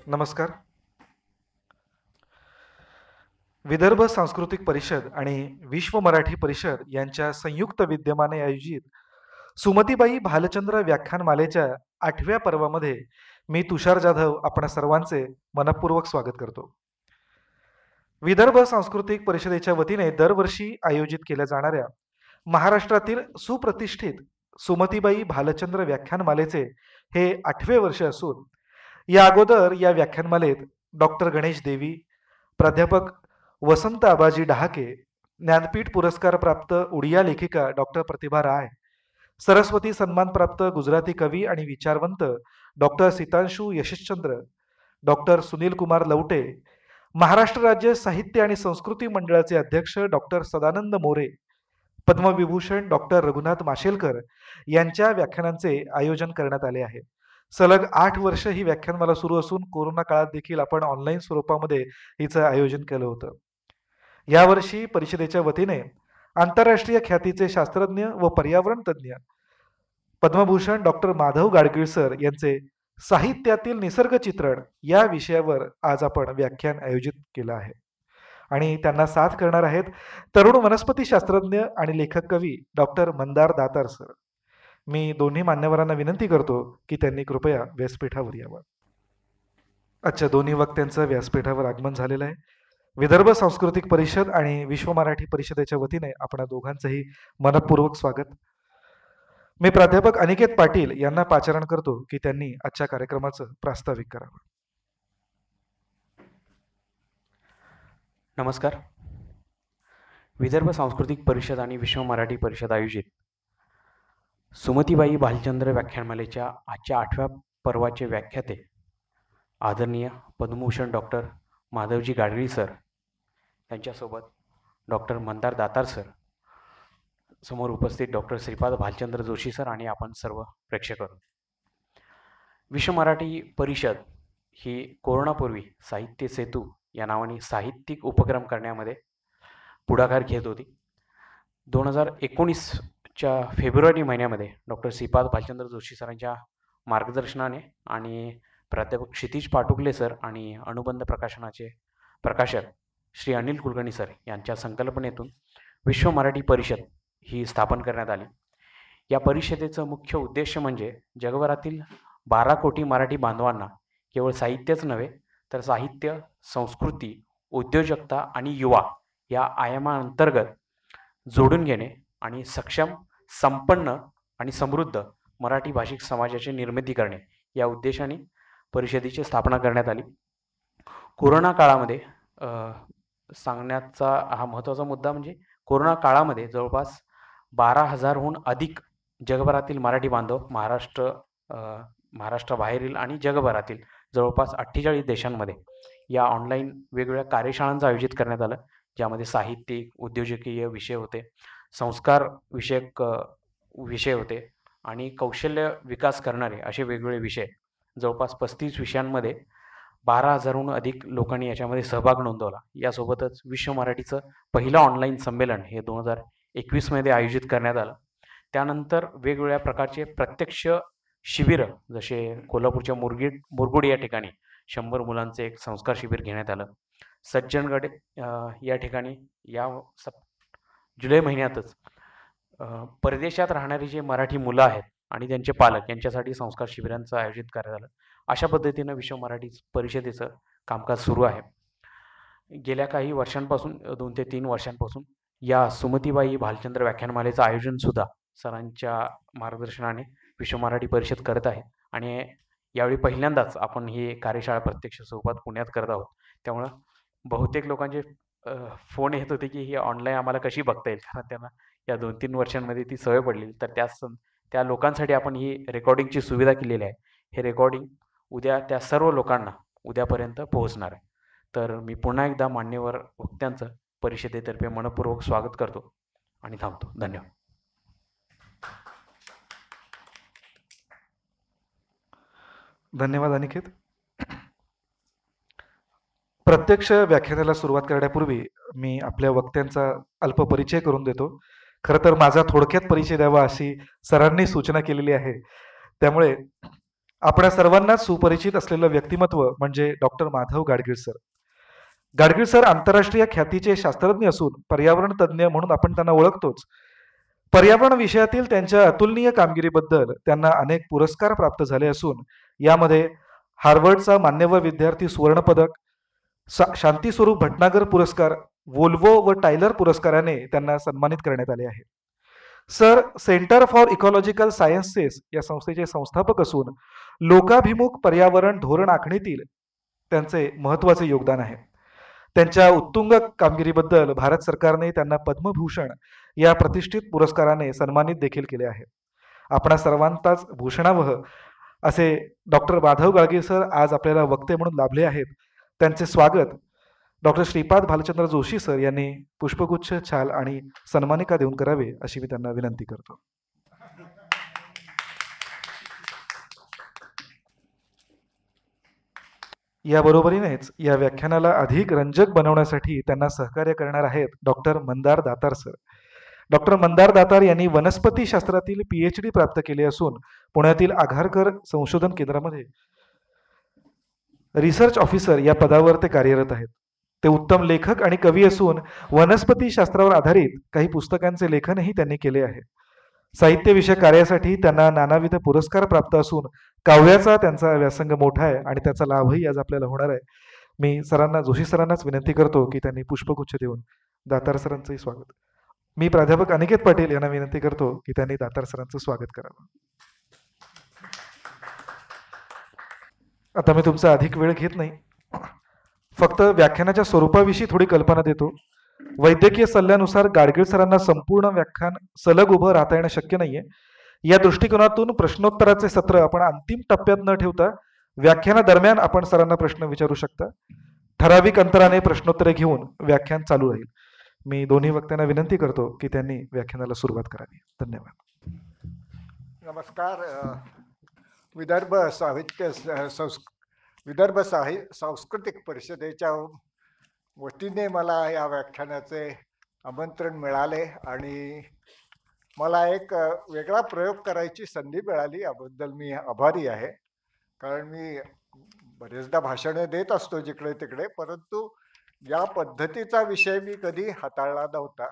नमस्कार. विदर्भ सांस्कृतिक परिषद आणि विश्व मराठी परिषद यांच्या संयुक्त विद्यमाने आयोजित सुमतीबाई भालचंद्र व्याख्यानमालेच्या 8व्या पर्वामध्ये मी तुषार जाधव आपणा सर्वांचे मनपूर्वक स्वागत करतो. विदर्भ सांस्कृतिक परिषदेच्या वतीने दरवर्षी आयोजित केल्या जाणाऱ्या महाराष्ट्रातील सुप्रतिष्ठित सुमतीबाई भालचंद्र व्याख्यानमालेचे हे 8वे वर्ष असून या अगोदर या व्याख्यानमालेत डॉक्टर गणेश देवी, प्राध्यापक वसंत आबाजी डहाके, ज्ञानपीठ पुरस्कार प्राप्त उडिया लेखिका डॉक्टर प्रतिभा राय, सरस्वती सन्मान प्राप्त गुजराती कवी आणि विचारवंत डॉक्टर सीतांशू यशश्चंद्र, डॉक्टर सुनील कुमार लवटे, महाराष्ट्र राज्य साहित्य आणि संस्कृती मंडळाचे अध्यक्ष डॉक्टर सदानंद मोरे, पद्मविभूषण डॉक्टर रघुनाथ माशेलकर यांच्या व्याख्यानांचे आयोजन करण्यात आले आहे. सलग 8 वर्ष ही व्याख्यानमाला सुरू असून कोरोना काळात देखील आपण ऑनलाईन स्वरूपामध्ये हिचं आयोजन केलं होतं. यावर्षी परिषदेच्या वतीने आंतरराष्ट्रीय ख्यातीचे शास्त्रज्ञ व पर्यावरण तज्ज्ञ पद्मभूषण डॉक्टर माधव गाडगीळ सर यांचे साहित्यातील निसर्ग चित्रण या विषयावर आज आपण व्याख्यान आयोजित केलं आहे आणि त्यांना साथ करणार आहेत तरुण वनस्पती शास्त्रज्ञ आणि लेखक कवी डॉक्टर मंदार दातार सर. मी दोन्ही मान्यवरांना विनंती करतो की त्यांनी कृपया व्यासपीठावर यावं. अच्छा, दोन्ही वक्त्यांचं व्यासपीठावर आगमन झालेलं आहे. विदर्भ सांस्कृतिक परिषद आणि विश्व मराठी परिषदेच्या वतीने आपण दोघांचंही मनपूर्वक स्वागत. मी प्राध्यापक अनिकेत पाटील यांना पाचारण करतो की त्यांनी आजच्या कार्यक्रमाचं प्रास्ताविक करावं. नमस्कार. विदर्भ सांस्कृतिक परिषद आणि विश्व मराठी परिषद आयोजित सुमतीबाई भालचंद्र व्याख्यानमालेच्या आजच्या 8व्या पर्वाचे व्याख्याते आदरणीय पद्मभूषण डॉक्टर माधवजी गाडगीळ सर, त्यांच्यासोबत डॉक्टर मंदार दातार सर, समोर उपस्थित डॉक्टर श्रीपाद भालचंद्र जोशी सर आणि आपण सर्व प्रेक्षक. विश्व मराठी परिषद ही कोरोनापूर्वी साहित्य सेतू या नावाने साहित्यिक उपक्रम करण्यामध्ये पुढाकार घेत होती. 2019च्या फेब्रुवारी महिन्यामध्ये डॉक्टर श्रीपाद भालचंद्र जोशी सरांच्या मार्गदर्शनाने आणि प्राध्यापक क्षितिज पाटुकले सर आणि अनुबंध प्रकाशनाचे प्रकाशक श्री अनिल कुलकर्णी सर यांच्या संकल्पनेतून विश्व मराठी परिषद ही स्थापन करण्यात आली. या परिषदेचं मुख्य उद्देश म्हणजे जगभरातील 12 कोटी मराठी बांधवांना केवळ साहित्यच नव्हे तर साहित्य, संस्कृती, उद्योजकता आणि युवा या आयामांतर्गत जोडून घेणे आणि सक्षम, संपन्न आणि समृद्ध मराठी भाषिक समाजाची निर्मिती करणे या उद्देशाने परिषदेची स्थापना करण्यात आली. कोरोना काळामध्ये सांगण्याचा हा महत्त्वाचा मुद्दा म्हणजे कोरोना काळामध्ये जवळपास 12,000हून अधिक जगभरातील मराठी बांधव महाराष्ट्राबाहेरील आणि जगभरातील जवळपास 48 देशांमध्ये या ऑनलाईन वेगवेगळ्या कार्यशाळांचं आयोजित करण्यात आलं, ज्यामध्ये साहित्यिक, उद्योजकीय विषय होते, संस्कार विषयक विषय होते आणि कौशल्य विकास करणारे असे वेगवेगळे विषय. जवळपास 35 विषयांमध्ये 12,000हून अधिक लोकांनी याच्यामध्ये सहभाग नोंदवला. यासोबतच विश्व मराठीचं पहिलं ऑनलाईन संमेलन हे 2021मध्ये आयोजित करण्यात आलं. त्यानंतर वेगवेगळ्या प्रकारचे प्रत्यक्ष शिबिरं, जसे कोल्हापूरच्या मुरगुड या ठिकाणी 100 मुलांचं एक संस्कार शिबिर घेण्यात आलं. सज्जनगड या ठिकाणी या जुलै महिन्यातच परदेशात राहणारी जे मराठी मुलं आहेत आणि त्यांचे पालक यांच्यासाठी संस्कार शिबिरांचं आयोजित करण्यात आलं. अशा पद्धतीनं विश्व मराठी परिषदेचं कामकाज सुरू आहे. गेल्या काही वर्षांपासून 2 ते 3 वर्षांपासून या सुमतीबाई भालचंद्र व्याख्यानमालेचं आयोजनसुद्धा सरांच्या मार्गदर्शनाने विश्व मराठी परिषद करत आहे आणि यावेळी पहिल्यांदाच आपण ही कार्यशाळा प्रत्यक्ष स्वरूपात पुण्यात करत आहोत. त्यामुळं बहुतेक लोकांचे फोन येत होते की ही ऑनलाईन आम्हाला कशी बघता येईल, कारण त्यांना या 2-3 वर्षांमध्ये ती सवय पडली. तर त्या लोकांसाठी आपण ही रेकॉर्डिंगची सुविधा केलेली आहे. हे रेकॉर्डिंग उद्या त्या सर्व लोकांना उद्यापर्यंत पोहोचणार आहे. तर मी पुन्हा एकदा मान्यवर वक्त्यांचं परिषदेतर्फे मनपूर्वक स्वागत करतो आणि थांबतो. धन्यवाद. धन्यवाद अनिकेत. प्रत्यक्ष व्याख्यानाला सुरुवात करण्यापूर्वी मी आपल्या वक्त्यांचा अल्प परिचय करून देतो. खरं तर माझा थोडक्यात परिचय द्यावा अशी सरांनी सूचना केलेली आहे. त्यामुळे आपणा सर्वांनाच सुपरिचित असलेलं व्यक्तिमत्व म्हणजे doctor Madhav Gadgil sir. Gadgil sir आंतरराष्ट्रीय ख्यातीचे शास्त्रज्ञ असून पर्यावरण तज्ज्ञ म्हणून आपण त्यांना ओळखतोच. पर्यावरण विषयातील त्यांच्या अतुलनीय कामगिरीबद्दल त्यांना अनेक पुरस्कार प्राप्त झाले असून यामध्ये हार्वर्डचा मान्यवर विद्यार्थी सुवर्ण पदक, शांतीस्वरूप भटनागर पुरस्कार, वोल्वो व टायलर पुरस्काराने त्यांना सन्मानित करण्यात आले आहे. Sir centre for ecological sciences या संस्थेचे संस्थापक असून लोकाभिमुख पर्यावरण धोरण आखणीतील त्यांचे महत्त्वाचे योगदान आहे. त्यांच्या उत्तुंग कामगिरीबद्दल भारत सरकारने त्यांना पद्मभूषण या प्रतिष्ठित पुरस्काराने सन्मानित देखील केले आहे. आपणा सर्वांचाच भूषणावह असे डॉक्टर माधव गाडगीळ सर आज आपल्याला वक्ते म्हणून लाभले आहेत. त्यांचे स्वागत डॉक्टर श्रीपाद भालचंद्र जोशी सर यांनी पुष्पगुच्छ, छाल आणि सन्मानिका देऊन करावे अशी मी त्यांना विनंती करतो. याबरोबरीनेच या व्याख्यानाला अधिक रंजक बनवण्यासाठी त्यांना सहकार्य करणार आहेत doctor Mandar Datar sir. Doctor Mandar Datar यांनी वनस्पती शास्त्रातील PhD प्राप्त केली असून पुण्यातील आघारकर संशोधन केंद्रामध्ये रिसर्च ऑफिसर या पदावर ते कार्यरत आहेत. ते उत्तम लेखक आणि कवी असून वनस्पती शास्त्रावर आधारित काही पुस्तकांचे लेखनही त्यांनी केले आहे. साहित्यविषयक कार्यासाठी त्यांना नानाविध पुरस्कार प्राप्त असून काव्याचा त्यांचा व्यासंग मोठा आहे आणि त्याचा लाभही आज आपल्याला होणार आहे. मी सरांना, जोशी सरांनाच विनंती करतो की त्यांनी पुष्पगुच्छ देऊन दातार सरांचंही स्वागत. मी प्राध्यापक अनिकेत पाटील यांना विनंती करतो की त्यांनी दातार सरांचं स्वागत करावं. आता मी तुमचा अधिक वेळ घेत नाही, फक्त व्याख्यानाच्या स्वरूपाविषयी थोडी कल्पना देतो. वैद्यकीय सल्ल्यानुसार गाडगीळ सरांना संपूर्ण व्याख्यान सलग उभं राहता येणं शक्य नाहीये. या दृष्टिकोनातून प्रश्नोत्तराचे सत्र आपण अंतिम टप्प्यात न ठेवता व्याख्यानादरम्यान आपण सरांना प्रश्न विचारू शकता. ठराविक अंतराने प्रश्नोत्तरे घेऊन व्याख्यान चालू राहील. मी दोन्ही वक्त्यांना विनंती करतो की त्यांनी व्याख्यानाला सुरुवात करावी. धन्यवाद. नमस्कार. विदर्भ सांस्कृतिक परिषदेच्या वतीने मला या व्याख्यानाचे आमंत्रण मिळाले आणि मला एक वेगळा प्रयोग करायची संधी मिळाली, याबद्दल मी आभारी आहे. कारण मी बरेचदा भाषणे देत असतो जिकडे तिकडे, परंतु या पद्धतीचा विषय मी कधी हाताळला नव्हता.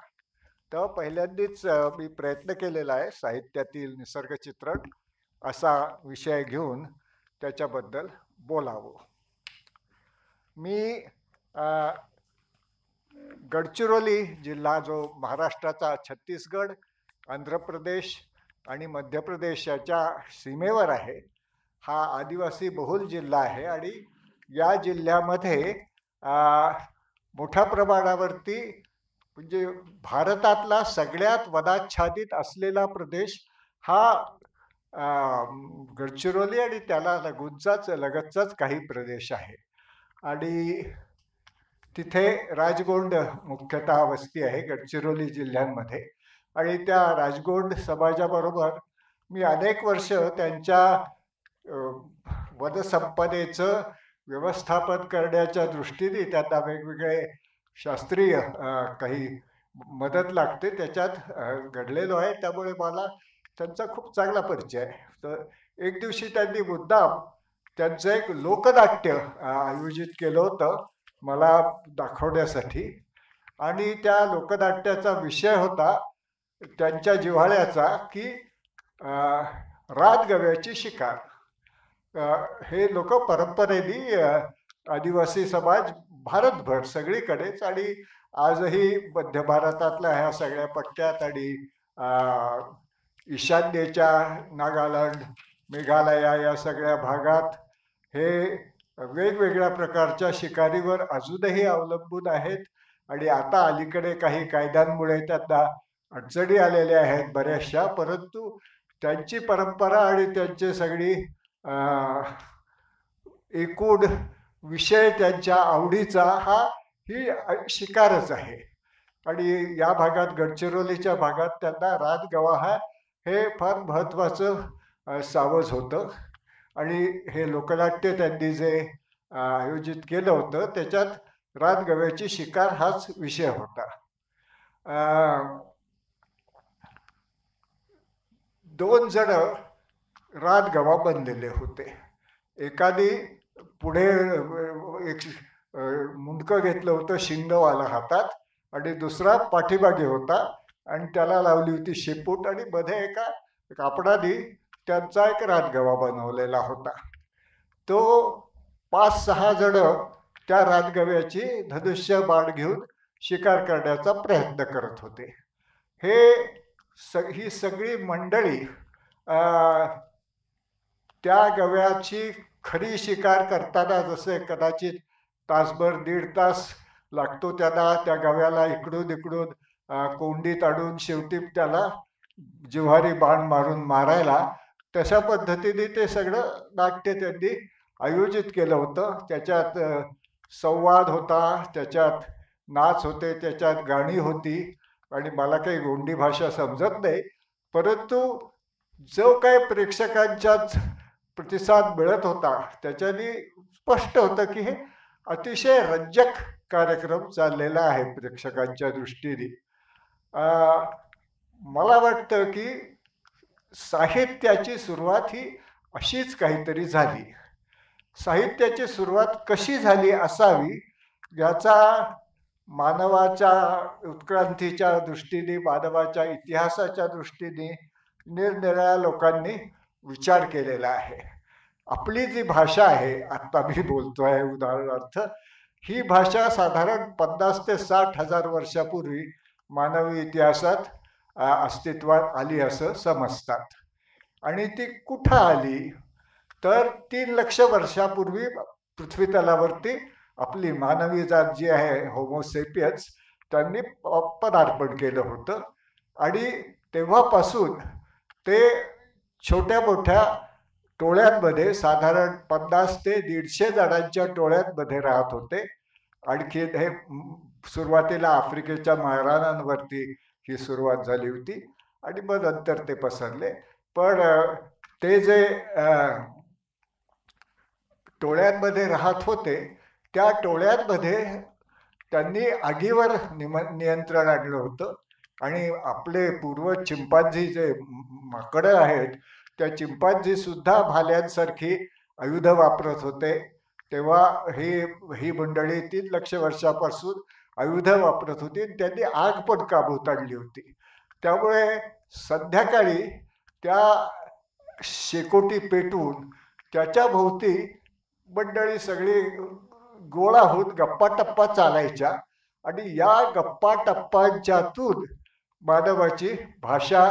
तर पहिल्यांदाच मी प्रयत्न केलेला आहे साहित्यातील निसर्गचित्रण असा विषय घेऊन त्याच्याबद्दल बोलावं. मी गडचिरोली जिल्हा, जो महाराष्ट्राचा छत्तीसगड, आंध्र प्रदेश आणि मध्य प्रदेश याच्या सीमेवर आहे, हा आदिवासी बहुल जिल्हा आहे आणि या जिल्ह्यामध्ये मोठ्या प्रमाणावरती म्हणजे भारतातला सगळ्यात वनाच्छादित असलेला प्रदेश हा गडचिरोली आणि त्याला लगतचाच काही प्रदेश आहे. आणि तिथे राजगोंड मुख्यतः वस्ती आहे गडचिरोली जिल्ह्यांमध्ये. आणि त्या राजगोंड समाजाबरोबर मी अनेक वर्ष त्यांच्या वनसंपदेचं व्यवस्थापन करण्याच्या दृष्टीने त्यांना वेगवेगळे शास्त्रीय काही मदत लागते त्याच्यात घडलेलो आहे. त्यामुळे मला त्यांचा खूप चांगला परिचय आहे. तर एक दिवशी त्यांनी मुद्दाम त्यांचं एक लोकनाट्य आयोजित केलं होतं मला दाखवण्यासाठी. आणि त्या लोकनाट्याचा विषय होता त्यांच्या जिव्हाळ्याचा की रानगव्याची शिकार. हे लोक परंपरेने आदिवासी समाज भारतभर सगळीकडेच आणि आजही मध्य भारतातल्या ह्या सगळ्या पट्ट्यात आणि ईशान्येच्या नागालँड, मेघालया या सगळ्या भागात हे वेगवेगळ्या प्रकारच्या शिकारीवर अजूनही अवलंबून आहेत. आणि आता अलीकडे काही कायद्यांमुळे त्यांना अडचणी आलेल्या आहेत बऱ्याचशा, परंतु त्यांची परंपरा आणि त्यांची सगळी एकूण विषय त्यांच्या आवडीचा ही शिकारच आहे. आणि या भागात गडचिरोलीच्या भागात त्यांना रानगवा हे फार महत्त्वाचं सावज होतं. आणि हे लोकनाट्य त्यांनी जे आयोजित केलं होतं त्याच्यात रानगव्याची शिकार हाच विषय होता. दोन जण रातगवा बनलेले होते. एकाने पुढे एक मुंडकं घेतलं होतं शिंगवाला हातात आणि दुसरा पाठीमागे होता आणि त्याला लावली होती शेपूट आणि मध्ये एका कापडाने त्यांचा एक रातगवा बनवलेला होता. तो 5-6 जण त्या रातगव्याची धनुष्य बाण घेऊन शिकार करण्याचा प्रयत्न करत होते. ही सगळी मंडळी त्या गव्याची खरी शिकार करताना जसे कदाचित तासभर 1.5 तास लागतो त्यांना त्या गव्याला इकडून कोंडीत आणून शेवटी त्याला जिव्हारी बाण मारून मारायला, तशा पद्धतीने ते सगळं नाट्य त्यांनी आयोजित केलं होतं. त्याच्यात संवाद होता, त्याच्यात नाच होते, त्याच्यात गाणी होती आणि मला काही गोंडी भाषा समजत नाही, परंतु जो काही प्रेक्षकांच्यात प्रतिसाद मिळत होता त्याच्याने स्पष्ट होतं की हे अतिशय रंजक कार्यक्रम चाललेला आहे प्रेक्षकांच्या दृष्टीने. मला वाटतं की साहित्याची सुरुवात ही अशीच काहीतरी झाली. साहित्याची सुरुवात कशी झाली असावी याचा मानवाच्या उत्क्रांतीच्या दृष्टीने, मानवाच्या इतिहासाच्या दृष्टीने निरनिराळ्या लोकांनी विचार केलेला आहे. आपली जी भाषा आहे, आता मी बोलतोय उदाहरणार्थ, ही भाषा साधारण 50 ते 60 हजार वर्षापूर्वी मानवी इतिहासात अस्तित्वात आली असं समजतात. आणि ती कुठं आली तर 3 लक्ष वर्षापूर्वी पृथ्वी तलावरती आपली मानवी जात जी आहे होमोसेपियन्स त्यांनी पदार्पण केलं होतं. आणि तेव्हापासून ते छोट्या मोठ्या टोळ्यांमध्ये साधारण 50 ते 150 जणांच्या टोळ्यांमध्ये राहत होते. आणखी हे सुरुवातीला आफ्रिकेच्या महाराणांवरती ही सुरुवात झाली होती आणि मग नंतर ते पसरले. पण ते जे टोळ्यांमध्ये राहत होते त्या टोळ्यांमध्ये त्यांनी आगीवर नियंत्रण आणलं होतं. आणि आपले पूर्वज चिंपांझी जे माकडं आहेत त्या चिंपांझी सुद्धा भाल्यांसारखी आयुध वापरत होते. तेव्हा ही मंडळी 3 लक्ष वर्षापासून आयुध वापरत होती. त्यांनी आग पण काबूत आणली होती. त्यामुळे संध्याकाळी त्या शेकोटी पेटवून त्याच्या भोवती मंडळी सगळी गोळा होऊन गप्पा टप्पा चालायच्या आणि या गप्पा टप्पांच्यातून मानवाची भाषा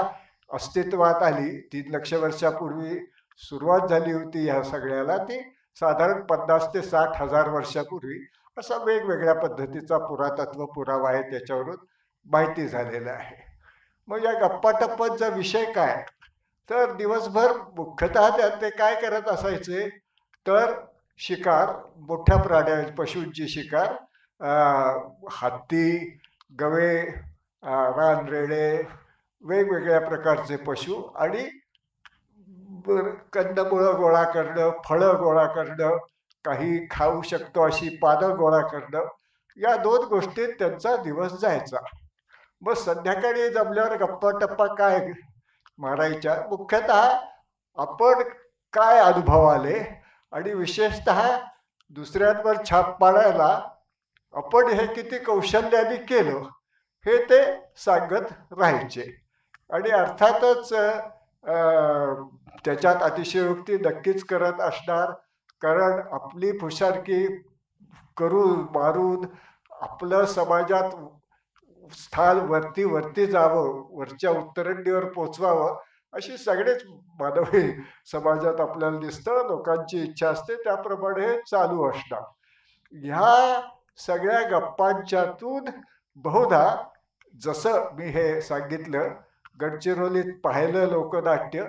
अस्तित्वात आली. 3 लक्ष वर्षापूर्वी सुरुवात झाली होती या सगळ्याला, ती साधारण 50 ते 60 हजार वर्षापूर्वी असा वेगवेगळ्या पद्धतीचा पुरातत्व पुरावा आहे, त्याच्यावरून माहिती झालेला आहे. मग या गप्पा टप्पांचा विषय काय तर दिवसभर मुख्यतः ते काय करत असायचे तर शिकार, मोठ्या प्राण्या पशूंची शिकार, हत्ती, गवे, रानरेडे, वेगवेगळ्या प्रकारचे पशु आणि कंदमुळं गोळा करणं, फळं गोळा करणं, काही खाऊ शकतो अशी पानं गोळा करणं, या 2 गोष्टीत त्यांचा दिवस जायचा. मग संध्याकाळी जमल्यावर गप्पा टप्पा काय मारायच्या, मुख्यतः आपण काय अनुभव आले आणि विशेषतः दुसऱ्यांवर छाप पाडायला आपण हे किती कौशल्याने केलं हे ते सांगत राहायचे. आणि अर्थातच त्याच्यात अतिशयोक्ती नक्कीच करत असणार, कारण आपली फुशारकी करून मारून आपलं समाजात स्थान वरती जावं, वरच्या उत्तरंडीवर पोचवावं अशी सगळेच मानवी समाजात आपल्याला दिसतं. लोकांची इच्छा असते त्याप्रमाणे हे चालू असणार. ह्या सगळ्या गप्पांच्यातून बहुधा जसं मी हे सांगितलं गडचिरोलीत पाहिलं लोकनाट्य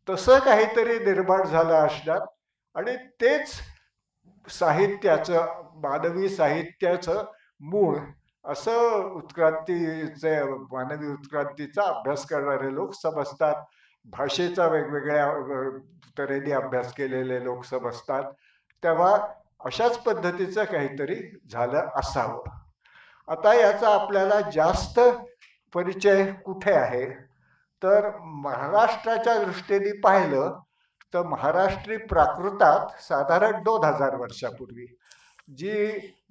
तसं काहीतरी निर्माण झालं असणार. आणि तेच साहित्याचं, मानवी साहित्याचं मूळ असं उत्क्रांतीचे, मानवी उत्क्रांतीचा अभ्यास करणारे लोक समजतात. भाषेचा वेगवेगळ्या तऱ्हेने अभ्यास केलेले लोक समजतात. तेव्हा अशाच पद्धतीचं काहीतरी झालं असावं. आता याचा आपल्याला जास्त परिचय कुठे आहे तर महाराष्ट्राच्या दृष्टीने पाहिलं तर महाराष्ट्री प्राकृतात साधारण 2000 वर्षापूर्वी जी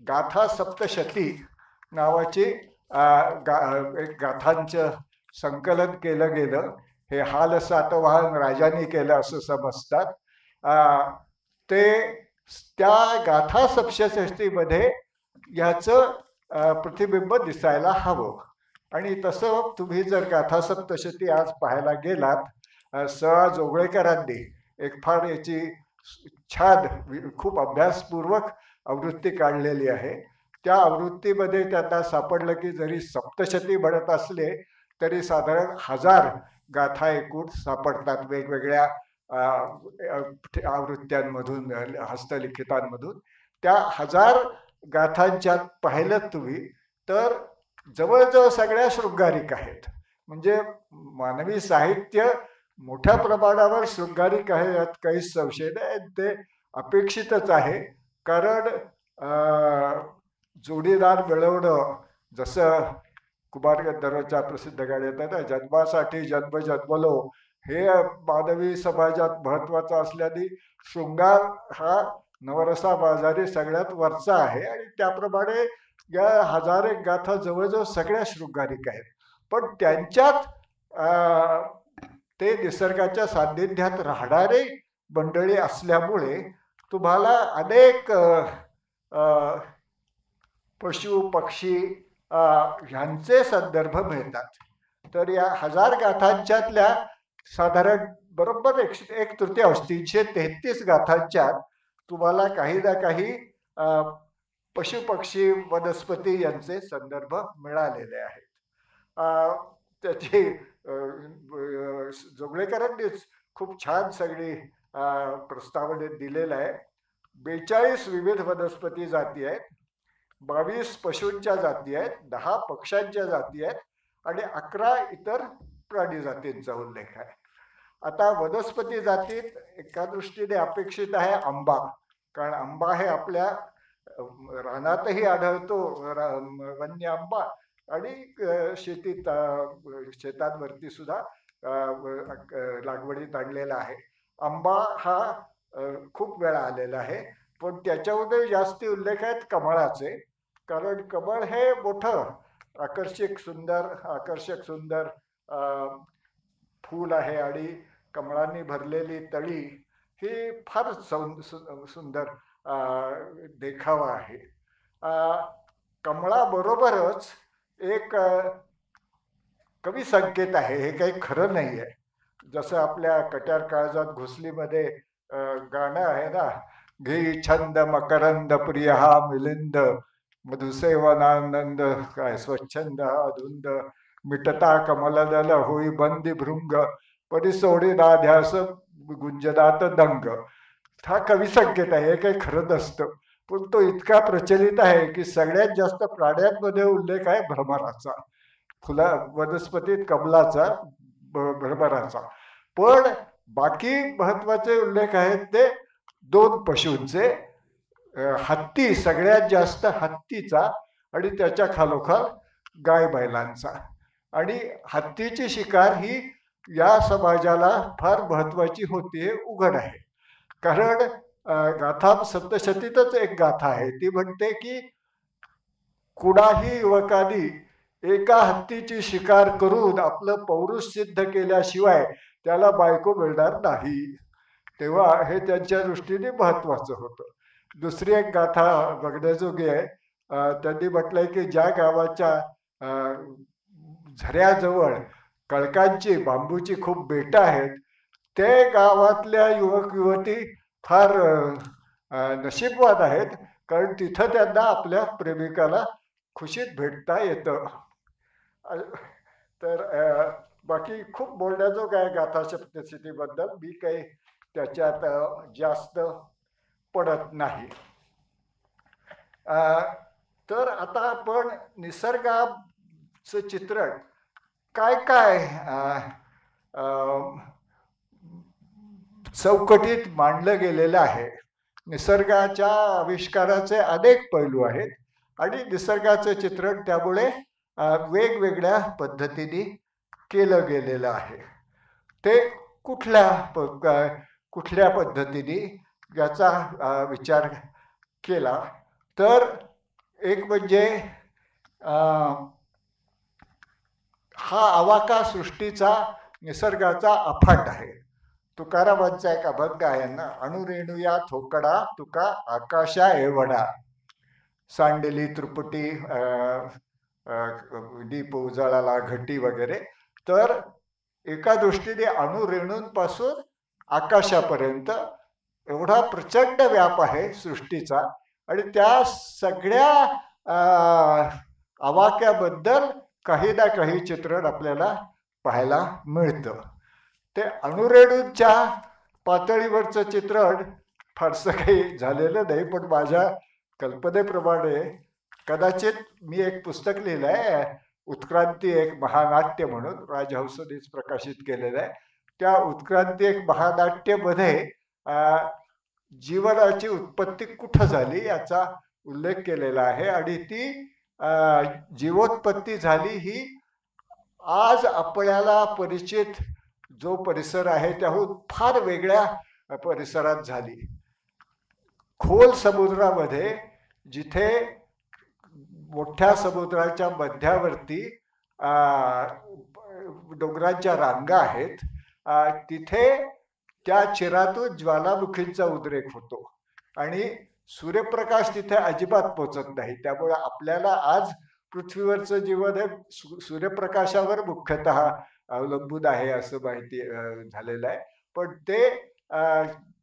गाथा सप्तशती नावाची एक गाथांचं संकलन केलं गेलं. हे हाल सातवाहन राजांनी केलं असं समजतात. ते त्या गाथा सप्तशतीमध्ये याचं प्रतिबिंब दिसायला हवं. आणि तसं तुम्ही जर गाथा सप्तशती आज पाहायला गेलात, स जोगळेकरांनी एक फार याची छान खूप अभ्यासपूर्वक आवृत्ती काढलेली आहे. त्या आवृत्तीमध्ये त्यांना सापडलं की जरी सप्तशती म्हणत असले तरी साधारण 1000 गाथा एकूण सापडतात वेगवेगळ्या आवृत्त्यांमधून, हस्तलिखितांमधून. त्या 1000 गाथांच्यात पाहिलं तुम्ही तर जवळजवळ सगळ्या शृंगारिक आहेत. म्हणजे मानवी साहित्य मोठ्या प्रमाणावर शृंगारिक आहे, यात काहीच संशय नाही. ते अपेक्षितच आहे, कारण जोडीदार मिळवणं, जसं कुमार गंधर्वच्या प्रसिद्ध गाण्यात आहे ना, जन्मासाठी जन्म जन्मलो, हे मानवी समाजात महत्वाचं असल्याने शृंगार हा नवरसा बाजारी सगळ्यात वरचा आहे. आणि त्याप्रमाणे या 1000 एक गाथा जवळजवळ सगळ्या शृंगारिक आहेत. पण त्यांच्यात ते निसर्गाच्या सान्निध्यात राहणारे मंडळी असल्यामुळे तुम्हाला अनेक पशु पक्षी ह्यांचे संदर्भ मिळतात. तर या 1000 गाथांच्यातल्या साधारण बरोबर 1/3 333 गाथांच्यात तुम्हाला काही ना काही पशु पक्षी वनस्पती यांचे संदर्भ मिळालेले आहेत. त्याची जोगळेकरांनीच खूप छान सगळी प्रस्तावनेत दिलेलं आहे. 42 विविध वनस्पती जाती आहेत, 22 पशूंच्या जाती आहेत, 10 पक्ष्यांच्या जाती आहेत आणि 11 इतर प्राणी जातींचा उल्लेख आहे. आता वनस्पती जातीत एका दृष्टीने अपेक्षित आहे आंबा, कारण आंबा हे आपल्या रानातही आढळतो, वन्य आंबा, आणि शेतांवरती सुद्धा लागवडीत आणलेला आहे. आंबा हा खूप वेळा आलेला आहे. पण त्याच्यामध्ये जास्ती उल्लेख आहेत कमळाचे, कारण कमळ हे मोठं आकर्षक सुंदर फूल आहे आणि कमळांनी भरलेली तळी ही फार सुंदर देखावा आहे. कमळाबरोबरच एक कवी संकेत आहे, हे काही खरं नाही आहे. जसं आपल्या कट्यार काळजात घुसलीमध्ये गाणं आहे ना, घे छंद मकरंद प्रिय हा मिलिंद, मधुसेवनानंद काय स्वच्छंद हा धुंद, मिटता कमलदल होई बंदी भृंग, परिसोडी नाध्यास गुंजनात दंग. हा कवी संकेत आहे, हे काही खरं नसतं. पण तो इतका प्रचलित आहे की सगळ्यात जास्त प्राण्यांमध्ये उल्लेख आहे भ्रमराचा, फुला वनस्पतीत कमलाचा, भ्रमराचा. पण बाकी महत्वाचे उल्लेख आहेत ते 2 पशूंचे. हत्ती सगळ्यात जास्त हत्तीचा आणि त्याच्या खालोखाल गाय बैलांचा. आणि हत्तीची शिकार ही या समाजाला फार महत्वाची होती, हे उघड आहे. कारण गाथा सप्तशतीतच एक गाथा आहे, ती म्हणते की कुणाही युवकांनी एका हत्तीची शिकार करून आपलं पौरुष सिद्ध केल्याशिवाय त्याला बायको मिळणार नाही. तेव्हा हे त्यांच्या दृष्टीने महत्वाचं होतं. दुसरी एक गाथा बघण्याजोगी आहे. त्यांनी म्हटलंय की ज्या गावाच्या झऱ्याजवळ कळकांची बांबूची खूप बेटं आहेत, ते गावातल्या युवक युवती फार नशीबवान आहेत, कारण तिथं त्यांना आपल्या प्रेमिकाला खुशीत भेटता येतं. तर बाकी खूप बोलण्याजोग आहे गाथा सप्तशतीबद्दल, मी काही त्याच्यात जास्त पडत नाही. तर आता आपण निसर्गाचं चित्रण काय काय चौकटीत मांडलं गेलेलं आहे. निसर्गाच्या आविष्काराचे अनेक पैलू आहेत आणि निसर्गाचं चित्रण त्यामुळे वेगवेगळ्या पद्धतीने केलं गेलेलं आहे. ते कुठल्या पद्धतीने याचा विचार केला तर एक म्हणजे हा आवाका सृष्टीचा निसर्गाचा अफाट आहे. तुकारामांचा एक अभंग आहे ना, अणुरेणुया थोकडा तुका आकाशा एवढा, सांडली त्रुपटी दीप उजाळाला घटी वगैरे. तर एका दृष्टीने अणुरेणूंपासून आकाशापर्यंत एवढा प्रचंड व्याप आहे सृष्टीचा आणि त्या सगळ्या आवाक्याबद्दल काही ना काही चित्रण आपल्याला पाहायला मिळतं. ते अणुरेणूंच्या पातळीवरचं चित्रण फारसं काही झालेलं नाही, पण माझ्या कल्पनेप्रमाणे कदाचित मी एक पुस्तक लिहिलं आहे, उत्क्रांती एक महानाट्य म्हणून, राजहंसनेच प्रकाशित केलेलं आहे. त्या उत्क्रांती एक महानाट्यमध्ये जीवनाची उत्पत्ती कुठं झाली याचा उल्लेख केलेला आहे आणि ती जीवोत्पत्ती झाली ही आज आपल्याला परिचित जो परिसर आहे त्याहून फार वेगळ्या परिसरात झाली. खोल समुद्रामध्ये जिथे मोठ्या समुद्राच्या मध्यावरती डोंगरांच्या रांगा आहेत, तिथे त्या चिरातून ज्वालामुखींचा उद्रेक होतो आणि सूर्यप्रकाश तिथे अजिबात पोचत नाही. त्यामुळे आपल्याला आज पृथ्वीवरचं जीवन हे सूर्यप्रकाशावर मुख्यतः अवलंबून आहे असं माहिती झालेलं आहे. पण ते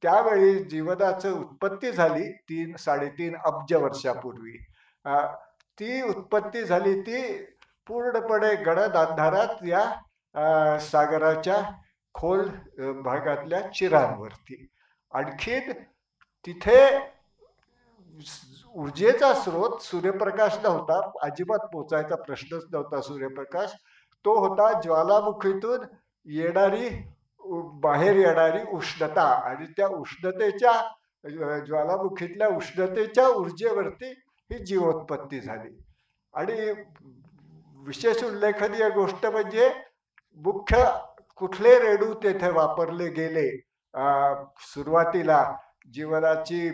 त्यावेळी जीवनाचं उत्पत्ती झाली 3-3.5 अब्ज वर्षापूर्वी. ती उत्पत्ती झाली ती पूर्णपणे गडद अंधारात या सागराच्या खोल भागातल्या चिरांवरती. आणखीन तिथे ऊर्जेचा स्रोत सूर्यप्रकाश नव्हता, अजिबात पोचायचा प्रश्नच नव्हता सूर्यप्रकाश. तो होता ज्वालामुखीतून येणारी बाहेर येणारी उष्णता आणि त्या उष्णतेच्या ज्वालामुखीतल्या उष्णतेच्या ऊर्जेवरती ही जीवोत्पत्ती झाली. आणि विशेष उल्लेखनीय गोष्ट म्हणजे मुख्य कुठले रेणू तेथे वापरले गेले. सुरुवातीला जीवनाची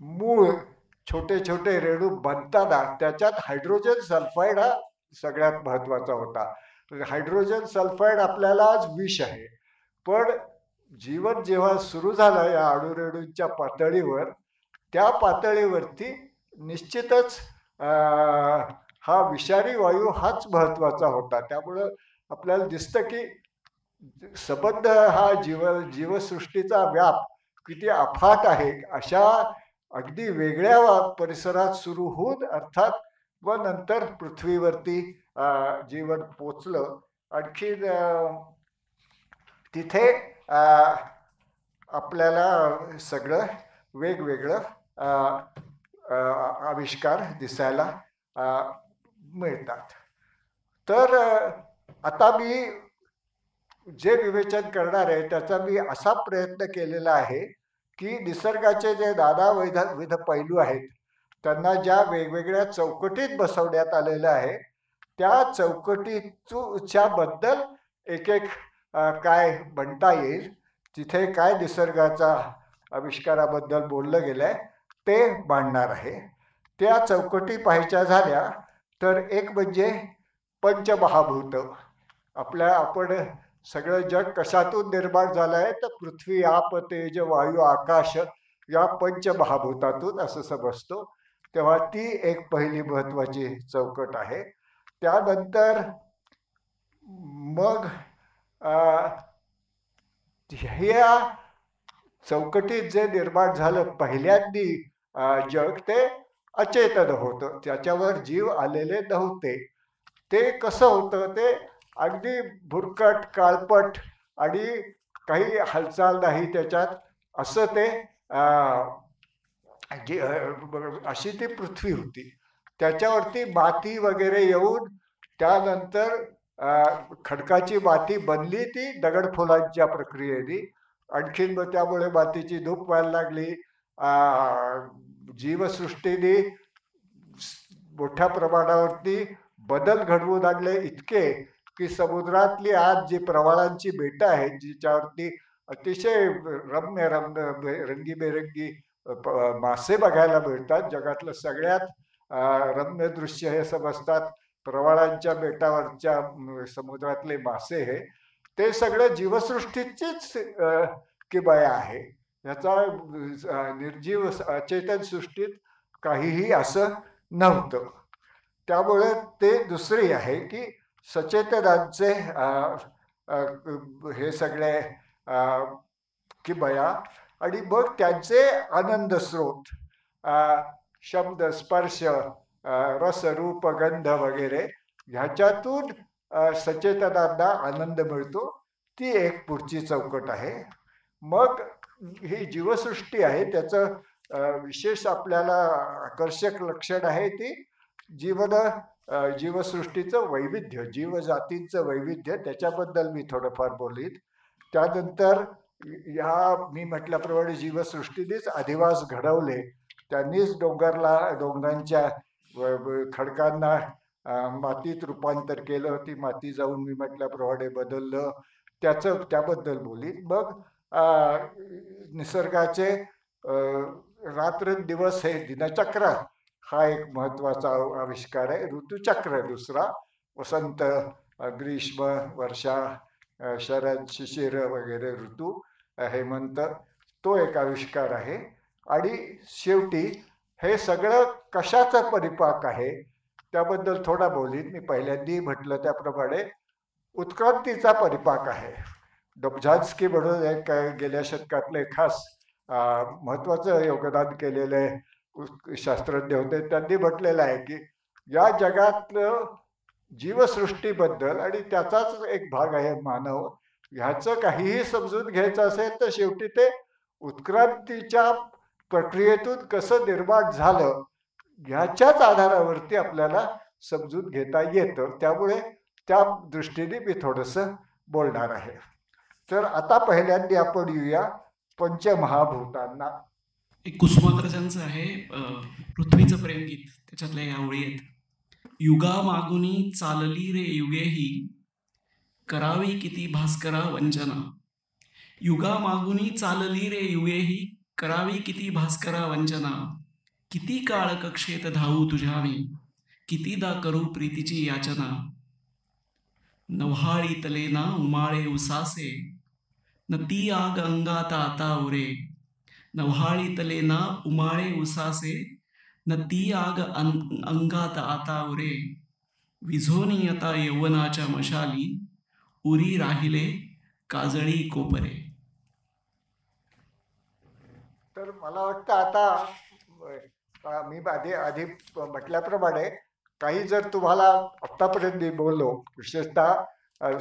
मूळ छोटे छोटे रेणू बनताना त्याच्यात हायड्रोजन सल्फाईड हा सगळ्यात महत्वाचा होता. हायड्रोजन सल्फाईड आपल्याला आज विष आहे, पण जीवन जेव्हा सुरू झालं या अणुरेणूंच्या पातळीवर, त्या पातळीवरती निश्चितच हा विषारी वायू हाच महत्वाचा होता. त्यामुळं आपल्याला दिसतं की संबंध हा जीवसृष्टीचा व्याप किती अफाट आहे. अशा अगदी वेगळ्या परिसरात सुरू होऊन अर्थात व नंतर पृथ्वीवरती जीवन पोचलं. आणखीन तिथे आपल्याला सगळं वेगवेगळं आविष्कार दिसायला मिळतात. तर आता मी जे विवेचन करणार आहे त्याचा मी असा प्रयत्न केलेला आहे की निसर्गाचे जे नानाविध पैलू आहेत त्यांना ज्या वेगवेगळ्या चौकटीत बसवण्यात आलेलं आहे त्या चौकटीच्या बद्दल एक काय म्हणता येईल, तिथे काय निसर्गाचा आविष्काराबद्दल बोललं गेलंय ते मांडणार आहे. त्या चौकटी पाहायच्या झाल्या तर एक म्हणजे पंचमहाभूत. आपण सगळं जग कशातून निर्माण झालंय तर पृथ्वी, आप, तेज, वायू, आकाश या पंचमहाभूतातून असं समजतो. तेव्हा ती एक पहिली महत्वाची चौकट आहे. त्यानंतर मग ह्या चौकटीत जे निर्माण झालं पहिल्यांदी जग ते अचेतन होतं, त्याच्यावर जीव आलेले नव्हते. ते कसं होतं, ते अगदी भुरकट, काळपट आणि काही हालचाल नाही त्याच्यात असं ते अशी ती पृथ्वी होती. त्याच्यावरती माती वगैरे येऊन त्यानंतर खडकाची माती बनली ती दगडफोलांच्या प्रक्रियेने. आणखीन मग त्यामुळे मातीची धूप व्हायला लागली. जीवसृष्टीने मोठ्या प्रमाणावरती बदल घडवून आणले इतके की समुद्रातली आज जी प्रवाळांची बेटं आहेत जिच्यावरती अतिशय रम्य रंगीबेरंगी मासे बघायला मिळतात. जगातलं सगळ्यात रम्य दृश्य हे समजतात प्रवाळांच्या बेटावरच्या समुद्रातले मासे हे, ते सगळं जीवसृष्टीचीच किमया आहे. याचा निर्जीव अचेतन सृष्टीत काहीही असं नव्हतं. त्यामुळे ते दुसरी आहे की सचेतनांचे हे सगळे किमया आणि मग त्यांचे आनंद स्रोत, शब्द स्पर्श रस रूप गंध वगैरे ह्याच्यातून सचेतनांना आनंद मिळतो. ती एक पुढची चौकट आहे. मग ही जीवसृष्टी आहे, त्याचं विशेष आपल्याला आकर्षक लक्षण आहे ती जीवसृष्टीचं वैविध्य, जीवजातींचं वैविध्य, त्याच्याबद्दल मी थोडंफार बोलीन. त्यानंतर मी म्हटल्याप्रमाणे जीवसृष्टीनेच अधिवास घडवले, त्यांनीच डोंगरांच्या खडकांना मातीत रूपांतर केलं, ती माती जाऊन मी म्हटल्याप्रमाणे बदललं, त्याबद्दल बोलीन. मग निसर्गाचे रात्रंदिवस हे दिनचक्र हा एक महत्वाचा आविष्कार आहे. ऋतुचक्र दुसरा, वसंत, ग्रीष्म, वर्षा, शरद, शिशिर वगैरे ऋतू, हेमंत, तो एक आविष्कार आहे. आणि शेवटी हे सगळं कशाचा परिपाक आहे त्याबद्दल थोडा बोलीन. मी पहिल्यांदा म्हटलं त्याप्रमाणे उत्क्रांतीचा परिपाक आहे. डोब्झान्स्की म्हणून एक गेल्या शतकातले खास महत्वाचं योगदान केलेले शास्त्रज्ञ होते, त्यांनी म्हटलेलं आहे की या जगातलं जीवसृष्टीबद्दल, आणि त्याचाच एक भाग आहे मानव, ह्याचं काहीही समजून घ्यायचं असेल तर शेवटी ते उत्क्रांतीच्या प्रक्रियेतून कसं निर्माण झालं ह्याच्याच आधारावरती आपल्याला समजून घेता येतं. त्यामुळे त्या दृष्टीने मी थोडंसं बोलणार आहे. तर आता पहिल्यांदा आपण येऊया पंचमहाभूतांना. एक कुसुमाग्रजांचं आहे पृथ्वीचं प्रेमगीत, त्याच्यातल्या या ओळी आहेत. युगा मागुनी चालली रे युगेही, करावी किती भास्करा वंचना. युगा मागुनी चालली रे युगेही, करावी किती भास्करा वंचना. किती काळ कक्षेत धावू तुझ्यावी, कितीदा करू प्रीतीची याचना. नव्हाळी तले ना उमाळे उसासे, न ती आग अंगात आता उरे. नव्हाळी तले ना उमाळे उसासे, न ती आग अंगात आता उरे. विझोनी आता यौवनाच्या मशाली, उरी राहिले काजळी कोपरे. तर मला वाटतं आता मी आधी म्हटल्याप्रमाणे काही जर तुम्हाला आत्तापर्यंत मी बोललो, विशेषतः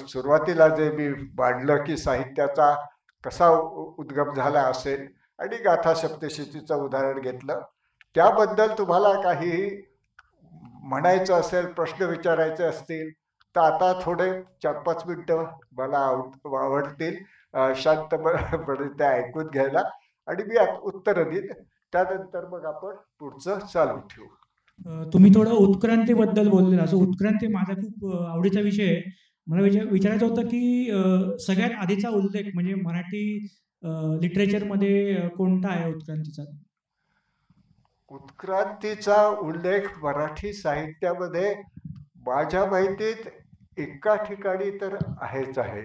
सुरुवातीला जे मी मांडलं की साहित्याचा कसा उद्गम झाला असेल आणि गाथा सप्तशतीचं उदाहरण घेतलं, त्याबद्दल तुम्हाला काही म्हणायचं असेल, प्रश्न विचारायचे असतील तर आता थोडे 4-5 मिनिटं मला आवडतील शांतपणे ते ऐकून घ्यायला, आणि मी उत्तरं देईन. त्यानंतर मग आपण पुढचं चालू ठेवू. तुम्ही थोडं उत्क्रांतीबद्दल बोललेला. असं उत्क्रांती माझा खूप आवडीचा विषय आहे. मला विचारायचं होतं की सगळ्यात आधीचा उल्लेख म्हणजे मराठी लिटरेचरमध्ये कोणता आहे उत्क्रांतीचा? उत्क्रांतीचा उल्लेख मराठी साहित्यामध्ये माझ्या माहितीत एका ठिकाणी तर आहेच आहे.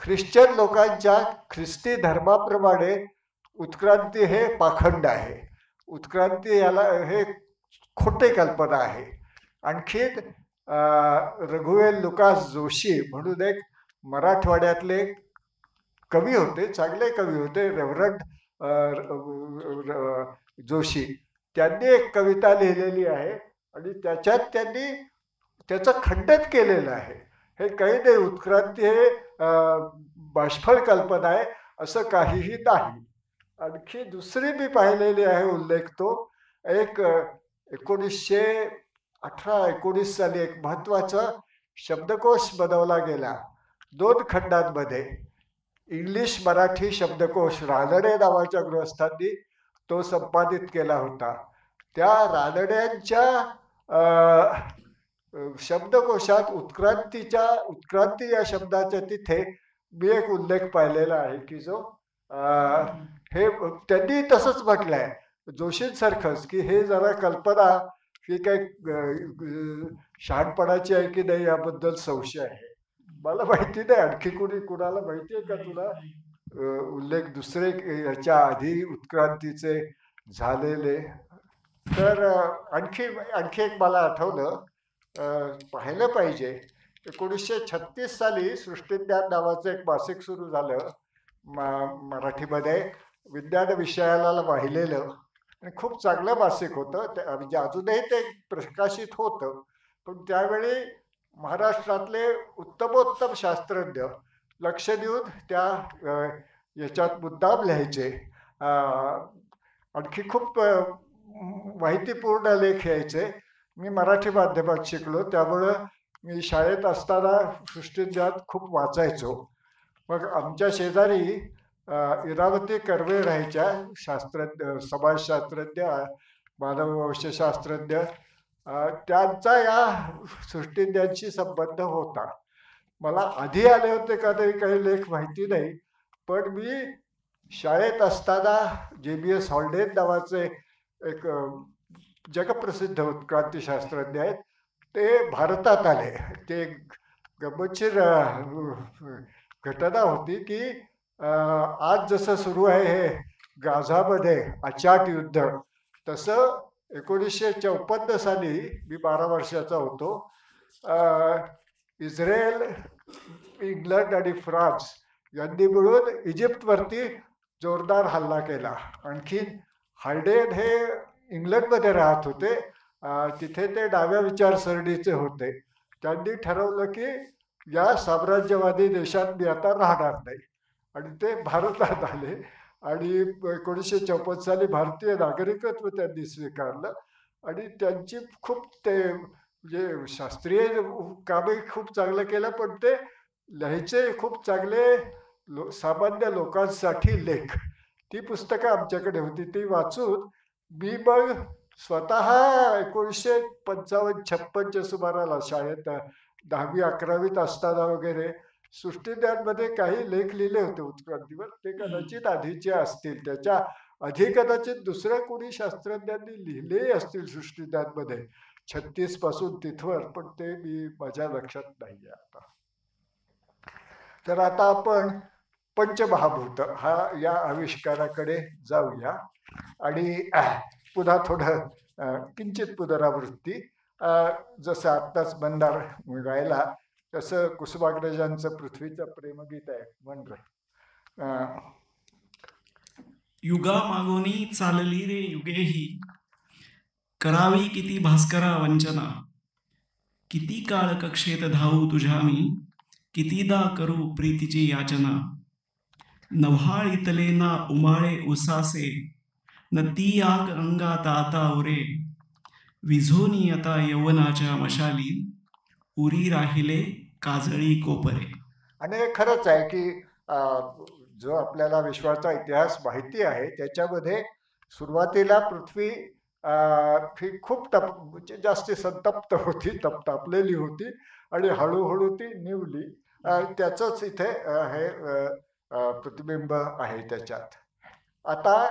ख्रिश्चन लोकांच्या ख्रिस्ती धर्माप्रमाणे उत्क्रांती हे पाखंड आहे. उत्क्रांती याला हे खोटे कल्पना आहे. आणखीन रघुवेल लुकास जोशी म्हणून एक मराठवाड्यातले कवी होते, चांगले कवी होते, रेव्हरंड जोशी, त्यांनी एक कविता लिहिलेली आहे आणि त्याच्यात त्यांनी त्याचं खंडन केलेलं आहे. हे काही नाही, उत्क्रांती हे बाष्फळ कल्पना आहे असं काहीही नाही. आणखी दुसरी मी पाहिलेली आहे उल्लेख, तो एक 1918-19 साली एक महत्वाचा शब्दकोश बनवला गेला 2 खंडांमध्ये. इंग्लिश मराठी शब्दकोश रानडे नावाच्या गृहस्थांनी तो संपादित केला होता. त्या रानड्यांच्या शब्दकोशात उत्क्रांती या शब्दाच्या तिथे मी एक उल्लेख पाहिलेला आहे की जो हे त्यांनी तसंच म्हटलंय जोशींसारखंच की हे जरा कल्पना ही काही शहाणपणाची आहे की नाही याबद्दल संशय आहे. मला माहिती नाही आणखी कुणाला माहिती आहे का तुला उल्लेख दुसरे याच्या आधी उत्क्रांतीचे झालेले? तर आणखी एक मला आठवलं, पाहिलं पाहिजे. 1936 साली सृष्टीज्ञान नावाचं एक मासिक सुरू झालं मराठीमध्ये, विज्ञान विषयाला वाहिलेलं आणि खूप चांगलं मासिक होतं. म्हणजे अजूनही ते प्रकाशित होतं, पण त्यावेळी महाराष्ट्रातले उत्तमोत्तम शास्त्रज्ञ लक्ष देऊन त्या याच्यात मुद्दाम लिहायचे. आणखी खूप माहितीपूर्ण लेख यायचे. मी मराठी माध्यमात शिकलो, त्यामुळं मी शाळेत असताना सृष्टीज्ञान खूप वाचायचो. मग आमच्या शेजारी इरावती कर्वे राहायच्या, शास्त्रज्ञ, समाजशास्त्रज्ञ, मानववंशशास्त्रज्ञ. त्यांचा या सृष्टीज्ञानशी संबंध होता. मला आधी आले होते का तरी काही लेख माहिती नाही, पण मी शाळेत असताना JBS हॉल्डेन नावाचे एक जगप्रसिद्ध उत्क्रांतीशास्त्रज्ञ आहेत, ते भारतात आले. ते गमतीशीर घटना होती की आज जसं सुरू आहे हे गाझामध्ये अचाट युद्ध, तसं 1954 साली मी 12 वर्षाचा होतो. इस्रायल, इंग्लंड आणि फ्रान्स यांनी मिळून इजिप्तवरती जोरदार हल्ला केला. आणखीन हाल्डेन हे इंग्लंडमध्ये राहत होते, तिथे ते डाव्या विचारसरणीचे होते. त्यांनी ठरवलं की या साम्राज्यवादी देशात मी आता राहणार नाही आणि ते भारतात आले आणि 1954 साली भारतीय नागरिकत्व त्यांनी स्वीकारलं. आणि त्यांची खूप ते म्हणजे शास्त्रीय कामे खूप चांगलं केलं, पण ते लिहायचे खूप चांगले सामान्य लोकांसाठी लेख. ती पुस्तकं आमच्याकडे होती, ती वाचून मी मग स्वतः 1955-56च्या सुमाराला शाळेत 10वी 11वीत असताना वगैरे सृष्टीज्ञानमध्ये काही लेख लिहिले होते उत्क्रांतीवर. ते कदाचित आधीचे असतील, त्याच्या आधी कदाचित दुसऱ्या कोणी शास्त्रज्ञांनी लिहिलेही असतील सृष्टीज्ञानमध्ये 36 पासून तिथवर, पण ते मी माझ्या लक्षात नाहीये आता. तर आता आपण पंचमहाभूत या आविष्काराकडे जाऊया आणि पुन्हा थोडं किंचित पुनरावृत्ती. जसं आत्ताच बंदार गायला तसं कुसुमाग्रजांचं पृथ्वीचं प्रेमगीत आहे, म्हण रे. युगा मागोनी चालली रे युगेही, करावी किती भास्करा वंचना, किती काळ कक्षेत धावू तुझ्या मी, कितीदा करू प्रीतीची याचना. नव्हाळ इतले ना उमाळे उसासे, न ती आग अंगात आता उरे, विझोनी आता यौवनाच्या मशाली, उरी राहिले काजळी कोपरे. आणि हे खरंच आहे की जो आपल्याला विश्वाचा इतिहास माहिती आहे त्याच्यामध्ये सुरुवातीला पृथ्वी ही खूप म्हणजे जास्ती संतप्त होती, तापलेली होती आणि हळूहळू ती निवली. त्याचंच इथे हे प्रतिबिंब आहे त्याच्यात. आता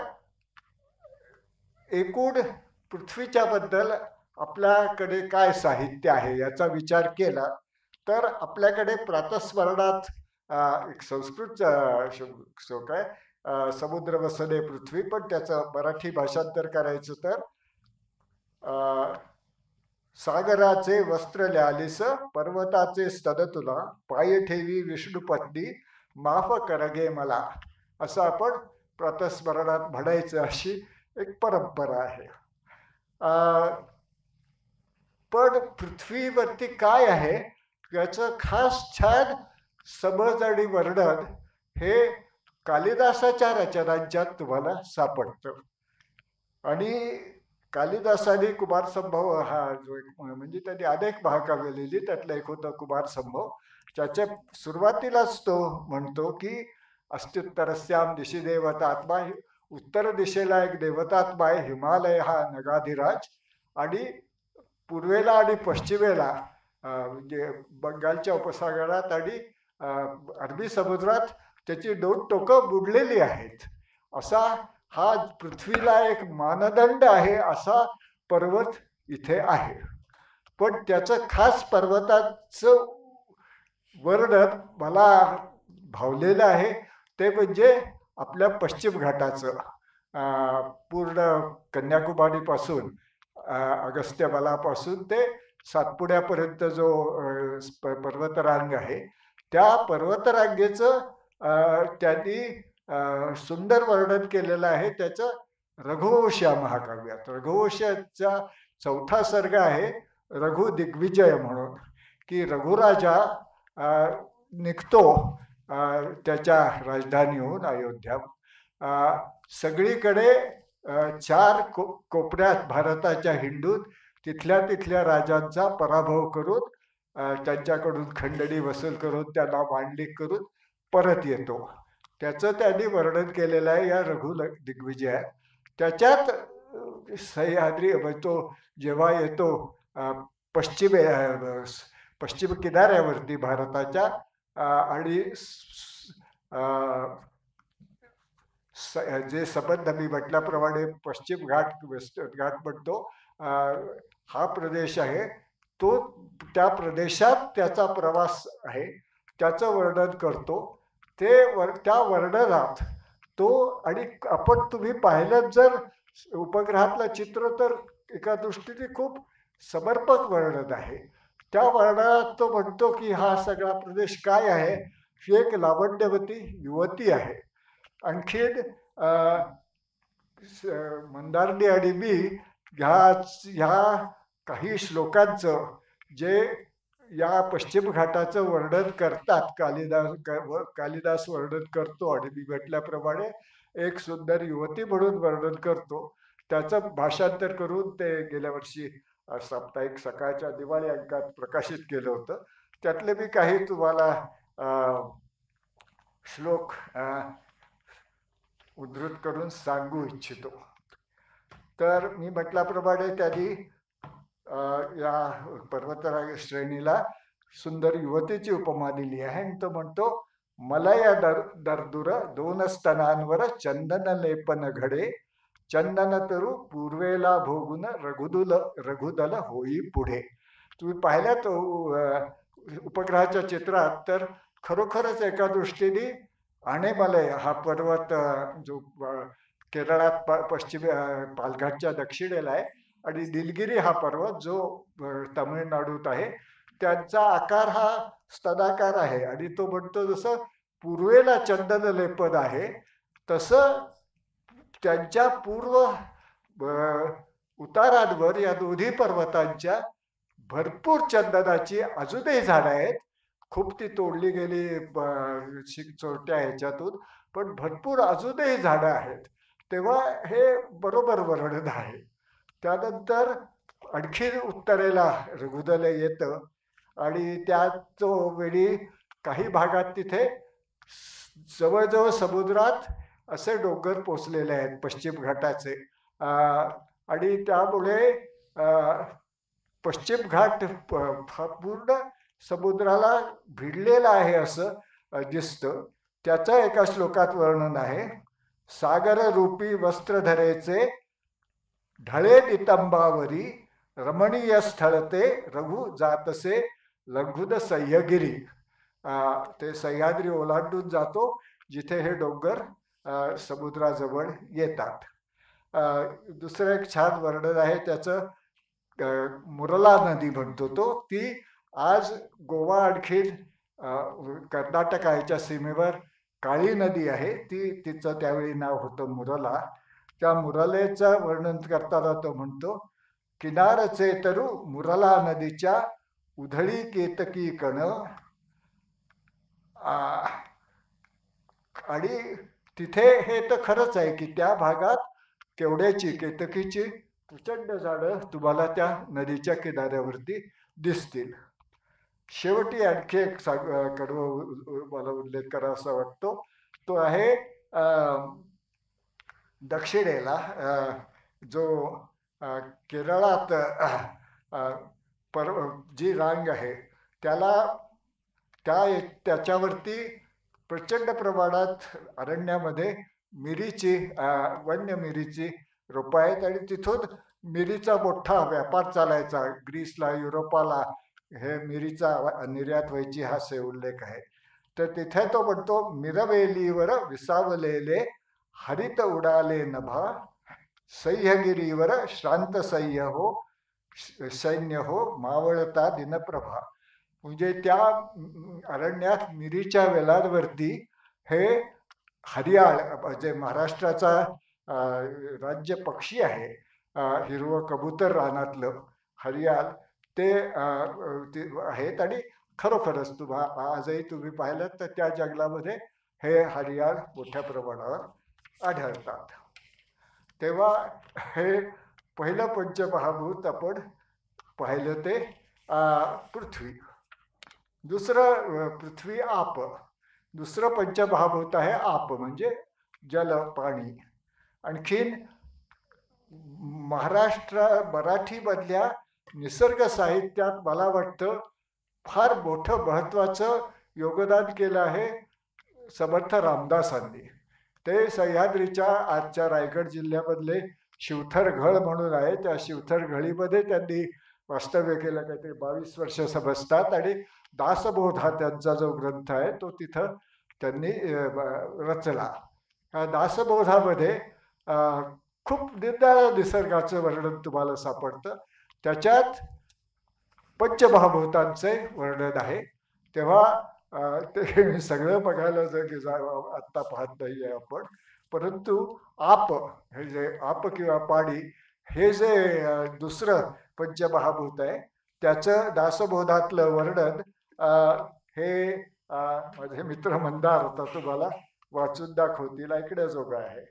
एकूण पृथ्वीच्या बद्दल आपल्याकडे काय साहित्य आहे याचा विचार केला तर आपल्याकडे प्रातस्मरणात एक संस्कृत श्लोक आहे, समुद्र वसने पृथ्वी, पण त्याचं मराठी भाषांतर करायचं तर सागराचे वस्त्र ल्यालीस, पर्वताचे स्तन तुला, पाय ठेवी विष्णुपत्नी, माफ करगे मला, असं आपण प्रातस्मरणात म्हणायचं, अशी एक परंपरा आहे. पण पृथ्वीवरती काय आहे याचं खास छान समज आणि वर्णन हे कालिदासाच्या रचनांच्यात तुम्हाला सापडतं. आणि कालिदासाने कुमारसंभव हा जो एक म्हणजे त्यांनी अनेक महाकाव्य लिहिली, त्यातलं एक होतं कुमारसंभव. त्याच्या सुरुवातीलाच तो म्हणतो की अस्त्युत्तरस्याम दिशी देवतात्मा, उत्तर दिशेला एक देवतात्मा आहे, हिमालय हा नगाधिराज, आणि पूर्वेला आणि पश्चिमेला म्हणजे बंगालच्या उपसागरात आणि अरबी समुद्रात त्याची 2 टोकं बुडलेली आहेत. असा हा पृथ्वीला एक मानदंड आहे असा पर्वत इथे आहे. पण त्याचं खास पर्वताचं वर्णन मला भावलेलं आहे ते म्हणजे आपल्या पश्चिम घाटाचं. पूर्ण कन्याकुमारीपासून अगस्त्यमालापासून ते सातपुड्यापर्यंत जो पर्वतरांग आहे त्या पर्वतरांगेचं त्यांनी सुंदर वर्णन केलेलं आहे त्याचं रघुवंश या महाकाव्यात. रघुवंशाचा 4था सर्ग आहे रघु दिग्विजय म्हणून, की रघुराजा निघतो त्याच्या राजधानीहून अयोध्या. सगळीकडे 4 कोपऱ्यात भारताच्या हिंडून तिथल्या राजांचा पराभव करून त्यांच्याकडून खंडणी वसूल करून त्यांना मांडलिक करून परत येतो. त्याचं त्यांनी वर्णन केलेलं आहे या रघु दिग्विजयात. त्याच्यात सह्याद्री तो जेव्हा येतो पश्चिम किनाऱ्यावरती भारताच्या आणि जे संबंध मी म्हटल्याप्रमाणे पश्चिम घाट वेस्टर्न घाट म्हणतो हा प्रदेश आहे तो त्या प्रदेशात त्याचा प्रवास आहे त्याचं वर्णन करतो. त्या वर्णनात तो आणि आपण तुम्ही पाहिलं जर उपग्रहातलं चित्र तर एका दृष्टीने खूप समर्पक वर्णन आहे. त्या वर्णनात तो म्हणतो की हा सगळा प्रदेश काय आहे, ही एक लावण्यवती युवती आहे. आणखीन मंदारनी आणि मी ह्या काही श्लोकांचं जे या पश्चिम घाटाचं वर्णन करतात कालिदास वर्णन करतो आणि मी म्हटल्याप्रमाणे एक सुंदर युवती म्हणून वर्णन करतो. त्याचं भाषांतर करून ते गेल्या वर्षी साप्ताहिक सकाळच्या दिवाळी अंकात प्रकाशित केलं होतं. त्यातले मी काही तुम्हाला श्लोक उद्धृत करून सांगू इच्छितो. तर मी म्हटल्याप्रमाणे त्यांनी या पर्वतरांग श्रेणीला सुंदर युवतीची उपमा दिली आहे आणि तो म्हणतो मला या दरदुर 2 स्तनांवर चंदन लेपन घडे चंदन तरु पूर्वेला भोगून रघुदल होई पुढे. तुम्ही पाहिल्यात उपग्रहाच्या चित्रात तर खरोखरच एका दृष्टीने आनेमलय हा पर्वत जो केरळात पश्चिम पालघाटच्या दक्षिणेला आहे आणि निलगिरी हा पर्वत जो तामिळनाडूत आहे त्यांचा आकार हा स्तनाकार आहे आणि तो म्हणतो जसं पूर्वेला चंदन लेपन आहे तसं त्यांच्या पूर्व उतारांवर या दोन्ही पर्वतांच्या भरपूर चंदनाची अजूनही झाडं आहेत. खूप ती तोडली गेली चोरट्या ह्याच्यातून पण भरपूर अजूनही झाडं आहेत. तेव्हा हे बरोबर वर्णन आहे. त्यानंतर आणखी उत्तरेला रघुदल येतं आणि त्याच वेळी काही भागात तिथे जवळजवळ समुद्रात असे डोंगर पोचलेले आहेत पश्चिम घाटाचे आणि त्यामुळे पश्चिम घाट पूर्ण समुद्राला भिडलेला आहे असं दिसतं. त्याचं एका श्लोकात वर्णन आहे सागर रूपी वस्त्रधरेचे ढळे नितंबावरी रमणीय स्थळते रघु जातसे लघुद सह्यगिरी. ते सह्याद्री ओलांडून जातो जिथे हे डोंगर समुद्राजवळ येतात. दुसरं एक छान वर्णन आहे त्याचं मुरला नदी म्हणतो तो. ती आज गोवा आणखीन कर्नाटक ह्याच्या सीमेवर काळी नदी आहे तिचं त्यावेळी नाव होतं मुरला. त्या मुरलेचं वर्णन करताना तो म्हणतो किनारचे तरु मुरला नदीच्या उधळी केतकी कण. आणि तिथे हे तर खरंच आहे की त्या भागात केवड्याची केतकीची प्रचंड झाडं तुम्हाला त्या नदीच्या किनाऱ्यावरती दिसतील. शेवटी आणखी एक मला उल्लेख करा असा वाटतो तो आहे दक्षिणेला जो केरळात जी रांग आहे त्याच्यावरती प्रचंड प्रमाणात अरण्यामध्ये मिरीची वन्य मिरीची रोपं आहेत आणि तिथून मिरीचा मोठा व्यापार चालायचा. ग्रीसला, युरोपाला हे मिरीचा निर्यात व्हायची हा उल्लेख आहे. तर तिथे तो म्हणतो, मिरवेलीवर विसावलेले हरित उडाले नभा, सह्यगिरीवर श्रांत सैन्य हो मावळता दिनप्रभा. म्हणजे त्या अरण्यात मिरीच्या वेलांवरती हे हरियाळ, जे महाराष्ट्राचा राज्य पक्षी आहे, हिरवं कबूतर रानातलं हरियाळ, ते आहेत. आणि खरोखरच आजही तुम्ही पाहिलं तर त्या जंगलामध्ये हे हरियाळ मोठ्या प्रमाणावर आढळतात. तेव्हा हे पहिलं पंचमहाभूत आपण पाहिलं ते पृथ्वी. दुसरं पृथ्वी आप. दुसरं पंचमहाभूत आहे आप, म्हणजे जल, पाणी. आणखीन मराठीमधल्या निसर्ग साहित्यात मला वाटतं फार मोठं महत्वाचं योगदान केलं आहे समर्थ रामदासांनी. ते सह्याद्रीच्या आजच्या रायगड जिल्ह्यामधले शिवथरघळ म्हणून आहे, त्या शिवथरघळीमध्ये त्यांनी वास्तव्य केलं. काहीतरी 22 वर्ष समजतात. आणि दासबोध हा त्यांचा जो ग्रंथ आहे तो तिथं त्यांनी रचला. दासबोधामध्ये खूप निराळ्या निसर्गाचं वर्णन तुम्हाला सापडतं. त्याच्यात पंचमहाभूतांचे वर्णन आहे. तेव्हा ते सगळं बघायला आत्ता पाहत नाही आहे आपण, परंतु आप, हे जे आप किंवा पाणी, हे जे दुसरं पंचमहाभूत आहे त्याचं दासबोधातलं वर्णन हे माझे मित्र मंदार आता तुम्हाला वाचून दाखवतील, ऐकण्याजोगं आहे.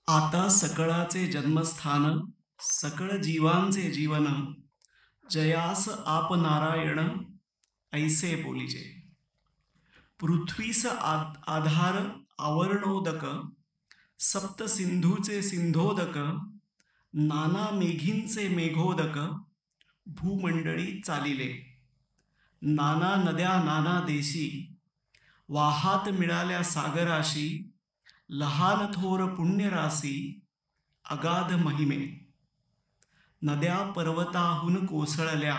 आता सकळाचे जन्मस्थान, सकळ जीवांचे जीवन, जयास आप नारायण ऐसे बोलिजे. पृथ्वीस आधार आवरणोदक, सप्त सिंधूचे सिंधोदक, नाना मेघींचे मेघोदक, भूमंडळी चालिले. नाना नद्या नाना देशी, वाहात मिळाल्या सागराशी, लहान थोर पुण्यराशी, अगाध महिमे. नद्या पर्वताहून कोसळल्या,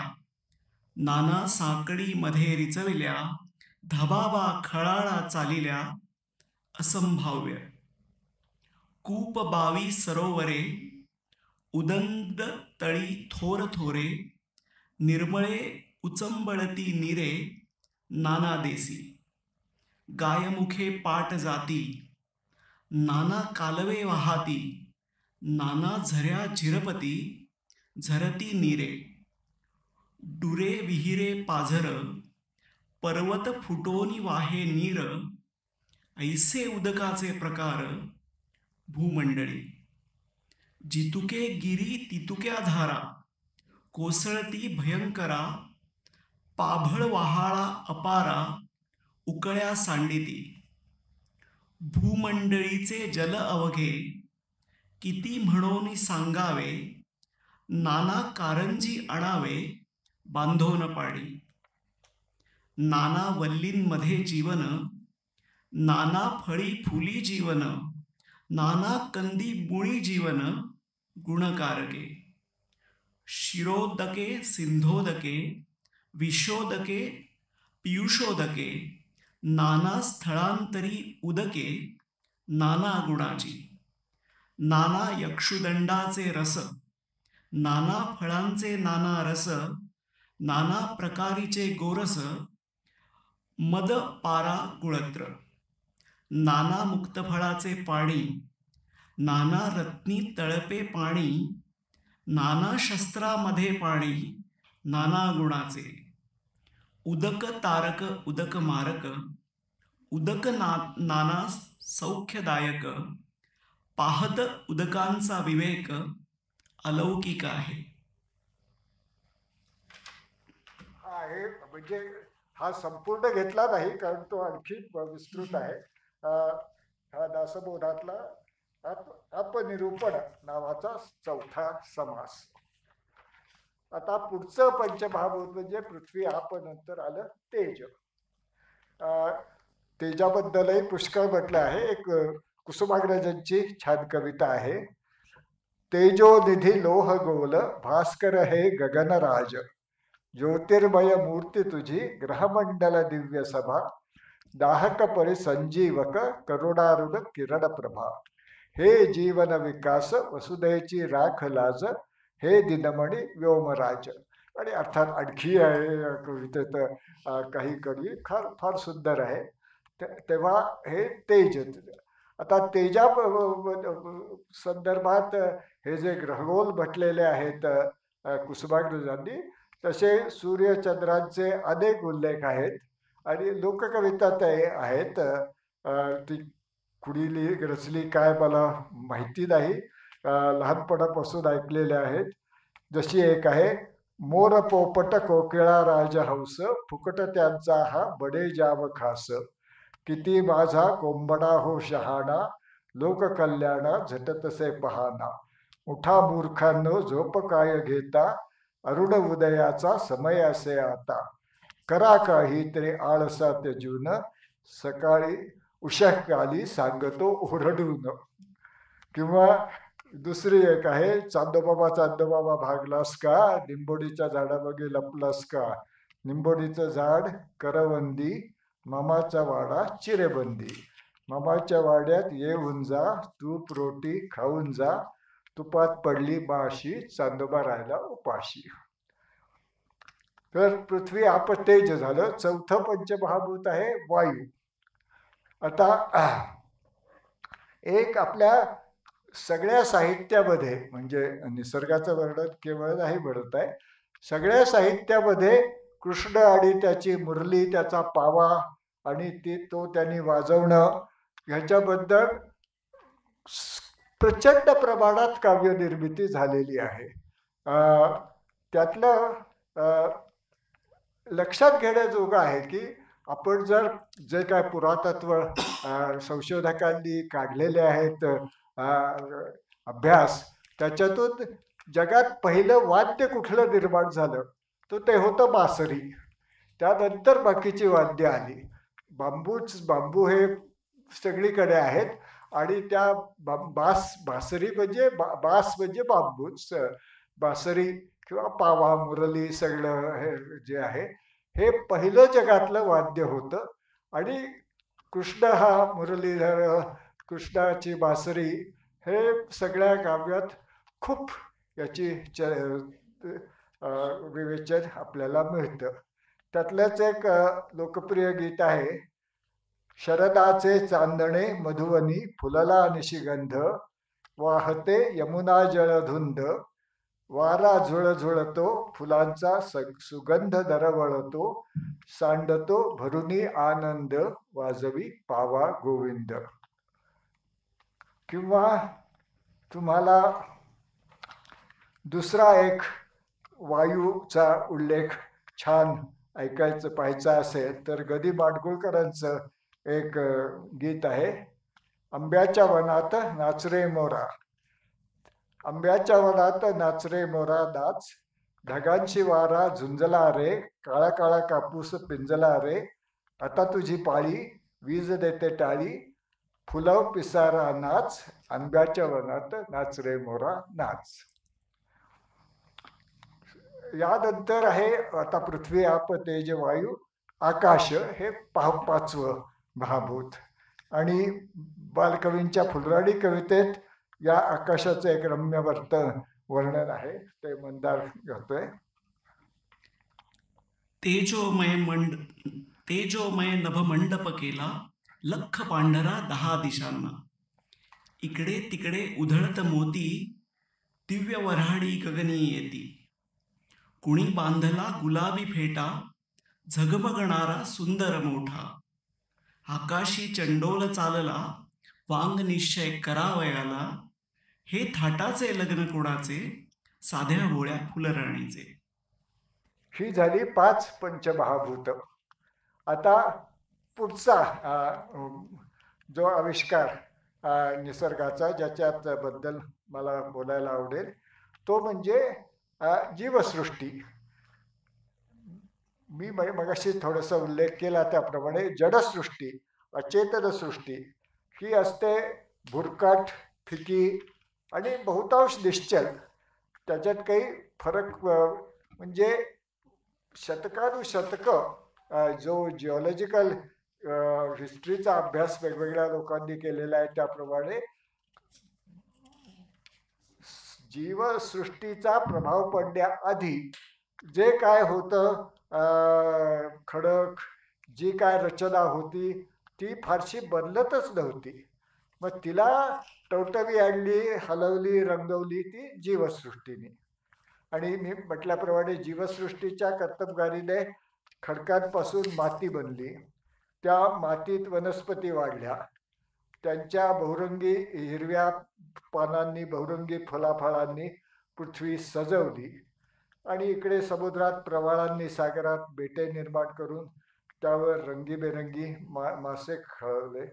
नाना साकडी मध्ये रिचविल्या, धबाबा खळाळा चालिल्या, असंभाव्य. कूप 22 सरोवरे, उदंड तळी थोर थोरे, निर्मळे उचंबळती नीरे, नाना देसी. गायमुखे पाट जाती, नाना कालवे वाहाती, नाना झऱ्या झिरपती, झरती नीरे. डुरे विहिरे पाझर, पर्वत फुटोनी वाहे नीर, ऐसे उदकाचे प्रकार भूमंडळी. जितुके गिरी तितुक्या धारा, कोसळती भयंकरा, पाभळ वहाळा अपारा, उकळ्या सांडिती. भूमंडळीचे जल अवघे, किती म्हणून सांगावे, नाना कारंजी आणावे, बांधोन पाडी. नाना वल्लींमध्ये जीवन, नाना फळी फुली जीवन, नाना कंदी मुळी जीवन, गुणकारके. शिरोदके सिंधोदके, विशोदके पियुषोदके, नाना स्थळांतरी उदके, नाना गुणाची. नाना यक्षुदंडाचे रस, नाना फळांचे नाना रस, नाना प्रकारीचे गोरस, मद पारा गुळत्र. नाना मुक्तफळाचे पाणी, नाना रत्नी तळपे पाणी, नाना शस्त्रामध्ये पाणी, नाना गुणाचे. उदक तारक उदक मारक, उदक नाना सौख्यदायक, पाहत उदकांचा विवेक, अलौकिक आहे. म्हणजे हा संपूर्ण घेतला नाही, कारण तो आणखी विस्तृत आहे. हा दासबोधातला अपनिरूपण नावाचा चौथा समास. आता पुढचं पंचमहाभूत म्हणजे पृथ्वी, आप, नंतर आलं तेज. तेजाबद्दलही पुष्कळ म्हटलं आहे. एक कुसुमाग्रजांची छान कविता आहे. तेजो निधी लोह गोल भास्कर हे गगनराज, ज्योतिर्मय मूर्ती तुझी ग्रहमंडल दिव्य सभा, दाहक परिसंजीवक करुणारुण किरण प्रभा, हे जीवन विकास वसुधेची राख लाज, हे दिनमणी व्योमराज. आणि अर्थात आणखी आहे या कवितेत काही कवी फार सुंदर आहे. तेव्हा हे तेज. आता तेजा संदर्भात हे जे ग्रहगोल म्हटलेले आहेत कुसुमाग्रजांनी, तसे सूर्यचंद्रांचे अनेक उल्लेख आहेत आणि लोककविता ते आहेत. ती कुणी रचली काय मला माहिती नाही, लहानपणापासून ऐकलेले आहेत. जशी एक आहे, मोर पोपट कोकिळा राजहंस, फुकट त्यांचा हा बडे जाव खास, किती माझा कोंबडा हो शहाणा, लोककल्याणा झटतसे पहाना, उठा मूर्खांनो झोप काय घेता, अरुण उदयाचा समय असे आता, करा काहीतरी आळसा त्यजून, सकाळी उषःकाली सांगतो ओरडून. किंवा दुसरी एक आहे, चांदोबाबा चांदोबाबा भागलास का, निंबोडीच्या झाडामागे लपलास का, निंबोडीचं झाड करवंदी, मामाचा वाडा चिरेबंदी, मामाच्या वाड्यात येऊन जा, तूप रोटी खाऊन जा, तुपात पडली माशी, चांदोबा राहिला उपाशी. तर पृथ्वी आप तेज झालं. चौथं पंचमहाभूत आहे वायू. आता एक आपल्या सगळ्या साहित्यामध्ये, म्हणजे निसर्गाचं वर्णन केवळ नाही म्हणत आहे, सगळ्या साहित्यामध्ये कृष्ण आणि त्याची मुरली, त्याचा पावा आणि तो त्यांनी वाजवणं, ह्याच्याबद्दल प्रचंड प्रमाणात काव्यनिर्मिती झालेली आहे. त्यातलं लक्षात घेण्याजोगं आहे की आपण जर जे काय पुरातत्व संशोधकांनी काढलेले आहेत अभ्यास, त्याच्यातून जगात पहिलं वाद्य कुठलं निर्माण झालं तर ते होतं बासरी. त्यानंतर बाकीची वाद्य आली. बांबू हे सगळीकडे आहेत आणि त्या बासरी म्हणजे बास म्हणजे बांबूच, बासरी किंवा पावा, मुरली सगळं हे जे आहे हे पहिलं जगातलं वाद्य होतं. आणि कृष्ण हा मुरलीधर, कृष्णाची बासरी हे सगळ्या काव्यात खूप याची विवेचन आपल्याला मिळतं. त्यातलंच एक लोकप्रिय गीत आहे, शरदाचे चांदणे मधुवनी फुलला निशिगंध, वाहते यमुना जळधुंद, वारा झुळझुळतो फुलांचा सुगंध दरवळतो, सांडतो भरुनी आनंद, वाजवी पावा गोविंद. किंवा तुम्हाला दुसरा एक वायूचा उल्लेख छान ऐकायचं पाहायचा असेल तर ग. माडगुळकरांचं एक गीत आहे, आंब्याच्या वनात नाच रे मोरा. आंब्याच्या वनात नाच रे मोरा नाच, ढगांची वारा झुंजला रे, काळा काळा कापूस पिंजला रे, आता तुझी पाळी वीज देते टाळी, फुलव पिसारा नाच, आंब्याच्या वनात नाच रे मोरा नाच. यानंतर आहे आता पृथ्वी, आप, तेज, वायू, आकाश हे पाचवं महाभूत. आणि बालकवींच्या फुलराडी कवितेत या आकाशाचं एक रम्य वर्णन आहे, ते मंदार करतोय. तेजोमय नभमंडप केला, लख पांढरा 10 दिशांना, इकडे तिकडे उधळत मोती, दिव्य वऱ्हाडी गगनी येती, कुणी बांधला गुलाबी फेटा, झगमगणारा सुंदर मोठा, आकाशी चंडोल चालला, वांग निश्चय करावयाला, हे थाटाचे लग्न कोणाचे, साध्या भोळ्या फुलराणीचे. ही झाली 5 पंचमहाभूत. आता पुढचा जो आविष्कार निसर्गाचा ज्याच्यात बद्दल मला बोलायला आवडेल तो म्हणजे जीवसृष्टी. मी मगाशी थोडासा उल्लेख केला त्याप्रमाणे जडसृष्टी, अचेतन सृष्टी ही असते भुरकट, फिकी आणि बहुतांश निश्चल. त्याच्यात काही फरक म्हणजे शतकानुशतक जो जिओलॉजिकल हिस्ट्रीचा अभ्यास वेगवेगळ्या लोकांनी केलेला आहे त्याप्रमाणे जीवसृष्टीचा प्रभाव पडण्याआधी जे काय होतं, खडक जी काय रचना होती ती फारशी बदलतच नव्हती. मग तिला टवटवी आणली, हलवली, रंगवली ती जीवसृष्टीने. आणि मी म्हटल्याप्रमाणे जीवसृष्टीच्या कर्तबगारीने खडकांपासून माती बनली, त्या मातीत वनस्पती वाढल्या, त्यांच्या बहुरंगी हिरव्या पानांनी, बहुरंगी फळाफळांनी पृथ्वी सजवली. आणि इकडे समुद्रात प्रवाळांनी, सागरात बेटे निर्माण करून त्यावर रंगीबेरंगी मासे खेळवले.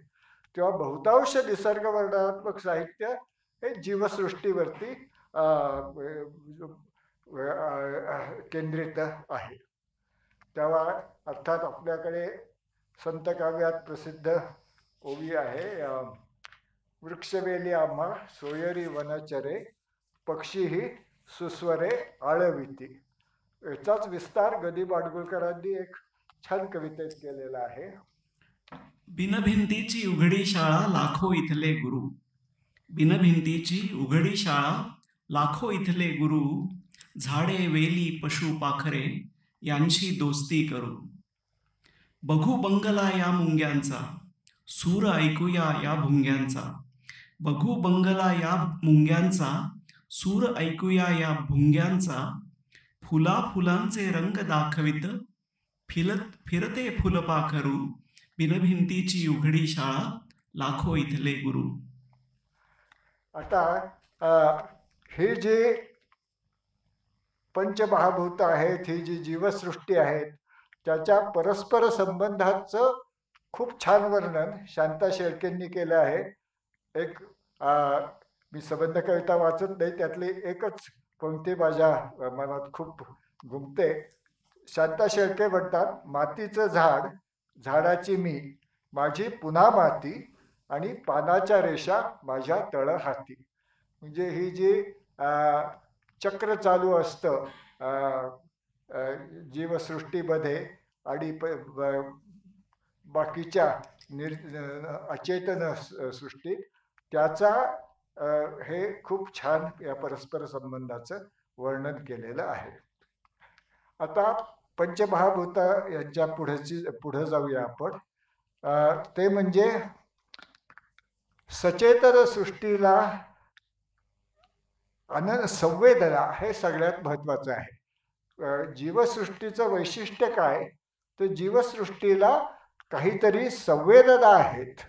तेव्हा बहुतांश निसर्ग वर्णनात्मक साहित्य हे जीवसृष्टीवरती केंद्रित आहे. तेव्हा अर्थात आपल्याकडे संत काव्यात प्रसिद्ध ओवी आहे, वृक्षवेली आम्हा सोयरी वनचरे, पक्षीही सुस्वरे आळविती. याचाच विस्तार ग. दी. माडगुळकरांनी एक छान कवितेत केलेला आहे. बिनभिंतीची उघडी शाळा लाखो इथले गुरु, बिनभिंतीची उघडी शाळा लाखो इथले गुरु, झाडे वेली पशु पाखरे यांची दोस्ती करू. बघू बंगला या मुंग्यांचा, सूर ऐकूया या भुंग्यांचा, बघू बंगला या मुंग्यांचा, सूर ऐकूया या भुंग्यांचा, फुला फुलांचे रंग दाखवित फिरते फुलपाखरू, बिनभिंतीची उघडी शाळा लाखो इथले गुरु. आता ही जी पंचमहाभूत आहेत, ही जी जीवसृष्टी आहेत, त्याच्या परस्पर संबंधाचं खूप छान वर्णन शांता शेळकेंनी केलं आहे. एक मी संबंध कविता वाचत नाही, त्यातली एकच पंक्ती माझ्या मनात खूप घुमते. शांता शेळके म्हणतात, मातीचं झाड, झाडाची मी, माझी पुन्हा माती आणि पानाच्या रेषा माझ्या तळ हाती. म्हणजे ही जी चक्र चालू असतं जीवसृष्टीमध्ये आणि बाकीच्या अचेतन सृष्टीत, त्याचा हे खूप छान या परस्पर संबंधाचं वर्णन केलेलं आहे. आता पंचमहाभूत यांच्या पुढे जाऊया आपण. ते म्हणजे सचेतन सृष्टीला संवेदना हे सगळ्यात महत्वाचं आहे. जीवसृष्टीचं वैशिष्ट्य काय, तर जीवसृष्टीला काहीतरी संवेदना आहेत.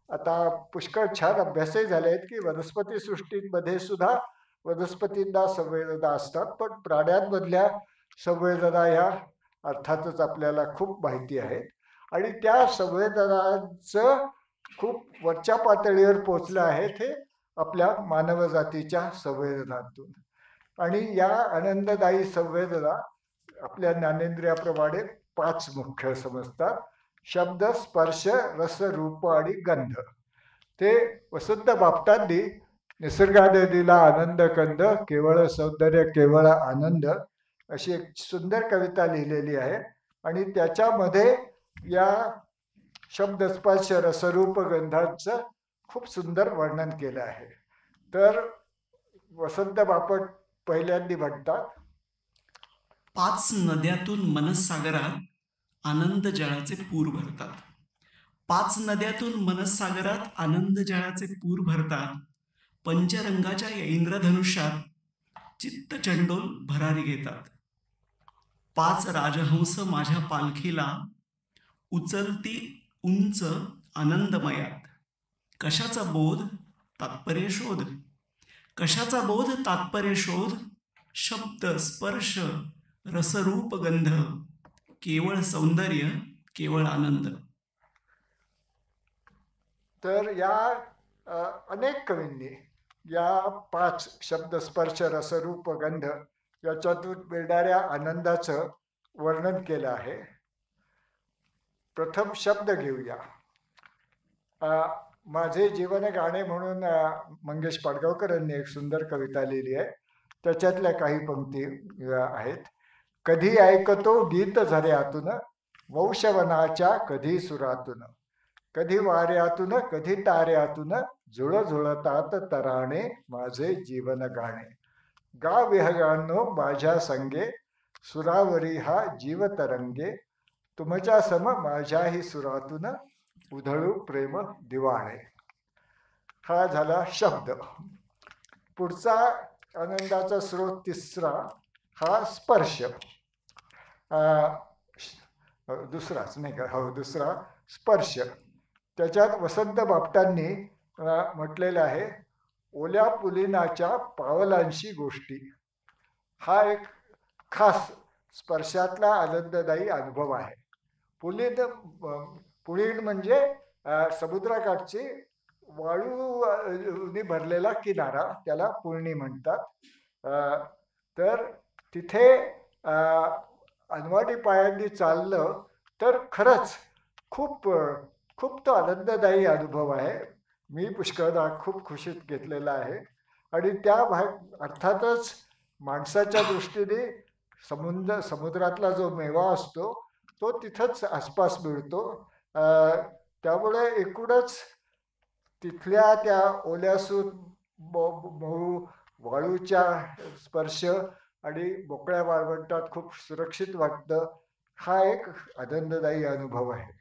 आता पुष्कळ छान अभ्यासही झाले आहेत की वनस्पती सृष्टीमध्ये सुद्धा वनस्पतींना संवेदना असतात, पण प्राण्यांमधल्या संवेदना ह्या अर्थातच आपल्याला खूप माहिती आहेत. आणि त्या संवेदनांचं खूप वरच्या पातळीवर पोचलं आहे ते आपल्या मानव जातीच्या संवेदनातून. आणि या आनंददायी संवेदना आपल्या ज्ञानेंद्रियाप्रमाणे 5 मुख्य समजतात: शब्द, स्पर्श, रस, रूप आणि गंध. ते वसंत बापटांनी निसर्गाने दिला आनंद कंद, केवळ सौंदर्य केवळ आनंद अशी एक सुंदर कविता लिहिलेली आहे. आणि त्याच्यामध्ये या शब्द, स्पर्श, रसरूप, गंधांचं खूप सुंदर वर्णन केलं आहे. तर वसंत बापट पहिल्यांदा म्हणतात, 5 नद्यातून मनसागरात आनंद जळाचे पूर भरतात. 5 नद्यातून मनसागरात आनंद जळाचे पूर भरतात. पंचरंगाच्या या इंद्रधनुष्यात चित्त चंडोल भरारी घेतात. 5 राजहंस माझ्या पालखीला उचलती उंच आनंदमयात. कशाचा बोध तात्पर्य शोध, कशाचा बोध तात्पर्य शोध, शब्द, स्पर्श, रसरूप, गंध, केवळ सौंदर्य केवळ आनंद. तर या अनेक कवींनी या 5 शब्द, स्पर्श, रस, रूप, गंध याच्यातून मिळणाऱ्या आनंदाचं वर्णन केलं आहे. प्रथम शब्द घेऊया. माझे जीवन गाणे म्हणून मंगेश पाडगावकरांनी एक सुंदर कविता लिहिली आहे. त्याच्यातल्या काही पंक्ती आहेत. कधी ऐकतो गीत झऱ्यातून, वंशवनाच्या कधी सुरातून, कधी वाऱ्यातून कधी ताऱ्यातून, झुळझुळतात तराणे माझे जीवन गाणे. गा विहगांनो माझ्या संगे, सुरावरी हा जीव तरंगे, तुमच्या सम माझ्याही सुरातून, उधळू प्रेम दिवाळे. हा झाला शब्द. पुढचा आनंदाचा स्रोत तिसरा हा स्पर्श. दुसराच नाही का? हो, दुसरा स्पर्श. त्याच्यात वसंत बापटांनी म्हटलेलं आहे, ओल्या पुलिनाच्या पावलांशी गोष्टी. हा एक खास स्पर्शातला आनंददायी अनुभव आहे. पुलीन म्हणजे समुद्रकाठची वाळूने भरलेला किनारा, त्याला पुळणी म्हणतात. तर तिथे अनवाटी पायांनी चाललं तर खरंच खूप तो आनंददायी अनुभव आहे. मी पुष्कळदा खूप खुशीत घेतलेला आहे. आणि त्या अर्थातच माणसाच्या दृष्टीने समुद्रातला जो मेवा असतो तो तिथंच आसपास मिळतो. त्यामुळे एकूणच तिथल्या त्या ओल्यासूत मऊ वाळूच्या स्पर्श आणि मोकळ्या वाळवंटात खूप सुरक्षित वाटतं. हा एक आनंददायी अनुभव आहे.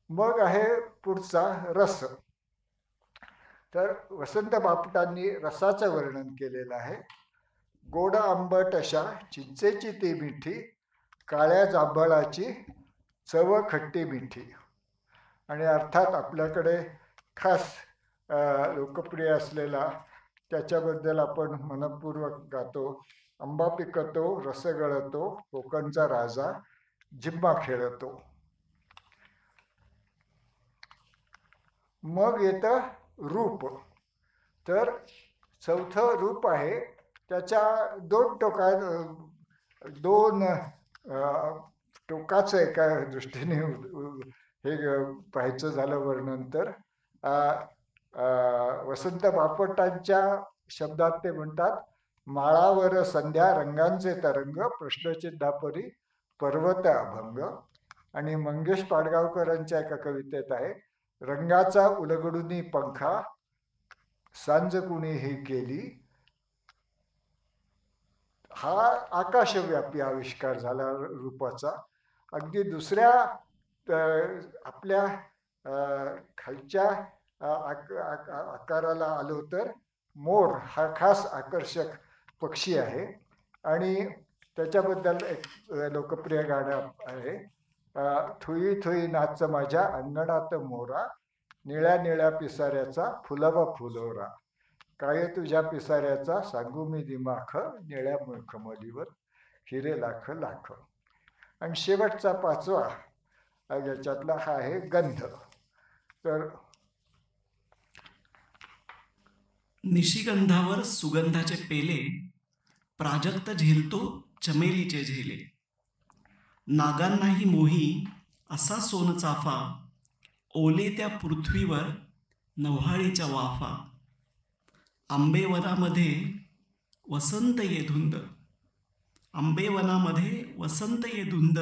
मग आहे पुढचा रस. तर वसंत बापटांनी रसाचं वर्णन केलेलं आहे. गोड आंबट अशा चिंचेची ती मिठी, काळ्या जांभळाची चव खट्टी मिठी. आणि अर्थात आपल्याकडे खास लोकप्रिय असलेला, त्याच्याबद्दल आपण मनपूर्वक गातो, आंबा पिकतो रस गळतो, कोकणचा राजा जिम्मा खेळतो. मग येतं रूप. तर चौथं रूप आहे. त्याच्या दोन टोकाचं एका दृष्टीने हे पाहायचं झालं वर्णन तर वसंत बापटांच्या शब्दात ते म्हणतात, माळावर संध्या रंगांचे तरंग, प्रश्नचिन्हापरी पर्वत अभंग. आणि मंगेश पाडगावकरांच्या एका कवितेत आहे, रंगाचा उलगडूनी पंखा, सांज कुणीही केली. हा आकाशव्यापी आविष्कार झाला रूपाचा. अगदी दुसऱ्या आपल्या खालच्या आकाराला आलो तर मोर हा खास आकर्षक पक्षी आहे. आणि त्याच्याबद्दल एक लोकप्रिय गाणं आहे, थुई थुई नाच माझ्या अंगणात मोरा, निळ्या निळ्या पिसाऱ्याचा फुलवा फुलोरा, काय तुझ्या पिसाऱ्याचा सांगू मी दिमाख, निळ्या मुखमलीवर हिरे लाख लाख. आणि शेवटचा पाचवा याच्यातला हा आहे गंध. तर निशिगंधावर सुगंधाचे पेले, प्राजक्त झेलतो चमेलीचे झेले, नागांनाही मोही असा सोन चाफा, ओले त्या पृथ्वीवर नव्हाळीच्या वाफा. आंबेवनामध्ये वसंत ये धुंद, आंबेवनामध्ये वसंत ये धुंद,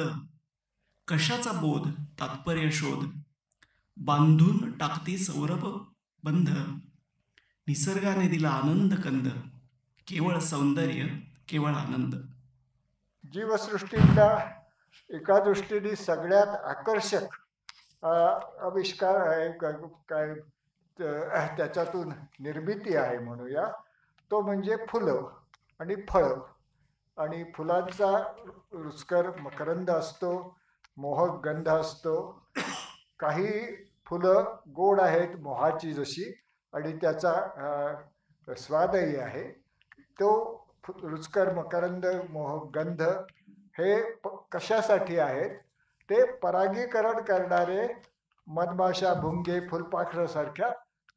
कशाचा बोध तात्पर्य शोध, बांधून टाकती सौरभ बंध, निसर्गाने दिला आनंद कंद, केवळ सौंदर्य केवळ आनंद. जीवसृष्टीतला एका दृष्टीने सगळ्यात आकर्षक आविष्कार आहे, काय त्याच्यातून निर्मिती आहे म्हणूया, तो म्हणजे फुलं आणि फळं. आणि फुलांचा रुचकर मकरंद असतो, मोहक गंध असतो. काही फुलं गोड आहेत मोहाची जशी, आणि त्याचा स्वादही आहे. तो रुचकर मकरंद मोहक गंध हे कशासाठी आहेत? ते परागीकरण करणारे मधमाशा, भुंगे, फुलपाखरासारख्या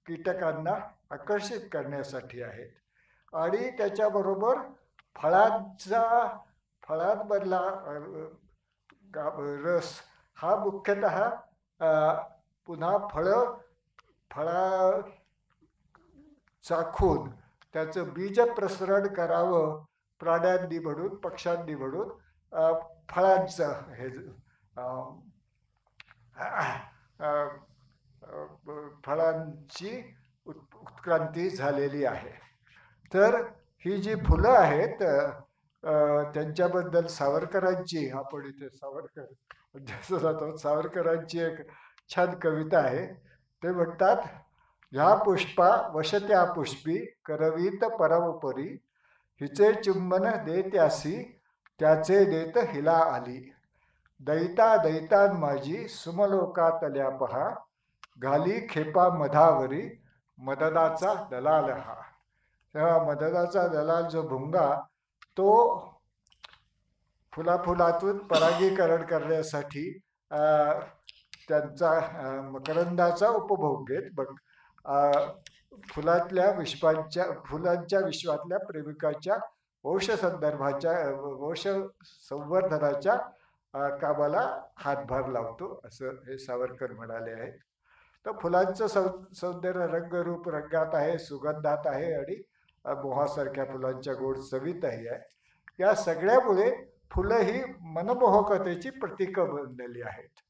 कीटकांना आकर्षित करण्यासाठी आहेत आणि त्याच्याबरोबर फळांमधला रस हा मुख्यतः पुन्हा फळा चाखून त्याचं बीज प्रसरण करावं प्राण्यांनी म्हणून पक्ष्यांनी म्हणून फळांचं हे फळांची उत्क्रांती झालेली आहे. तर ही जी फुलं आहेत त्यांच्याबद्दल सावरकरांची, आपण इथे सावरकर जास्त जातो, सावरकरांची एक छान कविता आहे. ते म्हणतात, ह्या पुष्पा वशत्या पुष्पी करवीत परमपरी, हिचे चुंबन देत्यासी त्याचे देत हिला आली, दैता दैतान माझी सुमलोकातल्या पहा, घाली खेपा मधावरी मददाचा दलाल हा. तेव्हा मददाचा दलाल जो भुंगा तो फुलातून परागीकरण करण्यासाठी त्यांचा मकरंदाचा उपभोग घेत फुलांच्या विश्वातल्या प्रेमिकाच्या वंश संवर्धनाच्या कामाला हातभार लावतो, असं हे सावरकर म्हणाले आहेत. तर फुलांचं सौंदर्य रंगरूप रंगात आहे, सुगंधात आहे आणि मोहासारख्या फुलांच्या गोड चवीतही आहे. या सगळ्यामुळे फुलं ही मनमोहकतेची प्रतीकं बनलेली आहेत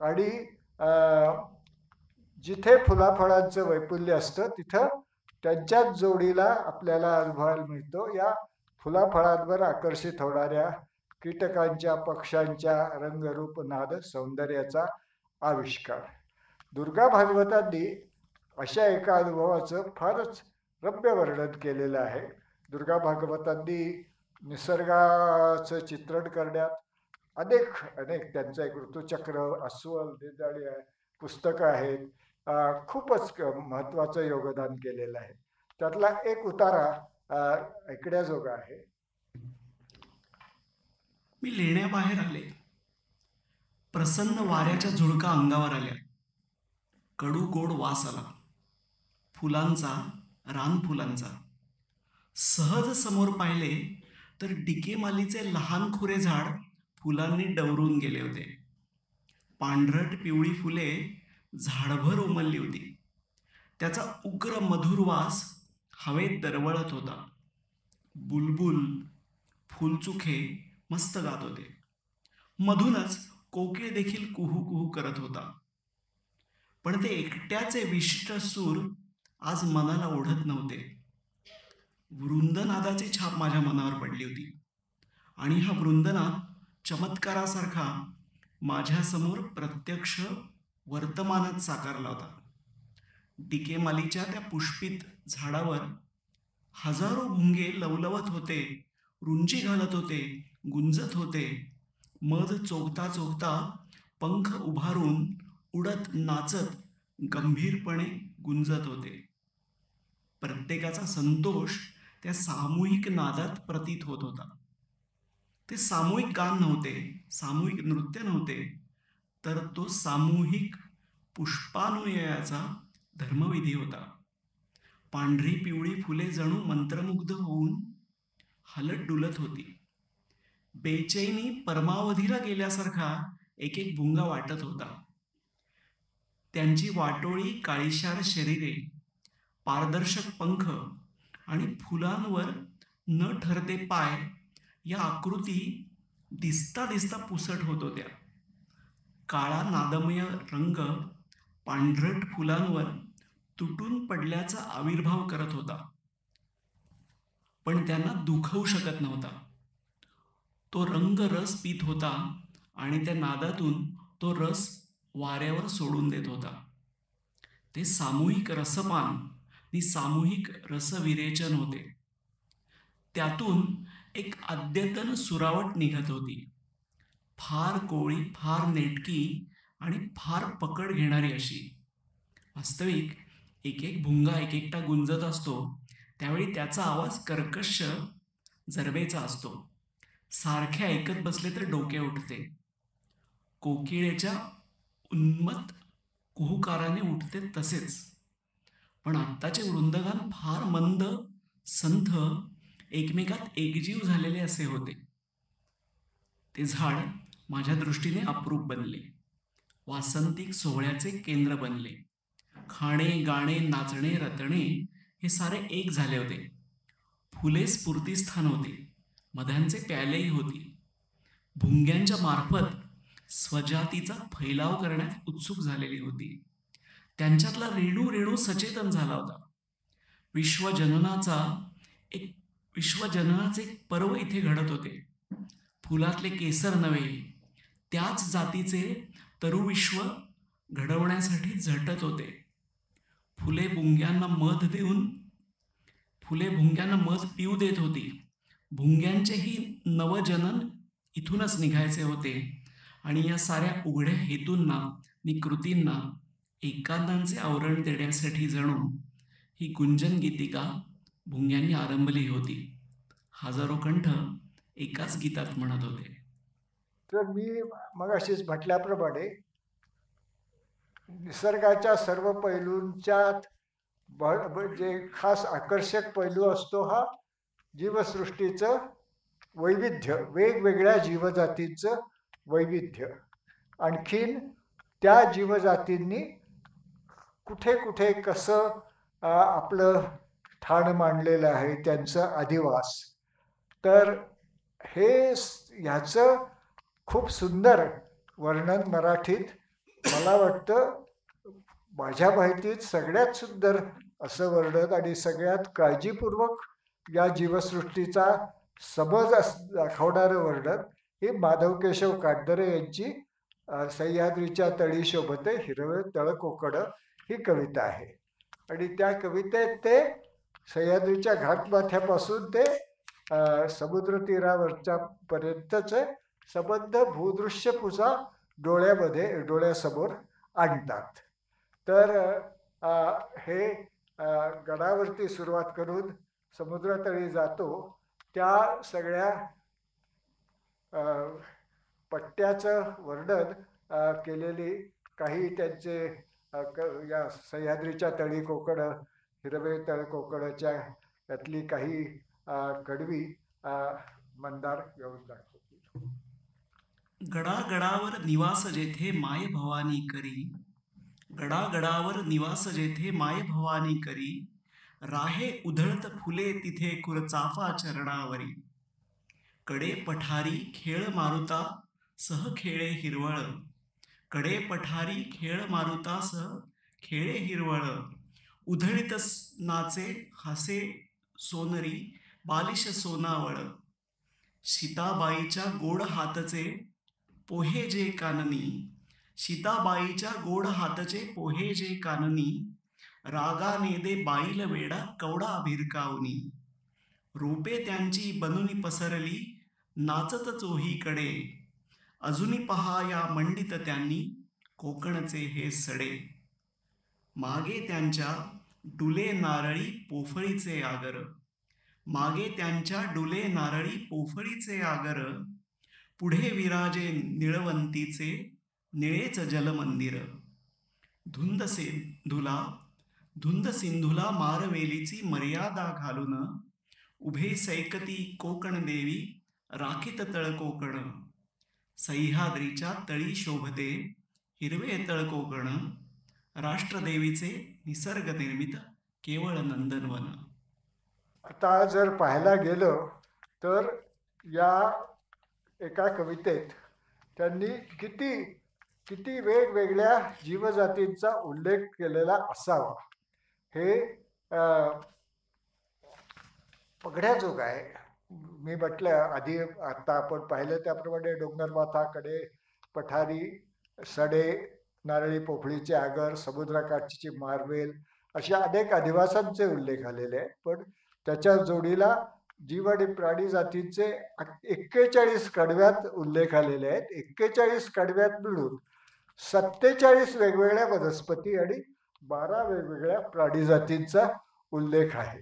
आणि जिथे फुलाफळांचं वैपुल्य असतं तिथं त्यांच्याच जोडीला आपल्याला अनुभवायला मिळतो या फुलाफळांवर आकर्षित होणाऱ्या कीटकांच्या पक्ष्यांच्या रंगरूप नाद सौंदर्याचा आविष्कार. दुर्गा भागवतांनी अशा एका अनुभवाचं फारच रम्य वर्णन केलेलं आहे. दुर्गा भागवतांनी निसर्गाचं चित्रण करण्यात अनेक त्यांचं एक ऋतुचक्र, अस्वल, निदाळी पुस्तकं आहेत, खूपच महत्वाचं योगदान केलेलं आहे. त्यातला एक उतारा ऐकण्याजोगा आहे. मी लेण्याबाहेर आले, प्रसन्न वाऱ्याच्या झुळका अंगावर आल्या, कडू गोड वास आला फुलांचा, रानफुलांचा. सहज समोर पाहिले तर डिकेमालीचे लहान खुरे झाड फुलांनी डवरून गेले होते. पांढरट पिवळी फुले झाडभर उमलली होती. त्याचा उग्र मधुर वास हवेत दरवळत होता. बुलबुल, फुलचुखे मस्त गात होते. मधूनच कोकिळ देखील कुहू कुहू करत होता. पण ते एकट्याचे विशिष्ट सूर आज मनाला ओढत नव्हते. वृंदनादाची छाप माझ्या मनावर पडली होती आणि हा वृंदनाद चमत्कारासारखा माझ्यासमोर प्रत्यक्ष वर्तमानात साकारला होता. डिकेमालीच्या त्या पुष्पित झाडावर हजारो भुंगे लवलवत होते, रुंजी घालत होते, गुंजत होते. मध चोखता चोखता पंख उभारून उडत नाचत गंभीरपणे गुंजत होते. प्रत्येकाचा संतोष त्या सामूहिक नादात प्रतीत होत होता. ते सामूहिक गान नव्हते, सामूहिक नृत्य नव्हते, तर तो सामूहिक पुष्पानुयायाचा धर्मविधी होता. पांढरी पिवळी फुले जणू मंत्रमुग्ध होऊन हलत डुलत होती. बेचैनी परमावधीला गेल्यासारखा एक एक भुंगा वाटत होता. त्यांची वाटोळी काळीशार शरीरे, पारदर्शक पंख आणि फुलांवर न ठरते पाय या आकृती दिसता दिसता पुसट होत होत्या. काळा नादमय रंग पांढरट फुलांवर तुटून पडल्याचा आविर्भाव करत होता, पण त्यांना दुखवू शकत नव्हता. तो रंग रस पीत होता आणि त्या नादातून तो रस वाऱ्यावर सोडून देत होता. ते सामूहिक रसपान आणि सामूहिक रसविरेचन होते. त्यातून एक अद्यतन सुरावट निघत होती, फार कोळी, फार नेटकी आणि फार पकड घेणारी अशी. वास्तविक एक एक भुंगा एक एकटा गुंजत असतो त्यावेळी त्याचा आवाज कर्कश जरबेचा असतो. सारखे ऐकत बसले तर डोके उठते. कोकिळेच्या उन्मत्त कुहुकाराने उठते तसेच. पण आत्ताचे वृंदगान फार मंद, संथ, एकमेकात एकजीव झालेले असे होते. ते झाड माझ्या दृष्टीने अप्रूप बनले, वासंतिक सोहळ्याचे केंद्र बनले. खाणे, गाणे, नाचणे, रतणे हे सारे एक झाले होते. फुले स्फूर्तिस्थान होती, मध्यांचे प्यालेही होती. भुंग्यांच्या मार्फत स्वजातीचा फैलाव करण्यात उत्सुक झालेली होती. त्यांच्यातला रेणू रेणू सचेतन झाला होता. विश्वजननाचे पर्व इथे घडत होते. फुलातले केसर नव्हे, त्याच जातीचे तरुविश्व घडवण्यासाठी झटत होते. फुले भुंग्यांना मध पिऊ देत होती. भुंग्यांचेही नवजनन इथूनच निघायचे होते. आणि या साऱ्या उघड्या हेतूंना आणि कृतींना एकांतांचे आवरण देण्यासाठी जणू ही गुंजन गीतिका भुंग्यांनी आरंभली होती. हजारो कंठ एकाच गीतात म्हणत होते. तर मी मगाशीच म्हटल्याप्रमाणे निसर्गाच्या सर्व पैलूंच्यात जे खास आकर्षक पैलू असतो हा जीवसृष्टीचं वैविध्य, वेगवेगळ्या जीवजातींचं वैविध्य. आणखीन त्या जीवजातींनी कुठे कुठे कसं आपलं ठाण मांडलेलं आहे, त्यांचं अधिवास. तर ह्याचं खूप सुंदर वर्णन मराठीत, मला वाटतं माझ्या माहितीत सगळ्यात सुंदर असं वर्णन आणि सगळ्यात काळजीपूर्वक या जीवसृष्टीचा समज दाखवणारं वर्णन ही माधव केशव काटदरे यांची सह्याद्रीच्या तळी शोभते हिरवे तळ कोकण ही कविता आहे. आणि त्या कवितेत ते सह्याद्रीच्या घाटमाथ्यापासून ते समुद्र तीरावरच्या पर्यंतचे संबंध भूदृश्य पुसा डोळ्यासमोर आणतात. तर हे गडावरती सुरुवात करून समुद्रातळी जातो त्या सगळ्या पट्ट्याचं वर्णन केलेली काही त्यांचे या सह्याद्रीच्या तळी कोकण, हिरवे तळ कोकणच्या त्यातली काही कडवी मंदार घेऊन दाखवतो. गडागडावर निवास जेथे माय भवानी करी, गडागडावर निवास जेथे माय भवानी करी, राहे उधळत फुले तिथे कुरचाफा चरणावरी. कडे पठारी खेळ मारुता सह खेळे हिरवळ, कडे पठारी खेळ मारुता सह खेळे हिरवळ. उधळीत नाचे हासे सोनरी बालिश सोनावळ, सीताबाईच्या गोड हातचे पोहे जे काननी, सीताबाईच्या गोड हातचे पोहे जे काननी. रागाने दे बाईल वेडा कवडा भिरकावनी, रूपे त्यांची बनूनी पसरली नाचत चोहीकडे. अजूनी पहा या मंडित त्यांनी कोकणचे हे सडे. मागे त्यांच्या डुले नारळी पोफळीचे आगर, मागे त्यांच्या डुले नारळी पोफळीचे आगर. पुढे विराजे निळवंतीचे निळेच जलमंदिर. धुंद सिंधूला मारवेलीची मर्यादा घालून, उभे सैकती कोकण देवी राखीत तळ कोकण. सह्याद्रीच्या तळी शोभते हिरवे तळ कोकण, राष्ट्रदेवीचे निसर्ग निर्मित केवळ नंदनवन. आता जर पाहायला गेलं तर या एका कवितेत त्यांनी किती वेगवेगळ्या जीवजातींचा उल्लेख केलेला असावा हे बघण्याजोग आहे. मी म्हटलं आधी, आता आपण पाहिलं त्याप्रमाणे डोंगरमाथाकडे पठारी, सडे, नारळी पोफळीचे आगर, समुद्रकाठची मारवेल अशा अनेक अधिवासांचे उल्लेख आलेले आहेत. पण त्याच्या जोडीला जीव आणि प्राणी जातींचे 41 कडव्यात उल्लेख आलेले आहेत. 41 कडव्यात मिळून 47 वेगवेगळ्या वनस्पती आणि 12 वेगवेगळ्या प्राणी जातींचा उल्लेख आहे.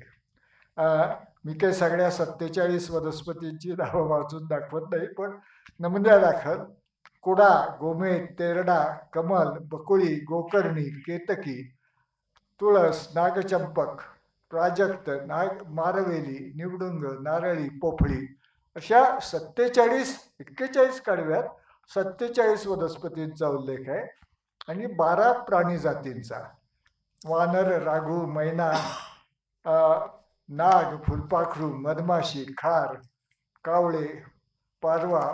मी काही सगळ्या 47 वनस्पतींची नावं वाचून दाखवत नाही, पण नमुन्यादाखल कुडा, गोमेद, तेरडा, कमल, बकुळी, गोकर्णी, केतकी, तुळस, नागचंपक, प्राजक्त, मारवेली, निवडुंग, नारळी, पोफळी अशा 41 कडव्यात 47 वनस्पतींचा उल्लेख आहे आणि 12 प्राणी जातींचा. वानर, राघू, मैना, नाग, फुलपाखरू, मधमाशी, खार, कावळे, पारवा,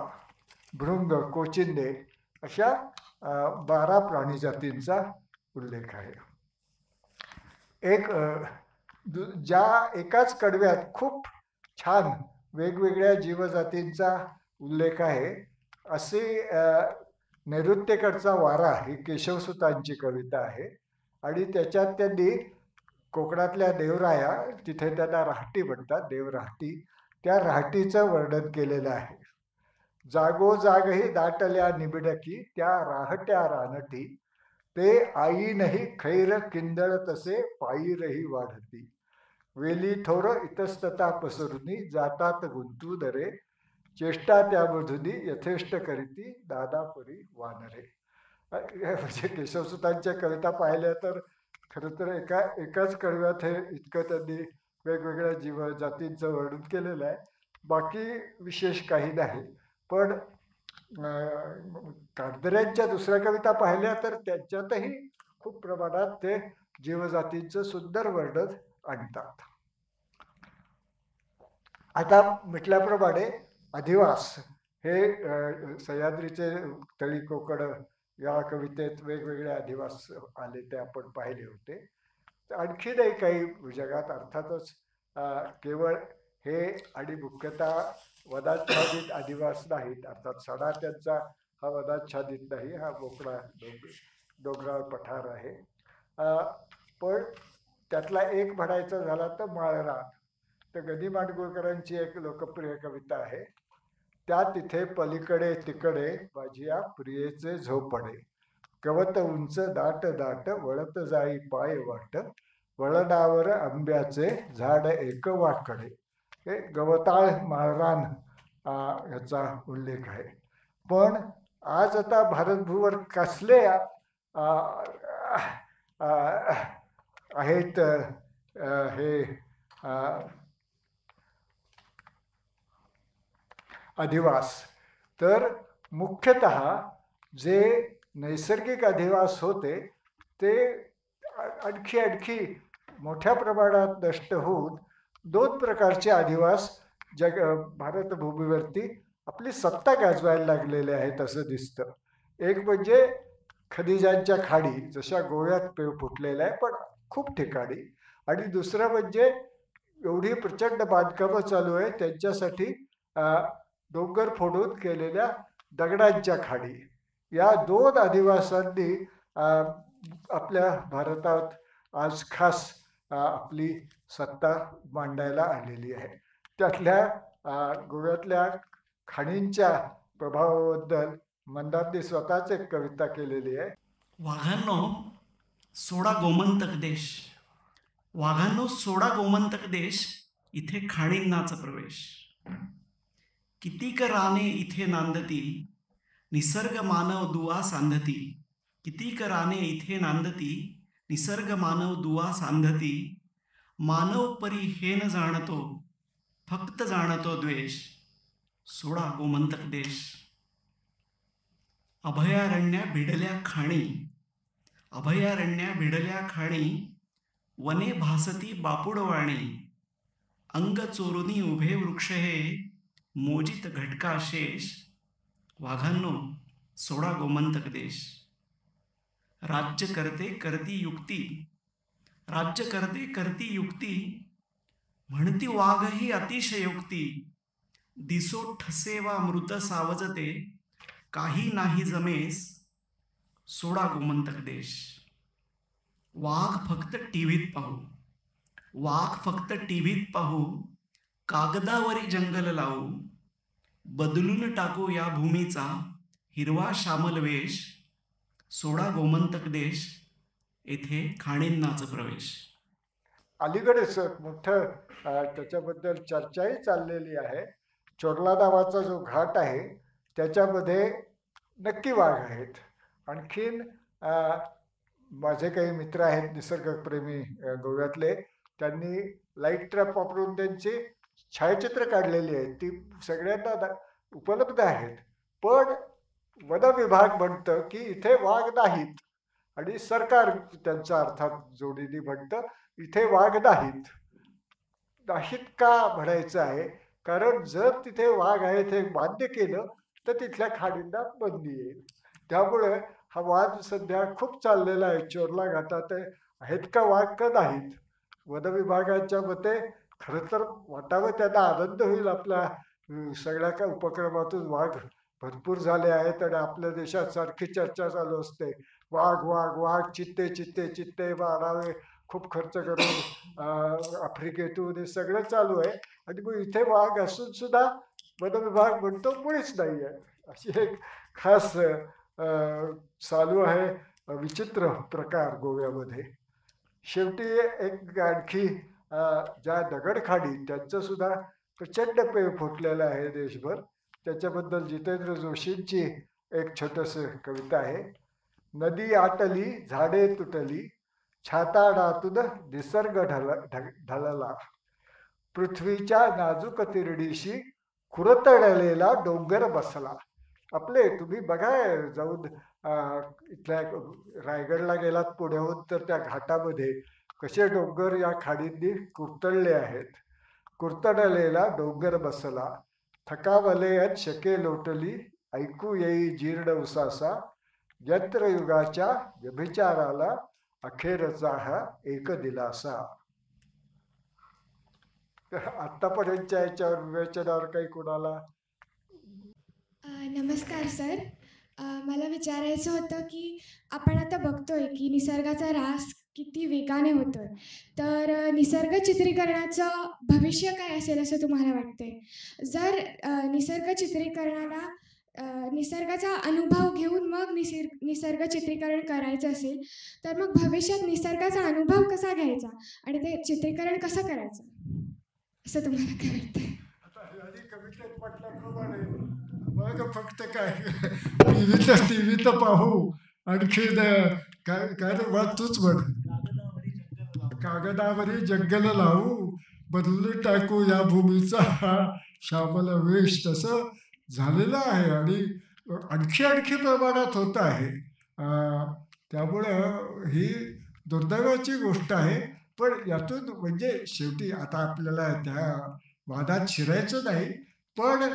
भृंग, कोचिंदे अशा 12 प्राणी जातींचा उल्लेख आहे. ज्या एकाच कडव्यात खूप छान वेगवेगळ्या जीवजातींचा उल्लेख आहे असे नैऋत्येकडचा वारा ही केशवसुतांची कविता आहे आणि त्याच्यात त्यांनी कोकणातल्या देवराया, तिथे त्यांना राहटी म्हणतात, देवराहटी, त्या राहटीचं वर्णन केलेलं आहे. जागोजागही दाटल्या निबिडकी त्या राहट्या रानटी, ते आई नाही खैर किंदळ तसे पायी रही वाढती, वेली थोर इतस्तता पसरुनी जातात गुंतू दरे, चेष्टा त्या मधुनी यथेष्ट करीती दादापरी वानरे. म्हणजे केशवसुतांच्या कविता पाहिल्या तर खरं तर एकाच कडव्यात हे इतकं त्यांनी वेगवेगळ्या जीवजातींचं वर्णन केलेलं आहे. बाकी विशेष काही नाही. पण कांदऱ्यांच्या दुसऱ्या कविता पाहिल्या तर त्यांच्यातही खूप प्रमाणात ते जीवजातींचं सुंदर वर्णन आणतात. आता म्हटल्याप्रमाणे अधिवास हे सह्याद्रीचे तळी कोकण या कवितेत वेगवेगळे अधिवास आले ते आपण पाहिले होते. आणखीनही काही जगात अर्थातच केवळ हे आणि मुख्यतः वनाच्छादित अधिवास नाहीत. अर्थात सडा त्यांचा हा वनाच्छादित नाही, हा मोकळा डोंगराळ पठार आहे. पण त्यातला एक म्हणायचा झाला तर माळरान. तर गदी माडगुळकरांची एक लोकप्रिय कविता आहे. त्या तिथे पलीकडे तिकडे माझ्या प्रियेचे झोपडे, गवत उंच दाट दाट वळत जाई पाय वाट, वळणावर आंब्याचे झाड एक वाकडे. हे गवताळ माळरान याचा उल्लेख आहे. पण आज आता भारतभूवर कसले आहेत हे अधिवास, तर मुख्यतः जे नैसर्गिक अधिवास होते ते आणखी मोठ्या प्रमाणात नष्ट होऊन 2 प्रकारचे अधिवास भारतभूमीवरती आपली सत्ता गाजवायला लागलेले आहेत असं दिसतं. एक म्हणजे खनिजांच्या खाडी, जशा गोव्यात फुटलेल्या आहे पण खूप ठिकाणी, आणि दुसरं म्हणजे एवढी प्रचंड बांधकामं चालू आहे त्यांच्यासाठी डोंगर फोडून केलेल्या दगडांच्या खाडी. या 2 अधिवासांनी आपल्या भारतात आज खास आपली सत्ता मांडायला आलेली आहे. त्यातल्या गोव्यातल्या खाणींच्या प्रभावाबद्दल मंदारनी स्वतःच एक कविता केलेली आहे. वाघांनो सोडा गोमंतक देश, वाघांनो सोडा गोमंतक देश, इथे खाणींनाचा प्रवेश. कितीक राने इथे नांदती, निसर्ग मानव दुवा सांधती. कितीक राने इथे नांदती, निसर्ग मानव दुवा सांधती. मानव परी हे न जाणतो, फक्त जाणतो द्वेष. सोडा गोमंतक देश. अभयारण्या भिडल्या खाणी, अभयारण्या भिडल्या खाणी. वने भासती बापुडवाणी, अंग चोरुनी उभे वृक्ष हे. मोजित घटका शेष, वाघांनो सोडा गोमंतक देश. राज्य करते करती युक्ती, राज्य करते करती युक्ती. म्हणती वाघही अतिशयोक्ती, दिसो ठसे वा मृत सावजते. काही नाही जमेस, सोडा गोमंतक देश. वाघ फक्त टीव्हीत पाहू, वाघ फक्त टीव्हीत पाहू. कागदावरी जंगल लावू, बदलून टाकू या भूमीचा हिरवा श्यामल वेश. सोडा गोमंतक देश, येथे खाणींनाच प्रवेश. अलीकडेच मोठं त्याच्याबद्दल चर्चाही चाललेली आहे. चोरला नावाचा जो घाट आहे त्याच्यामध्ये नक्की वाघ आहेत. आणखीन माझे काही मित्र आहेत निसर्गप्रेमी गोव्यातले, त्यांनी लाईट ट्रॅप वापरून त्यांची छायाचित्र काढलेली आहेत. ती सगळ्यांना उपलब्ध आहेत. पण वन विभाग म्हणतं की इथे वाघ नाहीत आणि सरकार त्यांचा अर्थात जोडीने म्हणतं इथे वाघ नाहीत. नाहीत का म्हणायचं आहे? कारण जर तिथे वाघ आहेत हे मान्य केलं तर तिथल्या खाडींना बंदी येईल. त्यामुळे हा वाद सध्या खूप चाललेला आहे. चोरला घाटात आहेत का वाघ का नाहीत? वन विभागाच्या मते खरं तर वाटावं त्यांना आनंद होईल आपल्या सगळ्या काय उपक्रमातून वाघ भरपूर झाले आहेत आणि आपल्या देशात सारखी चर्चा चालू असते वाघ वाघ वाघ चित्ते चित्ते चित्ते मारावे खूप खर्च करून आफ्रिकेतून हे सगळं चालू आहे आणि मग इथे वाघ असून सुद्धा वन विभाग म्हणतो मुळीच नाही आहे. अशी एक खास चालू आहे विचित्र प्रकार गोव्यामध्ये. शेवटी एक आणखी ज्या दगडखाडी त्यांचं सुद्धा प्रचंड पेव फुटलेलं आहे देशभर. त्याच्याबद्दल जितेंद्र जोशींची एक छोटस कविता आहे. नदी आटली झाडे तुटली छाताडातून निसर्ग ढळला पृथ्वीच्या नाजूक तिरडीशी खुरतडलेला डोंगर बसला. आपले तुम्ही बघा जाऊन इथल्या रायगडला गेलात पुण्याहून तर त्या घाटामध्ये कसे डोंगर या खाडींनी कुरतडले आहेत. कुरतडलेला डोंगर बसला थकावले शके लोटली ऐकू येई जीर्ण उसासा यंत्रयुगाच्या व्यभिचाराला अखेरचा हा एक दिलासा. आतापर्यंतच्या याच्यावर विवेचनावर काही कोणाला? नमस्कार सर. मला विचारायचं होतं की आपण आता बघतोय की निसर्गाचा ऱ्हास किती वेगाने होतोय. तर निसर्ग चित्रीकरणाचं भविष्य काय असेल असं तुम्हाला वाटतंय? जर निसर्ग चित्रीकरणाला निसर्गाचा अनुभव घेऊन मग निसर्ग चित्रीकरण करायचं असेल तर मग भविष्यात निसर्गाचा अनुभव कसा घ्यायचा आणि ते चित्रीकरण कसं करायचं असं तुम्हाला काय वाटतंय? कवितेत म्हटल्याप्रमाणे मग फक्त काय टीव्ही तर पाहू आणखी काय काय तूच म्हण कागदावरी जंगल लावू बदलून टाकू या भूमीचा श्यामल वेश. तसं झालेलं आहे आणि आणखी प्रमाणात होत आहे. त्यामुळं ही दुर्दैवाची गोष्ट आहे. पण यातून म्हणजे शेवटी आता आपल्याला त्या वादात शिरायचं नाही. पण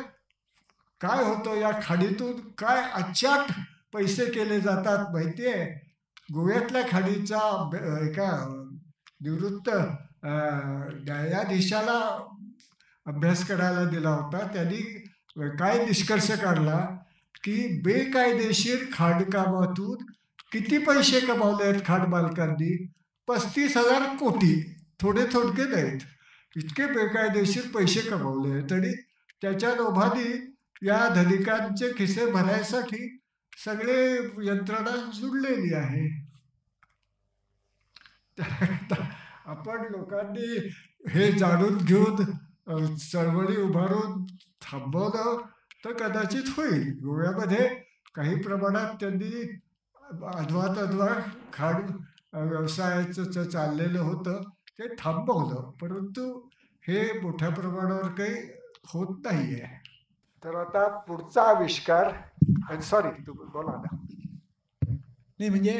काय होतं या खाडीतून काय अचाट पैसे केले जातात माहिती आहे. गोव्यातल्या खाडीचा एका निवृत्त न्यायाधीशाला अभ्यास करायला दिला होता. त्यांनी काय निष्कर्ष काढला की बेकायदेशीर खाणकामातून किती पैसे कमावले आहेत खाण मालकांनी? 35,000 कोटी. थोडके नाहीत, इतके बेकायदेशीर पैसे कमावले आहेत. आणि त्याच्या लोभाने या धनिकांचे खिसे भरायसाठी सगळे यंत्रणा जुळलेली आहे. आपण लोकांनी हे जाणून घेऊन चळवळी उभारून थांबवलं तर कदाचित होईल. गोव्यामध्ये काही प्रमाणात त्यांनी अध्वा खाण व्यवसायाचं चाललेलं होतं ते थांबवलं. परंतु हे मोठ्या प्रमाणावर काही होत नाही आहे. तर आता पुढचा आविष्कार सॉरी तू बोला ना. नाही म्हणजे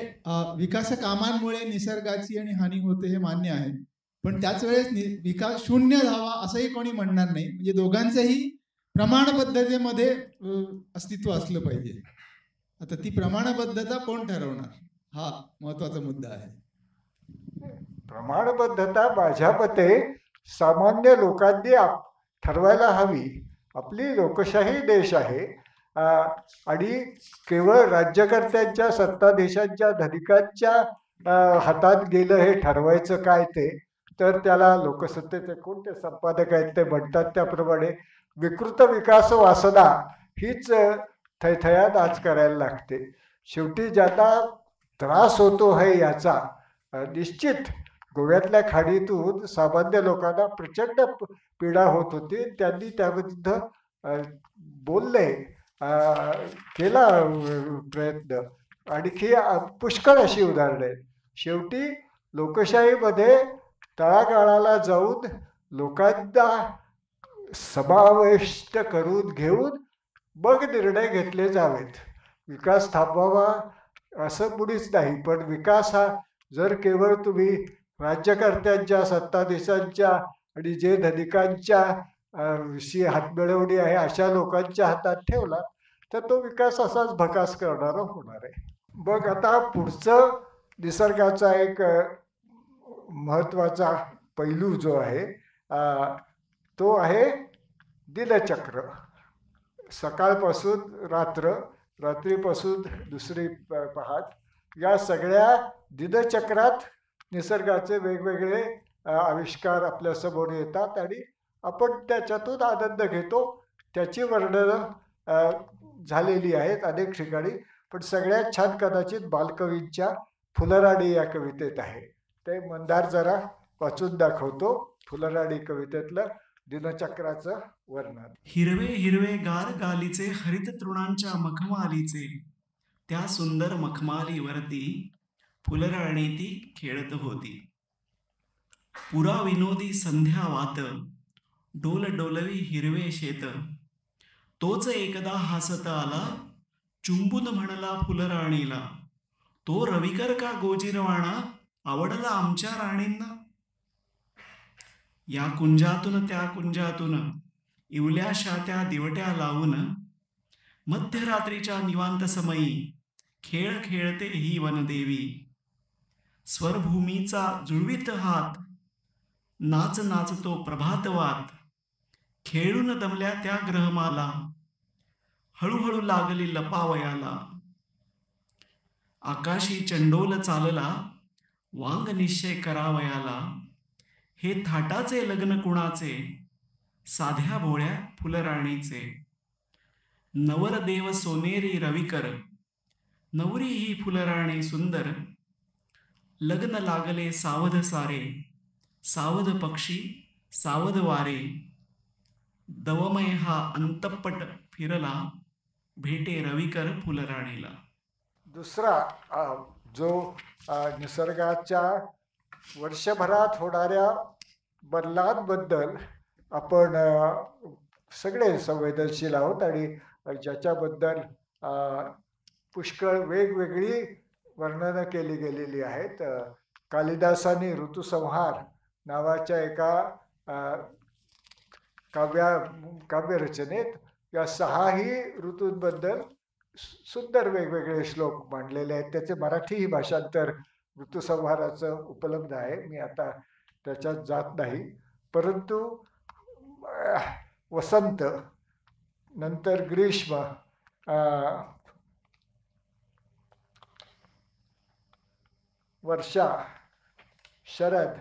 विकास कामांमुळे निसर्गाची आणि हानी होते हे मान्य आहे. पण त्याच वेळेस विकास शून्य धावा असंही कोणी म्हणणार नाही. म्हणजे दोघांचंही प्रमाणबद्धतेमध्ये अस्तित्व असलं पाहिजे. आता ती प्रमाणबद्धता कोण ठरवणार हा महत्वाचा मुद्दा आहे. प्रमाणबद्धता माझ्या मते सामान्य लोकांनी ठरवायला हवी. आपली लोकशाही देश आहे आणि केवळ राज्यकर्त्यांच्या सत्ताधीशांच्या धनिकांच्या हातात गेलं हे ठरवायचं काय ते. तर त्याला लोकसत्तेचे कोणते संपादक आहेत ते म्हणतात त्याप्रमाणे विकृत विकास वासना हीच थैथयात आज करायला लागते. शेवटी ज्यांना त्रास होतो आहे याचा निश्चित गोव्यातल्या खाडीतून सामान्य लोकांना प्रचंड पीडा होत होती. त्यांनी त्याविरुद्ध बोलले केला प्रयत्न. आणखी पुष्कळ अशी उदाहरणं आहेत. शेवटी लोकशाहीमध्ये तळागाळाला जाऊन लोकांना समाविष्ट करून घेऊन मग निर्णय घेतले जावेत. विकास थांबवावा असं मुळीच नाही, पण विकास हा जर केवळ तुम्ही राज्यकर्त्यांच्या, सत्ताधीशांच्या आणि जे धनिकांच्या विषयी हातमिळवणी आहे अशा लोकांच्या हातात ठेवला तर तो विकास असाच भकास करणारा होणार आहे. मग आता पुढचं निसर्गाचा एक महत्त्वाचा पैलू जो आहे तो आहे दिनचक्र. सकाळपासून रात्र, रात्रीपासून दुसरी पहाट, या सगळ्या दिनचक्रात निसर्गाचे वेगवेगळे आविष्कार आपल्या समोर येतात आणि आपण त्याच्यातून आनंद घेतो. त्याची वर्णनं झालेली आहेत अनेक ठिकाणी, पण सगळ्यात छान कदाचित बालकवींच्या फुलराणी या कवितेत आहे. ते मंदार जरा वाचून दाखवतो. फुलराणी कवितेतलं दिनचक्राचं वर्णन. हिरवे हिरवे गार गालीचे हरित तृणांच्या मखमालीचे, त्या सुंदर मखमालीवरती फुलराणी ती खेळत होती. पुरा विनोदी संध्या वात, डोल डोलवी हिरवे शेत, तोच एकदा हसत आला, चुंबून म्हणला फुलराणीला, तो रविकर का गोजीरवाणा, आवडला आमच्या राणींना. या कुंजातून त्या कुंजातून इवल्याशा त्या दिवट्या लावून, मध्यरात्रीच्या निवांत समयी खेळ खेळते ही वनदेवी. स्वरभूमीचा जुळवीत हात, नाच नाचतो प्रभातवात, खेळून दमल्या त्या ग्रहमाला, हळूहळू लागली लपावयाला. आकाशी चंडोल चालला, वांग निश्चय करावयाला, हे थाटाचे लग्न कुणाचे, साध्या भोळ्या फुलराणीचे. नवरदेव सोनेरी रविकर, नवरी ही फुलराणी सुंदर, लग्न लागले सावध सारे, सावध पक्षी सावध वारे, दवमय हा अंतपट फिरला, भेटे रविकर फुलराणीला. दुसरा जो निसर्गाच्या वर्षभरात होणाऱ्या बदलांबद्दल आपण सगळे संवेदनशील आहोत आणि ज्याच्याबद्दल पुष्कळ वेगवेगळी वर्णनं केली गेलेली आहेत. कालिदासांनी ऋतुसंहार नावाच्या एका काव्यरचनेत या 6ही ऋतूंबद्दल सुंदर वेगवेगळे श्लोक मांडलेले आहेत. त्याचे मराठीही भाषांतर ऋतुसंहाराचं उपलब्ध आहे. मी आता त्याच्यात जात नाही, परंतु वसंत, नंतर ग्रीष्म, वर्षा, शरद,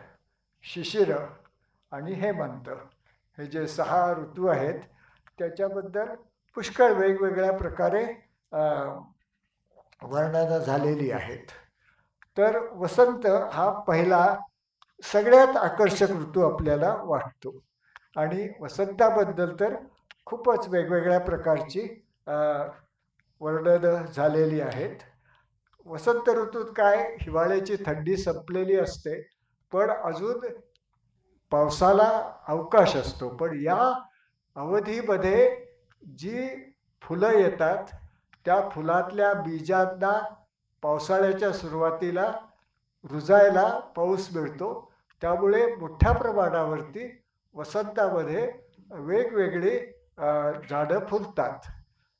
शिशिर आणि हेमंत, हे जे 6 ऋतू आहेत त्याच्याबद्दल पुष्कळ वेगवेगळ्या प्रकारे वर्णनं झालेली आहेत. तर वसंत हा पहिला सगळ्यात आकर्षक ऋतू आपल्याला वाटतो आणि वसंताबद्दल तर खूपच वेगवेगळ्या प्रकारची वर्णनं झालेली आहेत. वसंत ऋतूत काय, हिवाळ्याची थंडी संपलेली असते पण अजून पावसाला अवकाश असतो. पण या अवधीमध्ये जी फुलं येतात त्या फुलातल्या बीजांना पावसाळ्याच्या सुरुवातीला रुजायला पाऊस मिळतो. त्यामुळे मोठ्या प्रमाणावरती वसंतामध्ये वेगवेगळी झाडं फुलतात.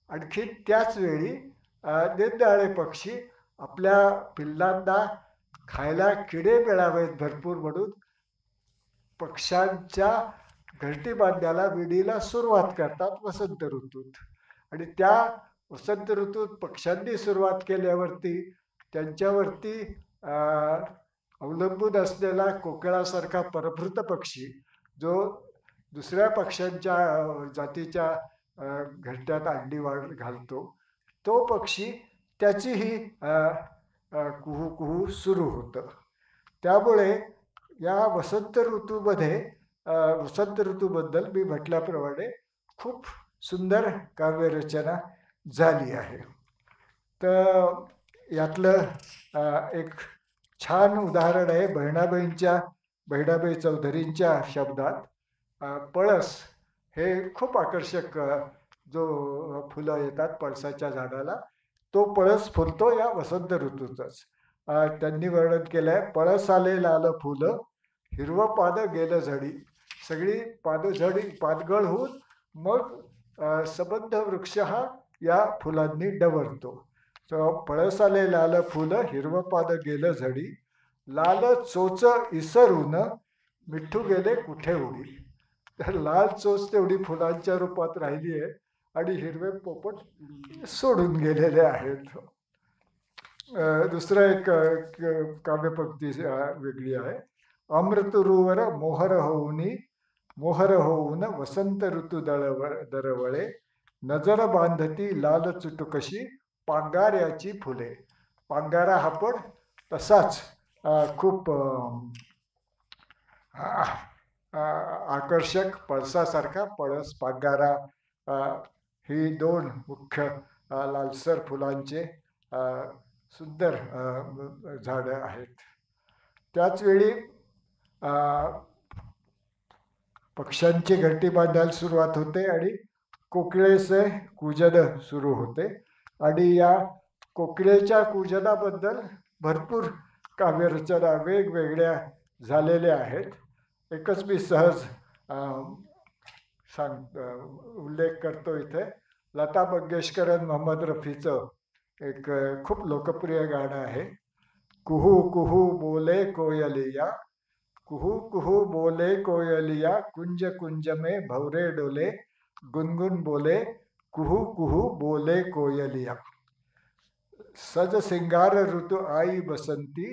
आणखी त्याच वेळी निरनिराळे पक्षी आपल्या पिल्लांना खायला किडे मिळावेत भरपूर म्हणून पक्ष्यांच्या घरटी बांधण्याला विणीला सुरुवात करतात वसंत ऋतूत. आणि त्या वसंत ऋतूत पक्ष्यांनी सुरुवात केल्यावरती त्यांच्यावरती अवलंबून असलेला कोकिळासारखा परभृत पक्षी जो दुसऱ्या पक्ष्यांच्या जातीच्या घरट्यात अंडी घालतो, तो पक्षी त्याचीही कुहू कुहू सुरू होतं. त्यामुळे या वसंत ऋतूबद्दल मी म्हटल्याप्रमाणे खूप सुंदर काव्यरचना झाली आहे. तर यातलं एक छान उदाहरण आहे बहिणाबाई चौधरींच्या शब्दात. पळस हे खूप आकर्षक जो फुलं येतात पळसाच्या झाडाला, तो पळस फुलतो या वसंत ऋतूतच. त्यांनी वर्णन केलंय, पळस आले लाल फुलं, हिरवं पाद गेलं झडी. सगळी पादगळ होऊन मग सबंध वृक्ष हा या फुलांनी डवरतो. पळस आले लाल फुलं, हिरवं पाद गेलं झडी, लाल चोच इसरून मिठू गेले कुठे उडी. तर लाल चोच तेवढी फुलांच्या रूपात राहिली आहे आणि हिरवे पोपट सोडून गेलेले आहेत. दुसरं एक काव्यपंक्ती वेगळी आहे. अमृतरुवर मोहर होऊन वसंत ऋतू दरवळे, नजर बांधती लाल चुटुकशी पांगाऱ्याची फुले. पांगारा हा पण तसाच खूप आकर्षक पळसासारखा. पळस, पांगारा ही दोन मुख्य लालसर फुलांचे सुंदर झाडं आहेत. त्याचवेळी पक्ष्यांची घरटी बांधायला सुरुवात होते आणि कोकिळेचे कूजन सुरू होते. आणि या कोकिळेच्या कूजनाबद्दल भरपूर काव्यरचना वेगवेगळ्या झालेल्या आहेत. एकच मी सहज उल्लेख करतो इथे. लता मंगेशकर आणि मोहम्मद रफीचं एक खूप लोकप्रिय गाणं आहे. कुहू कुहू बोले कोयलिया, कुहू कुहू बोले कोयलिया, कुंज कुंज में भवरे डोले, गुनगुन बोले कुहू कुहू बोले कोयलिया. सज सिंगार ऋतु आई बसंती,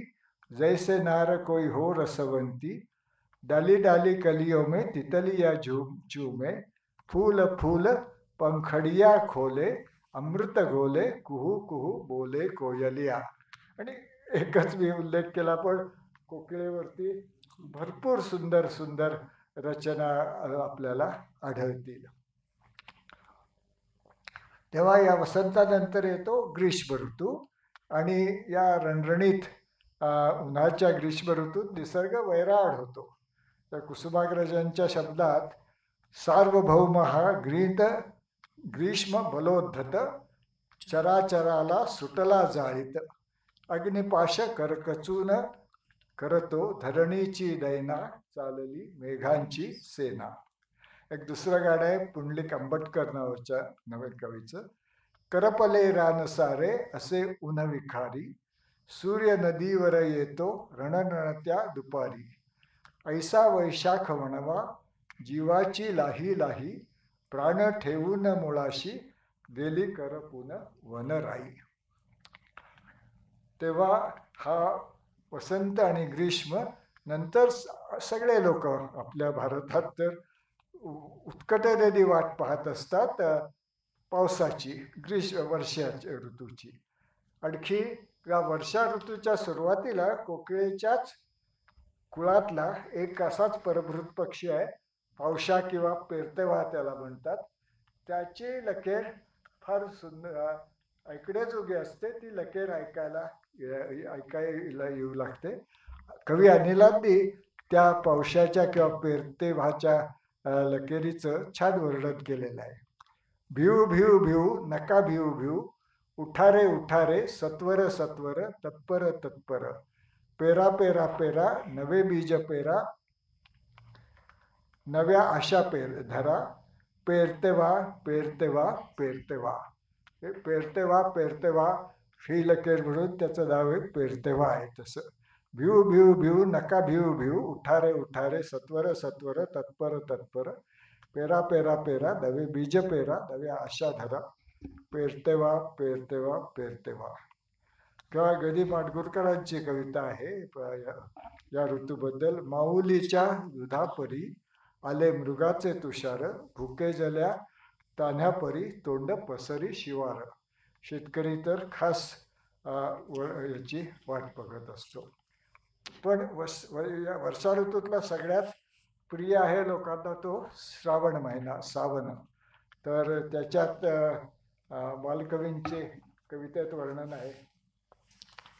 जैसे नार कोई हो रसवंती, डाली डाली कलियों में तितलिया झूमे, फूल फूल पंखडिया खोले, अमृत गोले कुहू कुहू बोले कोयलिया. आणि एकच मी उल्लेख केला, पण कोकिळेवरती भरपूर सुंदर सुंदर रचना आपल्याला आढळतील. तेव्हा या वसंतानंतर येतो ग्रीष्म ऋतू. आणि या रणरणीत उन्हाच्या ग्रीष्म ऋतूत निसर्ग वैराळ होतो. तर कुसुमाग्रजांच्या शब्दात, सार्वभौम हा ग्रीष्म बलोद्धत, चराचराला सुटला जाळीत, अग्निपाश करकचून करतो, धरणीची दैना, चालली मेघांची सेना. एक दुसरं गाणं आहे पुंडलिक आंबटकर नावाच्या नव्या कवीचं. करपले रानसारे असे ऊन विखारी, सूर्य नदीवर येतो रणरणत्या दुपारी, ऐसा वैशाख वणवा, जीवाची लाही लाही, प्राण ठेवून मुळाशी, गेली करपून वनराई. तेव्हा हा वसंत आणि ग्रीष्म नंतर सगळे लोक आपल्या भारतात तर उत्कटतेने वाट पाहत असतात पावसाची, वर्षाच्या ऋतूची. आणखी या वर्षा ऋतूच्या सुरुवातीला कोकिळेच्याच कुळातला एक असाच परभृत पक्षी आहे, पावशा किंवा पेरतेव्हा त्याला म्हणतात. त्याची लकेर फार सुंदर ऐकण्याजोगी असते. ती लकेर ऐकायला येऊ लागते. कवी अनिलांनी त्या पावसाच्या किंवा पेरतेव्हाच्या लकेरीचं छान वर्णन केलेलं आहे. भिऊ भिऊ भिऊ नका भिऊ भिऊ, उठारे उठारे सत्वर सत्वर, तत्पर तत्पर, पेरा पेरा पेरा नवे बीज पेरा, नव्या आशा धरा, पेरतेव्हा पेरतेव्हा पेरतेव्हा. पेरतेव्हा पेरतेव्हा ही लकेर म्हणून त्याचं नाव आहे पेरतेव्हा आहे. तसं भिऊ भिऊ भिऊ नका भिऊ भिऊ, उठारे उठारे सत्वर सत्वर, तत्पर तत्पर, पेरा पेरा पेरा नवे बीज पेरा, नव्या आशा धरा, पेरतेव्हा पेरतेव्हा पेरतेव्हा. किंवा गदी माडगुळकरांची कविता आहे या ऋतूबद्दल. माऊलीच्या दुधापरी आले मृगाचे तुषार, भुके जल्या तान्ह्यापरी तोंड पसरी शिवार. शेतकरी तर खास याची वाट बघत असतो. पण या वर्षा ऋतूतला सगळ्यात प्रिय आहे लोकांना तो श्रावण महिना, सावन. तर त्याच्यात बालकवींचे कवितेत वर्णन आहे.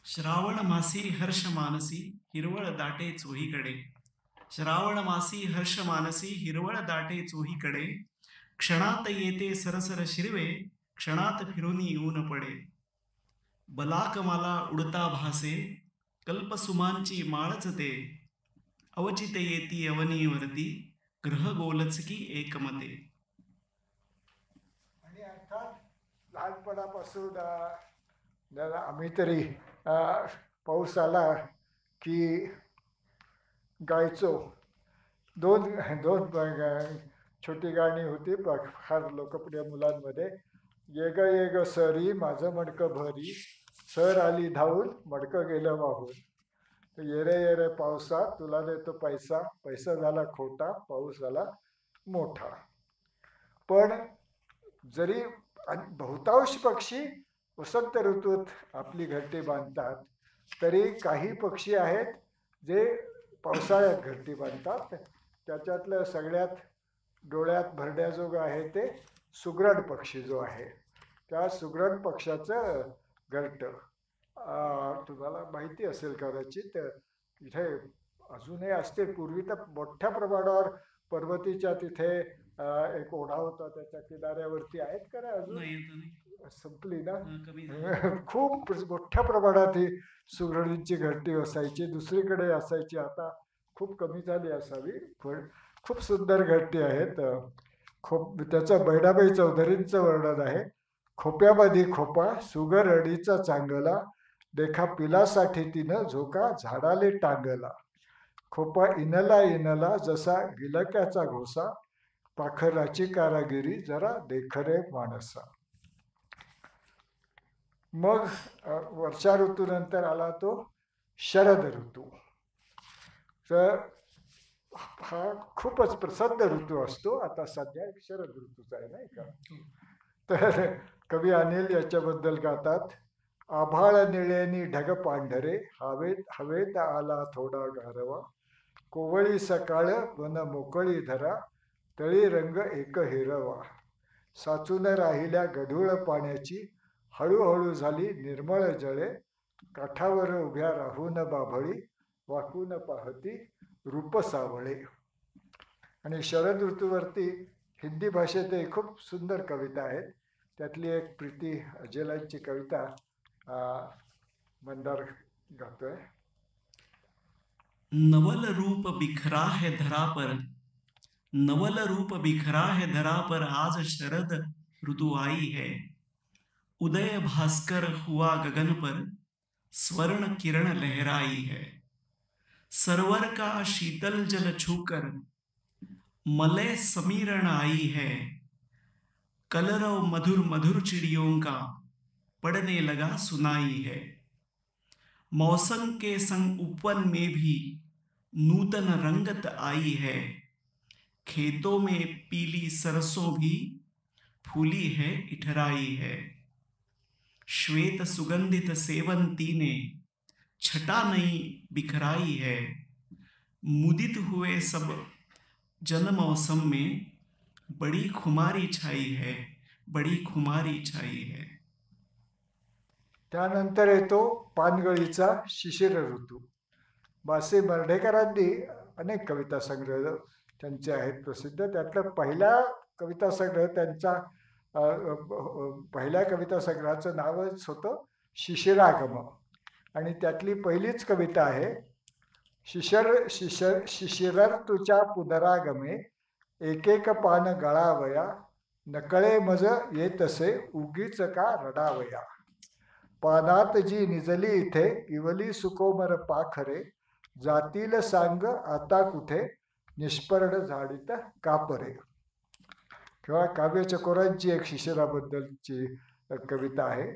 श्रावण मासी हर्ष मानसी हिरवळ दाटे चोहीकडे. श्रावण मासी हर्ष मानसी हिरवळ दाटे चोहीकडे. क्षणात येते सरसर शिरवे क्षणात फिरून येऊन पडे. बलाक मला उडता भासे कल्पसुमांची माळच ते. अवचित येती अवनीवरती ग्रह गोलचकी एकमते. आणि अर्थात लहानपणापासून आम्ही तरी पाऊस आला की गायचो. दोन दोन छोटी गाणी होती फार लोकप्रिय मुलांमध्ये. ये ग ये ग सरी माझं मडकं भरी सर आली धावून मडकं गेलं वाहून. ये रे ये रे पावसा तुला देतो पैसा पैसा झाला खोटा पाऊस झाला मोठा. पण जरी बहुतांश पक्षी वसंत ऋतूत आपली घरटी बांधतात तरी काही पक्षी आहेत जे पावसाळ्यात घरटी बांधतात. त्याच्यातलं सगळ्यात डोळ्यात भरण्याजोगं आहे ते सुगरण पक्षी जो आहे. त्या सुगरण पक्षाचं घरटं तुम्हाला माहिती असेल कदाचित. इथे अजूनही असते. पूर्वी तर मोठ्या प्रमाणावर पर्वतीच्या तिथे एक ओढा होता त्याच्या किनाऱ्यावरती आहेत का रे अजून? संपली ना. खूप मोठ्या प्रमाणात ही सुगरणींची घरटी असायची. दुसरीकडे असायची आता खूप कमी झाली असावी. पण खूप सुंदर घरटी आहेत. त्याचं बहिणाबाई चौधरींचं वर्णन आहे. खोप्यामध्ये खोपा सुगर अडीचा चांगला देखा पिलासाठी तिनं झोका झाडाले टांगला. खोपा इनला इनला जसा गिलक्याचा घोसा पाखराची कारागिरी जरा देखरे माणसा. मग वर्षा ऋतूनंतर आला तो शरद ऋतू. तर हा खूपच प्रसिद्ध ऋतू असतो. आता सध्या शरद ऋतूचा आहे नाही का. तर कवी अनिल याच्याबद्दल गातात. आभाळ निळेनी ढग पांढरे हवेत हवेत आला थोडा गारवा. कोवळी सकाळ वन मोकळी धरा तळी रंग एक हिरवा. साचून राहिल्या गढूळ पाण्याची हळूहळू झाली निर्मळ जळे. काठावर उभ्या राहून बाभळी वाकून पाहती रूप सावळे. आणि शरद ऋतूवरती हिंदी भाषेत खूप सुंदर कविता आहेत. त्यातली एक प्रीती अजेलांची कविता मंदार गातोय. नवल रूप बिखरा है धरा पर. नवल रूप बिखरा है धरा पर आज शरद ऋतु आई है. उदय भास्कर हुआ गगन पर स्वर्ण किरण लहराई है. सरवर का शीतल जल छूकर मलय समीरण आई है. कलरव मधुर मधुर चिड़ियों का पड़ने लगा सुनाई है. मौसम के संग उपवन में भी नूतन रंगत आई है. खेतों में पीली सरसों भी फूली है इठराई है. श्वेत सुगंधित सेवंती ने छटा नई बिखराई है. मुदित हुए सब जन मौसम में बड़ी खुमारी छाई है. बड़ी खुमारी छाई है. त्यानंतर येतो पानगळीचा शिशिर ऋतू. बासे मर्ढेकरांनी अनेक कविता संग्रह त्यांचे आहेत प्रसिद्ध. त्यातला पहिला कविता संग्रह त्यांचा पहिल्या कविता संग्रहाचं नावच होतं शिशिरागम. आणि त्यातली पहिलीच कविता आहे शिशिर तुझ्या पुनरागमे एक एक पान गळावया. नकळे मज येतसे उगीच का रडावया. पानात जी निजली इथे इवली सुकोमर पाखरे. जातील सांग आता कुठे निष्पर्ण झाडीत कापरे. किंवा काव्यचकोरांची एक शिशिराबद्दलची कविता आहे.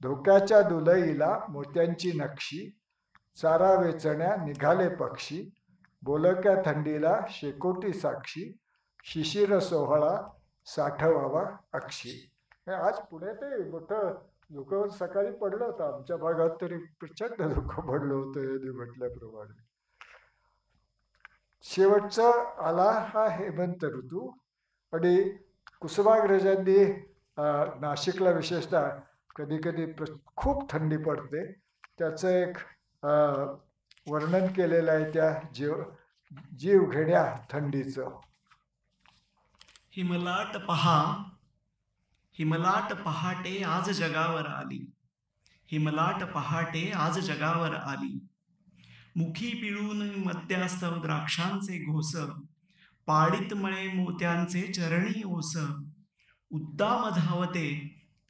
धोक्याच्या दुलईला मोत्यांची नक्षी. चारा वेचण्या निघाले पक्षी. बोलक्या थंडीला शेकोटी साक्षी. शिशिर सोहळा साठवावा अक्षी. आज पुण्यात मोठं धुकं सकाळी पडलं होतं. आमच्या भागात तरी प्रचंड धुकं पडलं होतं यांनी म्हटल्याप्रमाणे. शेवटचा आला हा हेमंत ऋतू. आणि कुसुमाग्रजांनी नाशिकला विशेषतः कधी कधी खूप थंडी पडते त्याचं एक वर्णन केलेलं आहे त्या जीव घेण्या थंडीचं. हिमलाट पहाटे आज जगावर आली. हिमलाट पहाटे आज जगावर आली. मुखी पिळून मध्यास्तव द्राक्षांचे घोस. पाडीत मळे मोत्यांचे चरणी ओस. उद्दाम धावते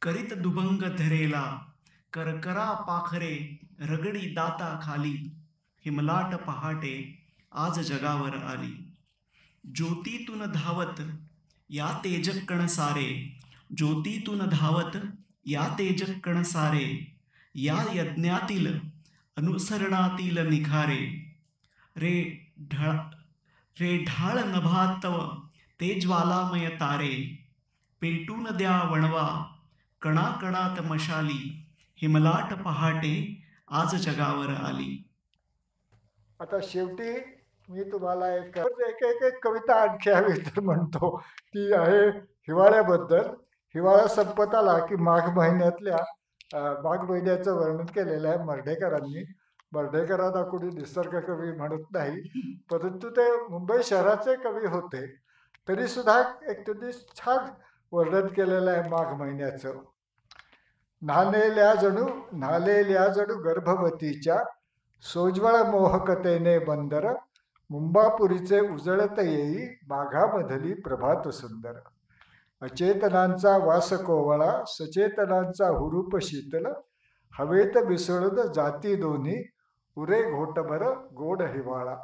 करीत दुभंग धरेला. करकरा पाखरे रगडी दाता खाली. हिमलाट पहाटे आज जगावर आली. ज्योतीतून धावत या तेजकण सारे. ज्योतीतून धावत या तेजकण सारे. या यज्ञातील अनुसरणातील निखारे. रे ढाळ नभातव ते ज्वालामय तारे. पेटून द्या वणवा कणाकणात मशाली. हिमलाट पहाटे आज जगावर आली. आता शेवटी मी तुम्हाला एक कविता आणखी हवी तर म्हणतो. ती आहे हिवाळ्याबद्दल. हिवाळा संपत आला की माघ महिन्याचं वर्णन केलेलं आहे मर्ढेकरांनी. मर्ढेकरांना कोणी निसर्ग कवी म्हणत नाही, परंतु ते मुंबई शहराचे कवी होते. तरी सुद्धा एक त्यांनी छान वर्णन केलेलं आहे माघ महिन्याचं. न्हालेल्या जणू गर्भवतीच्या सोज्वळ मोहकतेने बंदर. मुंबापुरीचे उजळत येई माघामधली प्रभात सुंदर. अचेतनांचा वास कोवळा सचेतनांचा हुरूप शीतल. हवेत मिसळून जाती दोन्ही उरे घोटभर गोड हिवाळा.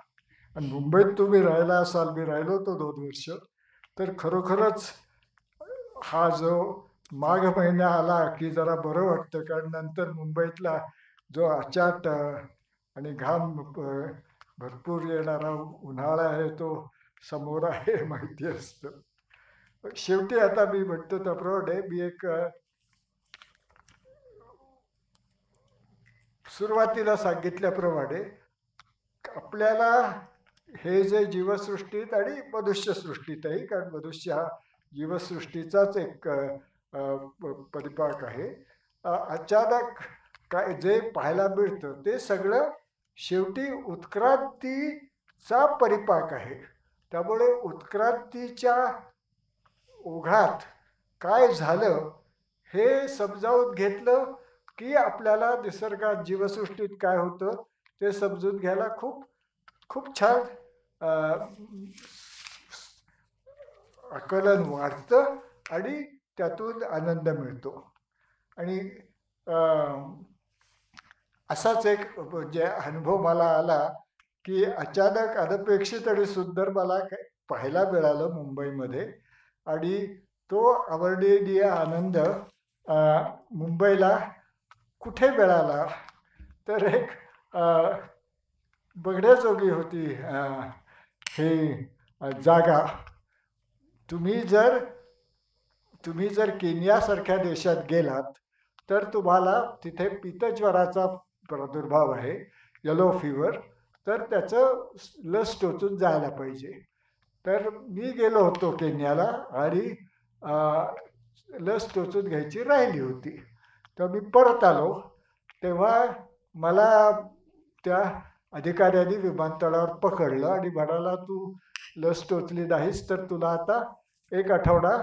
आणि मुंबईत तुम्ही राहिला असाल, मी राहिलो होतो 2 वर्ष, तर खरोखरच हा जो माघ महिना आला की जरा बरं वाटतं. कारण नंतर मुंबईतला जो आचाट आणि घाम भरपूर येणारा उन्हाळा आहे तो समोर आहे माहिती असतं. शेवटी आता मी म्हणतो त्याप्रमाणे मी एक सुरुवातीला सांगितल्याप्रमाणे आपल्याला हे जे जीवसृष्टीत आणि मनुष्यसृष्टीतही, कारण मनुष्य हा जीवसृष्टीचाच एक परिपाक आहे, अचानक काय जे पाहायला मिळतं ते सगळं शेवटी उत्क्रांतीचा परिपाक आहे. त्यामुळे उत्क्रांतीच्या ओघात काय झालं हे समजावून घेतलं की आपल्याला निसर्गात जीवसृष्टीत काय होतं ते समजून घ्यायला खूप खूप छान आकलन वाढतं आणि त्यातून आनंद मिळतो. आणि असाच एक म्हणजे अनुभव मला आला की अचानक अनपेक्षित आणि सुंदर मला पाहायला मिळालं मुंबईमध्ये. आणि तो अवर्णनीय आनंद मुंबईला कुठे मिळाला तर एक बघण्याजोगी होती ही जागा. तुम्ही जर केनियासारख्या देशात गेलात तर तुम्हाला तिथे पीतज्वराचा प्रादुर्भाव आहे, येलो फीवर, तर त्याचं लस टोचून जायला पाहिजे. तर मी गेलो होतो केनियाला आणि लस टोचून घ्यायची राहिली होती. तर मी परत आलो तेव्हा मला त्या अधिकाऱ्यांनी विमानतळावर पकडलं आणि म्हणाला, तू लस टोचली नाहीस तर तुला आता 1 आठवडा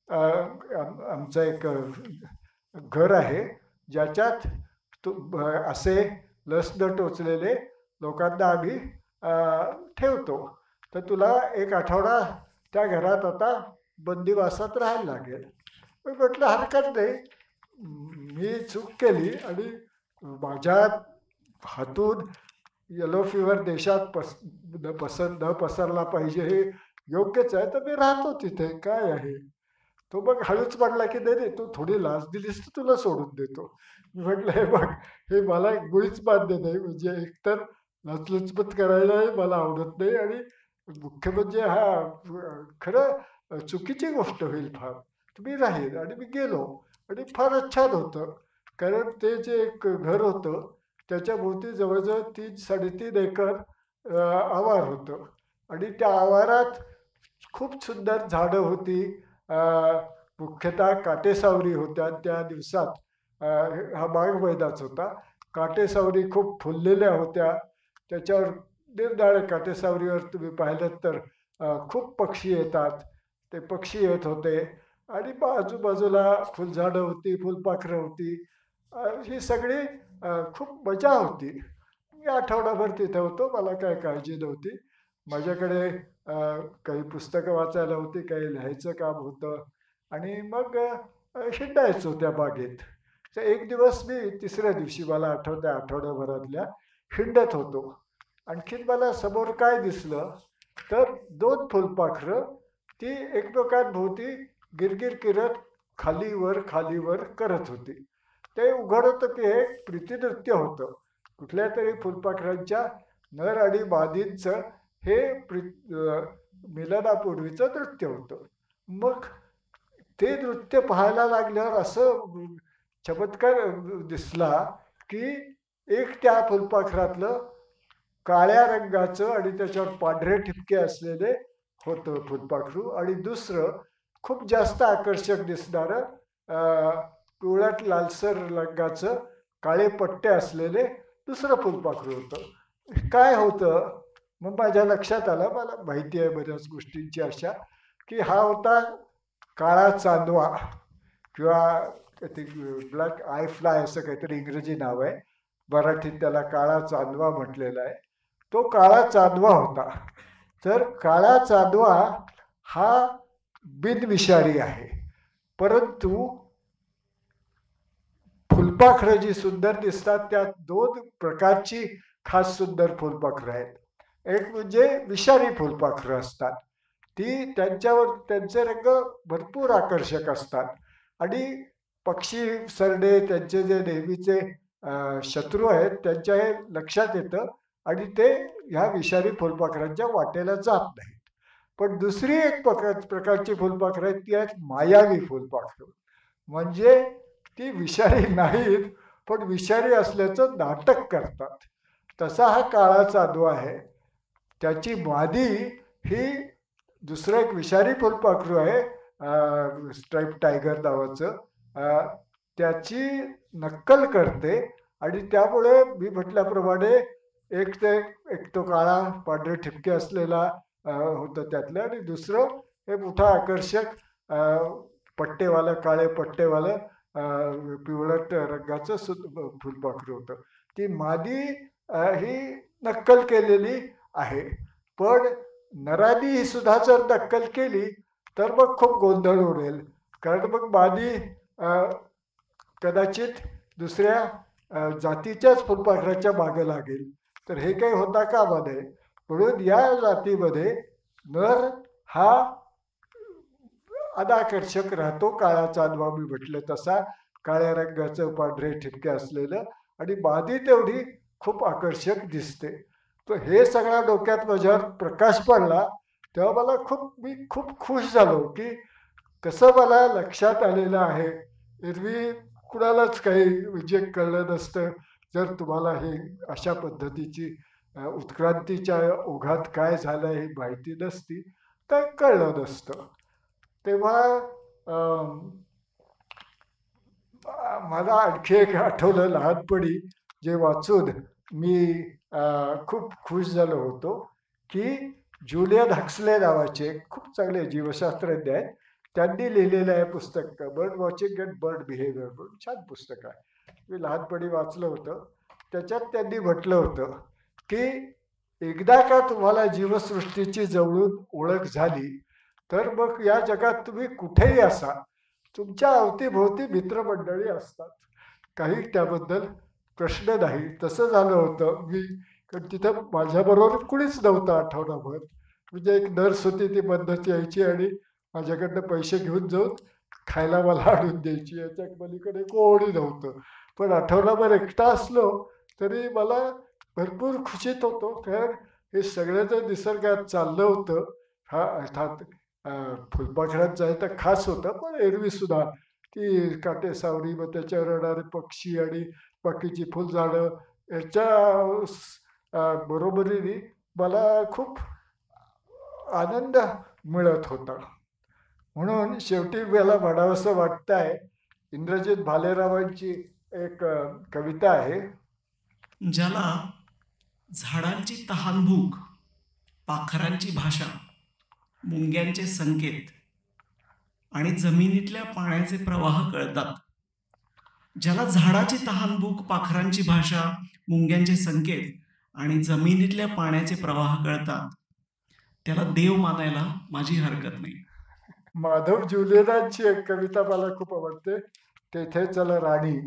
आमचं एक घर आहे ज्याच्यात असे लस न टोचलेले लोकांना आम्ही ठेवतो, तर तुला 1 आठवडा त्या घरात आता बंदिवासात राहायला लागेल. मी म्हटलं हरकत नाही, मी चूक केली आणि माझ्या हातून येलो फीवर देशात न पसरला पाहिजे हे योग्यच आहे, तर मी राहतो तिथे, काय आहे. तो मग हळूच म्हटला की नाही तू थोडी लाच दिलीस तर तुला सोडून देतो. मी म्हटलं हे बघ, हे मला मुळीच मान्य नाही. म्हणजे एकतर लचलुचपत करायलाही मला आवडत नाही आणि मुख्य म्हणजे हा खरं चुकीची गोष्ट होईल फार. मी राहील. आणि मी गेलो आणि फारच छान होतं. कारण ते जे एक घर होतं त्याच्या भोवती जवळजवळ 3-3.5 एकर आवार होतं आणि त्या आवारात खूप सुंदर झाडं होती. मुख्यतः काटेसावरी होत्या. त्या दिवसात हा माघ महिनाच होता. काटेसावरी खूप फुललेल्या होत्या. त्याच्यावर निरनिराळ्या काटेसावरीवर तुम्ही पाहिलं तर खूप पक्षी येतात. ते पक्षी येत होते आणि आजूबाजूला फुलझाडं होती, फुलपाखरं होती. ही सगळी खूप मजा होती. मी आठवडाभर तिथे होतो. मला काही काळजी नव्हती. माझ्याकडे काही पुस्तकं वाचायला होती, काही लिहायचं काम होतं आणि मग हिंडायचो त्या बागेत. तर एक दिवस मी तिसऱ्या दिवशी मला आठवतंय आठवड्याभरातल्या हिंडत होतो. आणखीन मला समोर काय दिसलं तर 2 फुलपाखरं ती एकमेकांभोवती गिरगिर करत खालीवर करत होती. ते उघड होतं की हे प्रीतिनृत्य होतं. कुठल्या तरी फुलपाखरांच्या नर आणि मादींचं हे मिलनापूर्वीचं नृत्य होतं. मग ते नृत्य पाहायला लागल्यावर असं चमत्कार दिसला की एक त्या फुलपाखरातलं काळ्या रंगाचं आणि त्याच्यावर पांढरे ठिपके असलेले होतं फुलपाखरू आणि दुसरं खूप जास्त आकर्षक दिसणारं पिवळट लालसर रंगाचं काळे पट्टे असलेले दुसरं फुलपाखरू होतं. काय होतं मग माझ्या लक्षात आलं, मला माहिती आहे बऱ्याच गोष्टींची अशा, की हा होता काळा चांदवा किंवा ते ब्लॅक आय फ्लाय असं काहीतरी इंग्रजी नाव आहे. मराठीत त्याला काळा चांदवा म्हटलेला आहे. तो काळा चांदवा होता. तर काळा चांदवा हा बिनविषारी आहे, परंतु फुलपाखरं जी सुंदर दिसतात त्यात 2 प्रकारची खास सुंदर फुलपाखरं आहेत. एक म्हणजे विषारी फुलपाखरं असतात. ती त्यांच्यावर त्यांचे रंग भरपूर आकर्षक असतात आणि पक्षी सरडे त्यांचे जे नेहमीचे शत्रू आहेत त्यांच्या हे लक्षात येतं आणि ते ह्या विषारी फुलपाखरांच्या वाटेला जात नाहीत. पण दुसरी एक प्रकारची फुलपाखरं आहेत ती आहेत मायावी फुलपाखरं. म्हणजे ती विषारी नाहीत पण विषारी असल्याचं नाटक करतात. तसा हा काळा चांदवा आहे. त्याची मादी ही दुसरं एक विषारी फुलपाखरू आहे स्ट्राईप टायगर नावाचं. त्याची नक्कल करते आणि त्यामुळे मी म्हटल्याप्रमाणे एक तो काळा पांढरे ठिपके असलेला होतं त्यातलं आणि दुसरं हे मोठं आकर्षक पट्टेवालं काळे पट्टेवालं पिवळट रंगाचं फुलपाखरू होतं. ती मादी ही नक्कल केलेली आहे. पण नरादी ही सुद्धा जर नक्कल केली तर मग खूप गोंधळ उडेल, कारण मग मादी कदाचित दुसऱ्या जातीच्याच फुलपाखराच्या मागे लागेल. तर हे काही होता कामा नये. म्हणून या जातीमध्ये नर हा अनाकर्षक राहतो. काळा चांदवा मी म्हटलं तसा काळ्या रंगाचं पांढरे ठिपके असलेलं आणि मादी तेवढी खूप आकर्षक दिसते. तर हे सगळ्या डोक्यात माझ्यावर प्रकाश पडला तेव्हा मी खूप खुश झालो की कसं मला लक्षात आलेलं आहे. एरवी कुणालाच काही म्हणजे कळलं नसतं. जर तुम्हाला हे अशा पद्धतीची उत्क्रांतीच्या ओघात काय झालं हे माहिती नसती तर कळलं नसतं. तेव्हा मला आणखी एक आठवलं लहानपणी जे वाचून मी खूप खुश झालो होतो की जुलियन हक्सले नावाचे खूप चांगले जीवशास्त्रज्ञ आहेत. त्यांनी लिहिलेलं आहे पुस्तक bird watching and bird behaviour म्हणून. छान पुस्तक आहे. मी लहानपणी वाचलं होतं. त्याच्यात त्यांनी म्हटलं होतं की एकदा का तुम्हाला जीवसृष्टीची जवळून ओळख झाली तर मग या जगात तुम्ही कुठेही असा तुमच्या अवतीभोवती मित्रमंडळी असतात. काही त्याबद्दल प्रश्न नाही. तसं झालं होतं. कारण तिथं माझ्याबरोबर कुणीच नव्हतं आठवडाभर. म्हणजे एक नर्स होती, ती मध्येच यायची आणि माझ्याकडनं पैसे घेऊन जाऊन खायला मला आणून द्यायची. याच्या पलीकडे कोणी नव्हतं. पण आठवडाभर एकटा असलो तरी मला भरपूर खुशीत होतो. कारण हे सगळं जर निसर्गात चाललं होतं, हा अर्थात फुलपाखरांचं आहे तर खास होतं, पण एरवी सुद्धा ती काटेसावरी व त्याच्यावर येणारे पक्षी आणि बाकीची फुलझाडं याच्या बरोबरीने मला खूप आनंद मिळत होता. म्हणून शेवटी मला म्हणावंसं वाटतंय, इंद्रजित भालेरावांची एक कविता आहे ज्याला झाडांची तहानभूक, पाखरांची भाषा, मुंग्यांचे संकेत आणि जमिनीतल्या पाण्याचे प्रवाह कळतात, ज्याला झाडाची तहानभूक, पाखरांची भाषा, मुंग्यांचे संकेत आणि जमिनीतल्या पाण्याचे प्रवाह कळतात, त्याला देव मानायला माझी हरकत नाही. माधव जुलेदांची एक कविता मला खूप आवडते, तेथे चल राणी.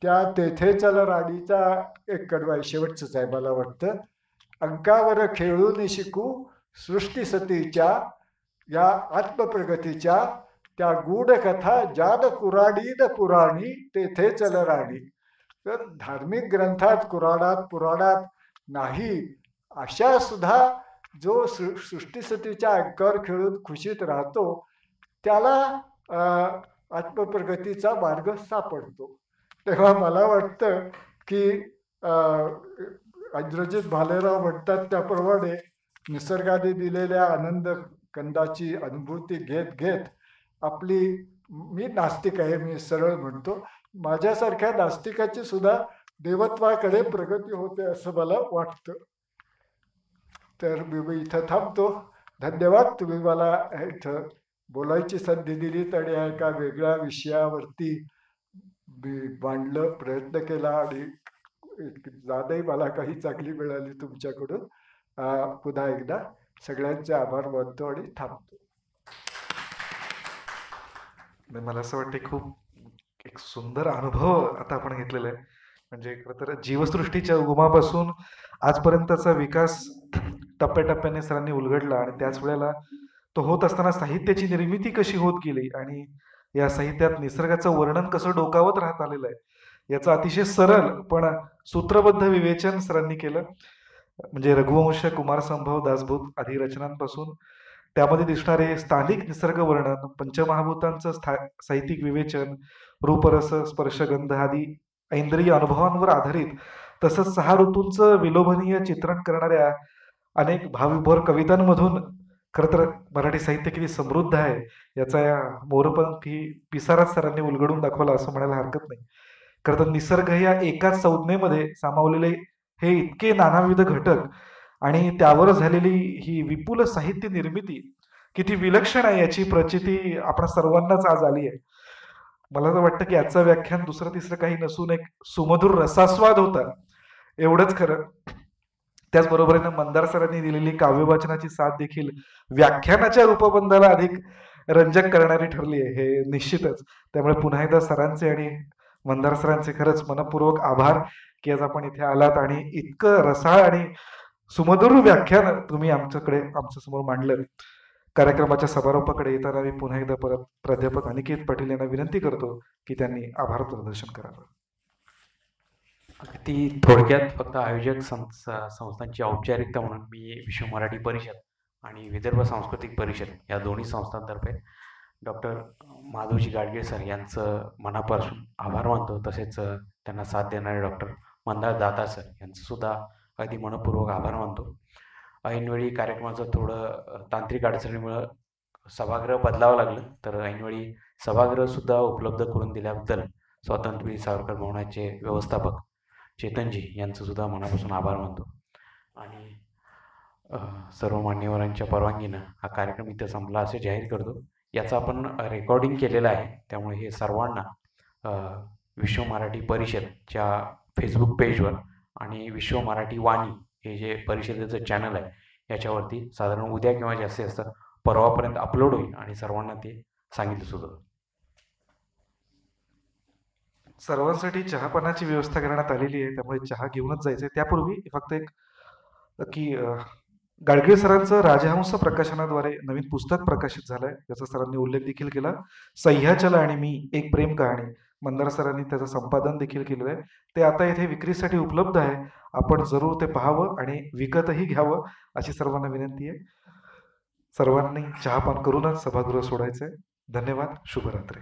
त्या तेथे चल राणीचा एक कडवा आहे, शेवटचंच आहे मला वाटतं. अंकावर खेळून शिकू सृष्टीसतीच्या या आत्मप्रगतीच्या, त्या गूढ कथा जाद कुराडीद पुराणी, तेथे चल राणी. तर धार्मिक ग्रंथात, पुराणात नाही अशा सुद्धा जो सृष्टीसतीच्या अंकावर खेळून खुशीत राहतो त्याला आत्मप्रगतीचा मार्ग सापडतो. तेव्हा मला वाटतं की इंद्रजित भालेराव म्हणतात त्याप्रमाणे निसर्गाने दिलेल्या आनंद कंदाची अनुभूती घेत घेत आपली, मी नास्तिक आहे, मी सरळ म्हणतो, माझ्यासारख्या नास्तिकाची सुद्धा देवत्वाकडे प्रगती होते असं मला वाटतं. तर मी इथं थांबतो. धन्यवाद, तुम्ही मला इथं बोलायची संधी दिलीत आणि एका वेगळ्या विषयावरती मांडलं, प्रयत्न केला आणि जाणही मला काही चांगली मिळाली तुमच्याकडून. पुन्हा एकदा सगळ्यांचे आभार मानतो आणि थांबतो. मला असं वाटते खूप एक सुंदर अनुभव आता आपण घेतलेला आहे. म्हणजे खरं तर जीवसृष्टीच्या उगमापासून आजपर्यंतचा विकास टप्प्याटप्प्याने सरांनी उलगडला आणि त्याच वेळेला तो होत असताना साहित्याची निर्मिती कशी होत गेली आणि या साहित्यात निसर्गाचं वर्णन कसं डोकावत राहत आलेलं आहे याचं अतिशय सरळ पण सूत्रबद्ध विवेचन सरांनी केलं. म्हणजे रघुवंश, कुमारसंभव, दासबोध आदी रचनांपासून त्यामध्ये दिसणारे स्थानिक निसर्ग वर्णन, पंचमहाभूतांचं साहित्यिक विवेचन, रूपरस, स्पर्शगंध आदी ऐंद्रिय अनुभवांवर आधारित, तसंच 6 ऋतूंचं विलोभनीय चित्रण करणाऱ्या अनेक भावविभोर कवितांमधून खरं तर मराठी साहित्य किती समृद्ध आहे याचा या मोरपंखी पिसारात सरांनी उलगडून दाखवला असं म्हणायला हरकत नाही. खरं तर निसर्ग या एकाच संज्ञेमध्ये सामावलेले हे इतके नानाविध घटक आणि त्यावर झालेली ही विपुल साहित्य निर्मिती किती विलक्षण आहे याची प्रचिती आपण सर्वांनाच आज आली आहे. मला तर वाटतं की आजचं व्याख्यान दुसरं तिसरं काही नसून एक सुमधुर रसास्वाद होता, एवढंच खरं. त्याचबरोबरीने मंदार सरांनी दिलेली काव्यवाचनाची साथ देखील व्याख्यानाच्या रूपबंधाला अधिक रंजक करणारी ठरली आहे, हे निश्चितच. त्यामुळे पुन्हा एकदा सरांचे आणि मंदार सरांचे खरंच मनपूर्वक आभार की आज आपण इथे आलात आणि इतकं रसाळ आणि सुमधुर व्याख्यान तुम्ही आमच्या समोर मांडलं. कार्यक्रमाच्या समारोपाकडे येताना मी पुन्हा एकदा परत प्राध्यापक अनिकेत पाटील यांना विनंती करतो की त्यांनी आभार प्रदर्शन करावं. अगदी थोडक्यात फक्त आयोजक संस्थांची औपचारिकता म्हणून मी विश्व मराठी परिषद आणि विदर्भ सांस्कृतिक परिषद या दोन्ही संस्थांतर्फे डॉक्टर माधवजी गाडगीळ सर यांचं मनापासून आभार मानतो. तसेच त्यांना साथ देणारे डॉक्टर मंदार दाता सर यांचं सुद्धा अगदी मनपूर्वक आभार मानतो. ऐनवेळी कार्यक्रमाचं थोडं तांत्रिक अडचणीमुळं सभागृह बदलावं लागलं, तर ऐनवेळी सभागृहसुद्धा उपलब्ध करून दिल्याबद्दल स्वातंत्र्यवीर सावरकर भवनाचे व्यवस्थापक चेतनजी यांचं सुद्धा मनापासून आभार मानतो. आणि सर्व मान्यवरांच्या परवानगीनं हा कार्यक्रम इथं संपला असे जाहीर करतो. याचं आपण रेकॉर्डिंग केलेलं आहे, त्यामुळे हे सर्वांना विश्व मराठी परिषदच्या फेसबुक पेजवर आणि विश्व मराठी वाणी हे जे परिषदेचं चॅनल आहे याच्यावरती साधारण उद्या किंवा जास्तीत जास्त परवापर्यंत अपलोड होईल आणि सर्वांना ते सांगितलं सुद्धा. सर्वांसाठी चहापानाची व्यवस्था करण्यात आलेली आहे, त्यामुळे चहा घेऊनच जायचंय. त्यापूर्वी फक्त एक की गाडगीळ सरांचं राजहंस प्रकाशनाद्वारे नवीन पुस्तक प्रकाशित झालंय, याचा सरांनी उल्लेख देखील केला. सह्याचल आणि मी एक प्रेम कहाणी, मंदार सरांनी त्याचं संपादन देखील केलेलं आहे. ते आता इथे विक्रीसाठी उपलब्ध आहे, आपण जरूर ते पाहावं आणि विकतही घ्यावं अशी सर्वांना विनंती आहे. सर्वांनी चहापान करूनच सभागृह सोडायचंय. धन्यवाद. शुभरात्री.